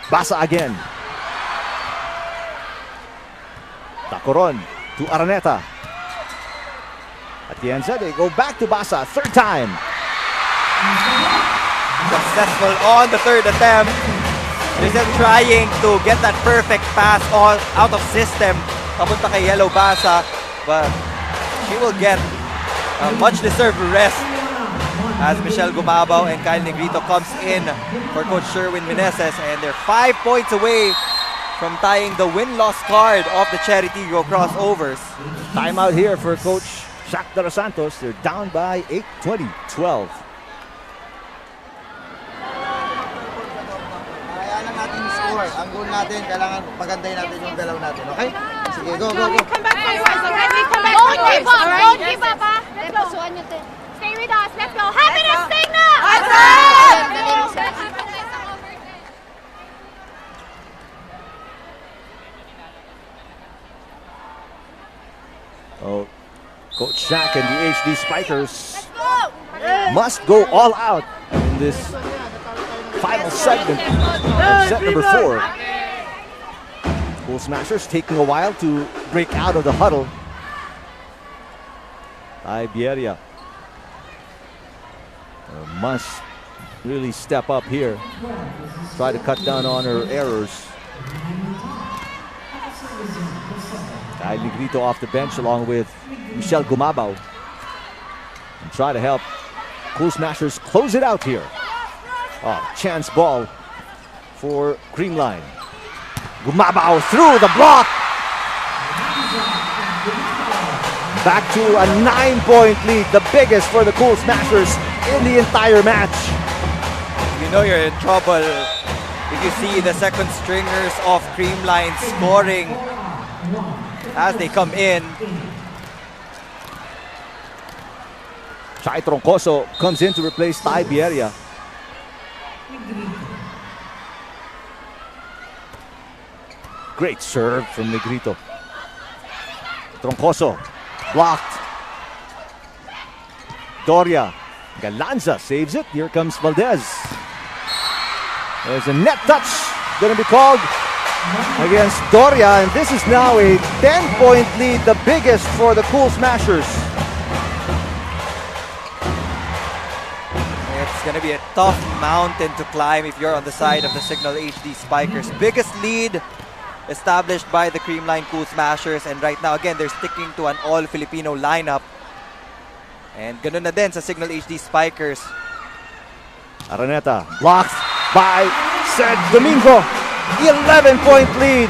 [SPEAKER 2] Basa again. Dacoron to Araneta. Atienza, they go back to Basa. Third time.
[SPEAKER 3] Successful on the third attempt. They're trying to get that perfect pass all out of system papunta kay Yellow Basa, but she will get a much-deserved rest as Michelle Gumabaw and Kyle Negrito comes in for Coach Sherwin Meneses, and they're 5 points away from tying the win-loss card of the Cherry Tigo crossovers.
[SPEAKER 2] Timeout here for Coach Shaq De Los Santos. They're down by 8, 20-12.
[SPEAKER 4] Ang goal natin, kailangan pagandahin natin yung galaw natin, okay? Sige, go, go, go.
[SPEAKER 7] Come back, don't give up, don't give up, ha? Let's go. Stay with us, let's go. Happiness signal!
[SPEAKER 2] Oh, Coach Shaq and the HD Spikers must go all out in this final segment of set number 4. Cool Smashers taking a while to break out of the huddle. Iberia must really step up here, try to cut down on her errors. Kyle Negrito off the bench along with Michelle Gumabaw, and try to help Cool Smashers close it out here. Oh, chance ball for Creamline. Gumabaw through the block. Back to a 9-point lead, the biggest for the Cool Smashers in the entire match.
[SPEAKER 3] You know you're in trouble if you see the second stringers of Creamline scoring as they come in.
[SPEAKER 2] Chai Troncoso comes in to replace Tai Bieria. Great serve from Negrito. Troncoso blocked. Doria. Galanza saves it. Here comes Valdez. There's a net touch going to be called against Doria, and this is now a 10-point lead, the biggest for the Cool Smashers.
[SPEAKER 3] It's going to be a tough mountain to climb if you're on the side of the Signal HD Spikers. Biggest lead established by the Creamline Cool Smashers, and right now again they're sticking to an all-Filipino lineup. And ganun na din sa Signal HD Spikers.
[SPEAKER 2] Araneta blocked by Sed Domingo. 11-point lead.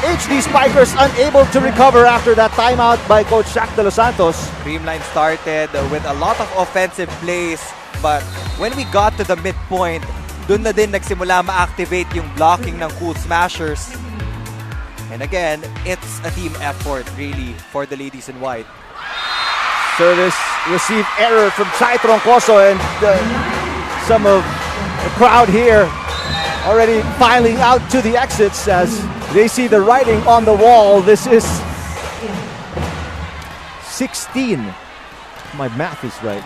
[SPEAKER 2] HD Spikers unable to recover after that timeout by Coach Shaq de los Santos.
[SPEAKER 3] Creamline started with a lot of offensive plays, but when we got to the midpoint, dun na din nagsimula ma-activate yung blocking ng Cool Smashers. And again, it's a team effort really for the ladies in white.
[SPEAKER 2] Service received error from Chai Troncoso, and some of the crowd here already filing out to the exits as they see the writing on the wall. This is 16. My math is right.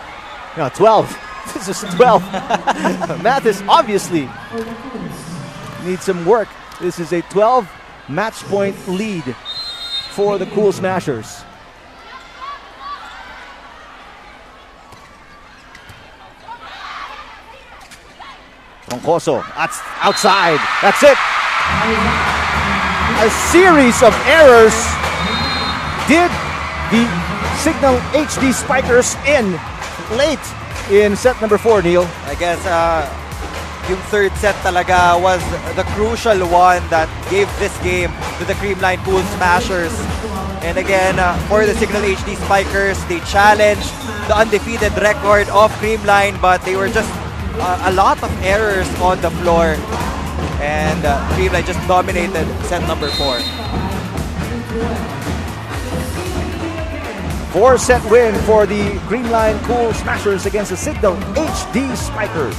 [SPEAKER 2] No, 12. This is 12. Math is obviously needs some work. This is a 12 match point lead for the Cool Smashers. Troncoso, that's outside. That's it. A series of errors did the Signal HD Spikers in late in set number 4, Neil.
[SPEAKER 3] I guess yung third set talaga was the crucial one that gave this game to the Creamline Cool Smashers. And again, for the Signal HD Spikers, they challenged the undefeated record of Creamline, but they were just a lot of errors on the floor, and Creamline just dominated set number 4.
[SPEAKER 2] 4-set win for the Creamline Cool Smashers against the Signal HD Spikers.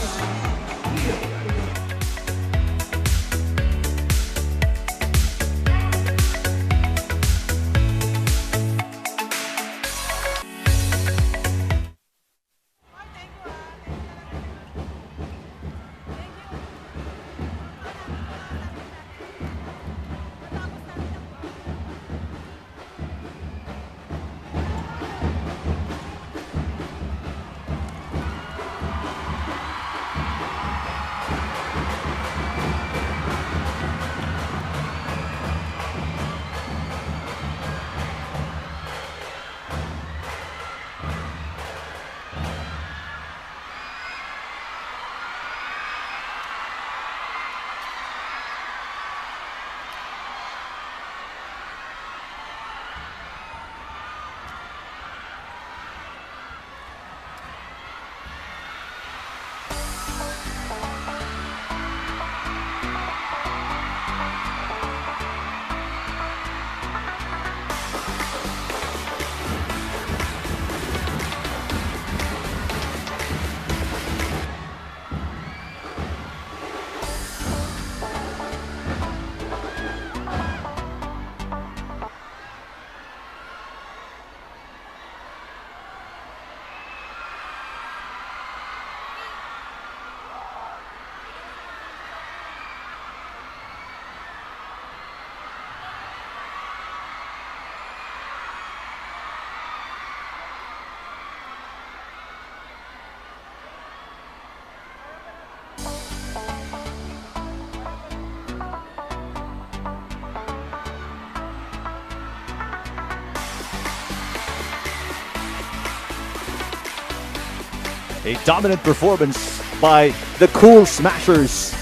[SPEAKER 2] A dominant performance by the Cool Smashers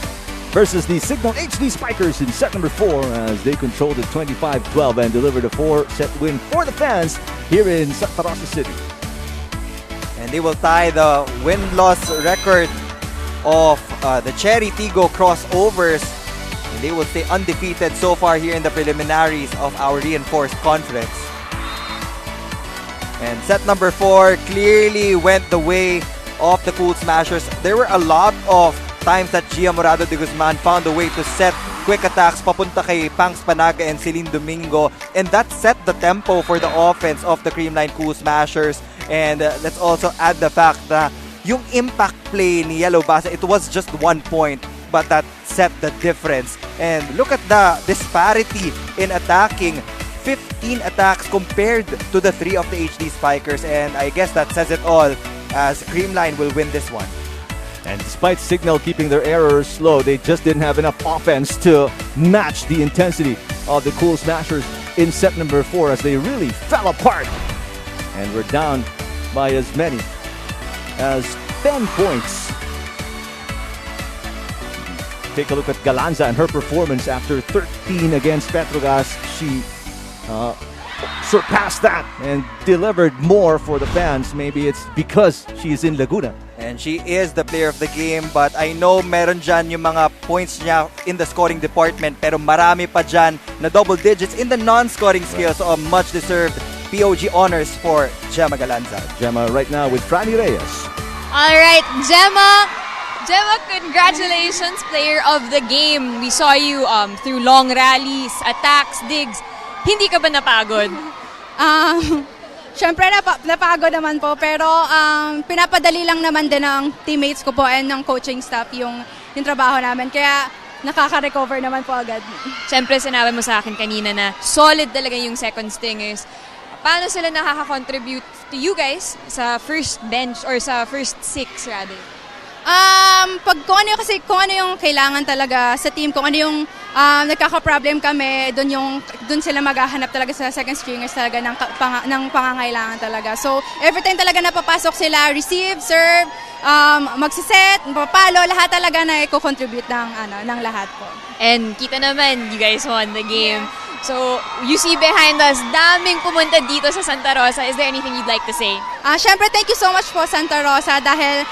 [SPEAKER 2] versus the Signal HD Spikers in set number 4 as they controlled it 25-12 and delivered a 4-set win for the fans here in Santa Rosa City.
[SPEAKER 3] And they will tie the win-loss record of the Cherry Tigo crossovers. And they will stay undefeated so far here in the preliminaries of our reinforced conference. And set number 4 clearly went the way of the Cool Smashers. There were a lot of times that Gia Morado de Guzman found a way to set quick attacks papunta kay Pangs Panaga and Celine Domingo, and that set the tempo for the offense of the Creamline Cool Smashers. And let's also add the fact that yung impact play ni Yellow Basa, it was just 1 point, but that set the difference. And look at the disparity in attacking. 15 attacks compared to the 3 of the HD Spikers, and I guess that says it all as Creamline will win this one.
[SPEAKER 2] And despite Signal keeping their errors low, they just didn't have enough offense to match the intensity of the Cool Smashers in set number 4 as they really fell apart. And we're down by as many as 10 points. Take a look at Galanza and her performance after 13 against Petrogas. She surpassed that and delivered more for the fans. Maybe it's because she is in Laguna.
[SPEAKER 3] And she is the player of the game, but I know meron dyan yung mga points niya in the scoring department, pero marami pa dyan na double digits in the non-scoring skills. So a much-deserved POG honors for Gemma Galanza.
[SPEAKER 2] Gemma right now with Franny Reyes.
[SPEAKER 6] All right, Gemma, congratulations, player of the game. We saw you through long rallies, attacks, digs. Hindi ka ba napagod?
[SPEAKER 9] Siyempre napagod naman po, pero pinapadali lang naman din ng teammates ko po and ng coaching staff yung trabaho namin. Kaya nakaka-recover naman po agad.
[SPEAKER 6] Siyempre sinabi mo sa akin kanina na solid talaga yung second stringers. Paano sila nakaka-contribute to you guys sa first bench or sa first 6 rather?
[SPEAKER 9] Kung ano yung kailangan talaga sa team, kung ano yung nagkaka-problem kami, dun sila maghahanap talaga sa second stringers talaga ng pangangailangan talaga. So, every time talaga napapasok sila, receive, serve, magsiset, mapapalo, lahat talaga na i-contribute ng lahat po.
[SPEAKER 6] And kita naman, you guys won the game. Yeah. So, you see behind us, daming pumunta dito sa Santa Rosa. Is there anything you'd like to say?
[SPEAKER 9] Siyempre, thank you so much po Santa Rosa dahil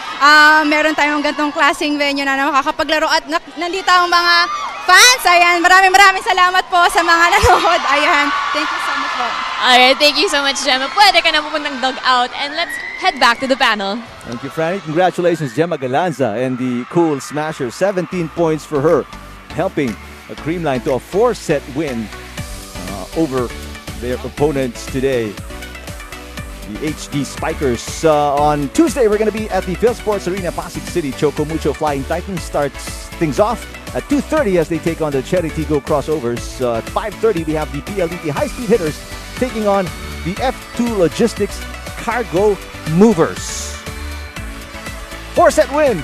[SPEAKER 9] meron tayong ganitong klaseng venue na makakapaglaro at nandito ang mga fans. Ayan, maraming salamat po sa mga nanood. Ayan, thank you so much po.
[SPEAKER 6] Alright, thank you so much, Gemma. Pwede ka na pupuntang dugout and let's head back to the panel.
[SPEAKER 2] Thank you, Franny. Congratulations, Gemma Galanza and the Cool Smashers. 17 points for her, helping a Creamline to a 4-set win over their opponents today, the HD Spikers. On Tuesday, we're going to be at the Phil Sports Arena, Pasig City. Choco Mucho Flying Titans starts things off at 2:30 as they take on the Cherry Tigo crossovers. At 5:30, we have the PLDT High-Speed Hitters taking on the F2 Logistics Cargo Movers. 4-set win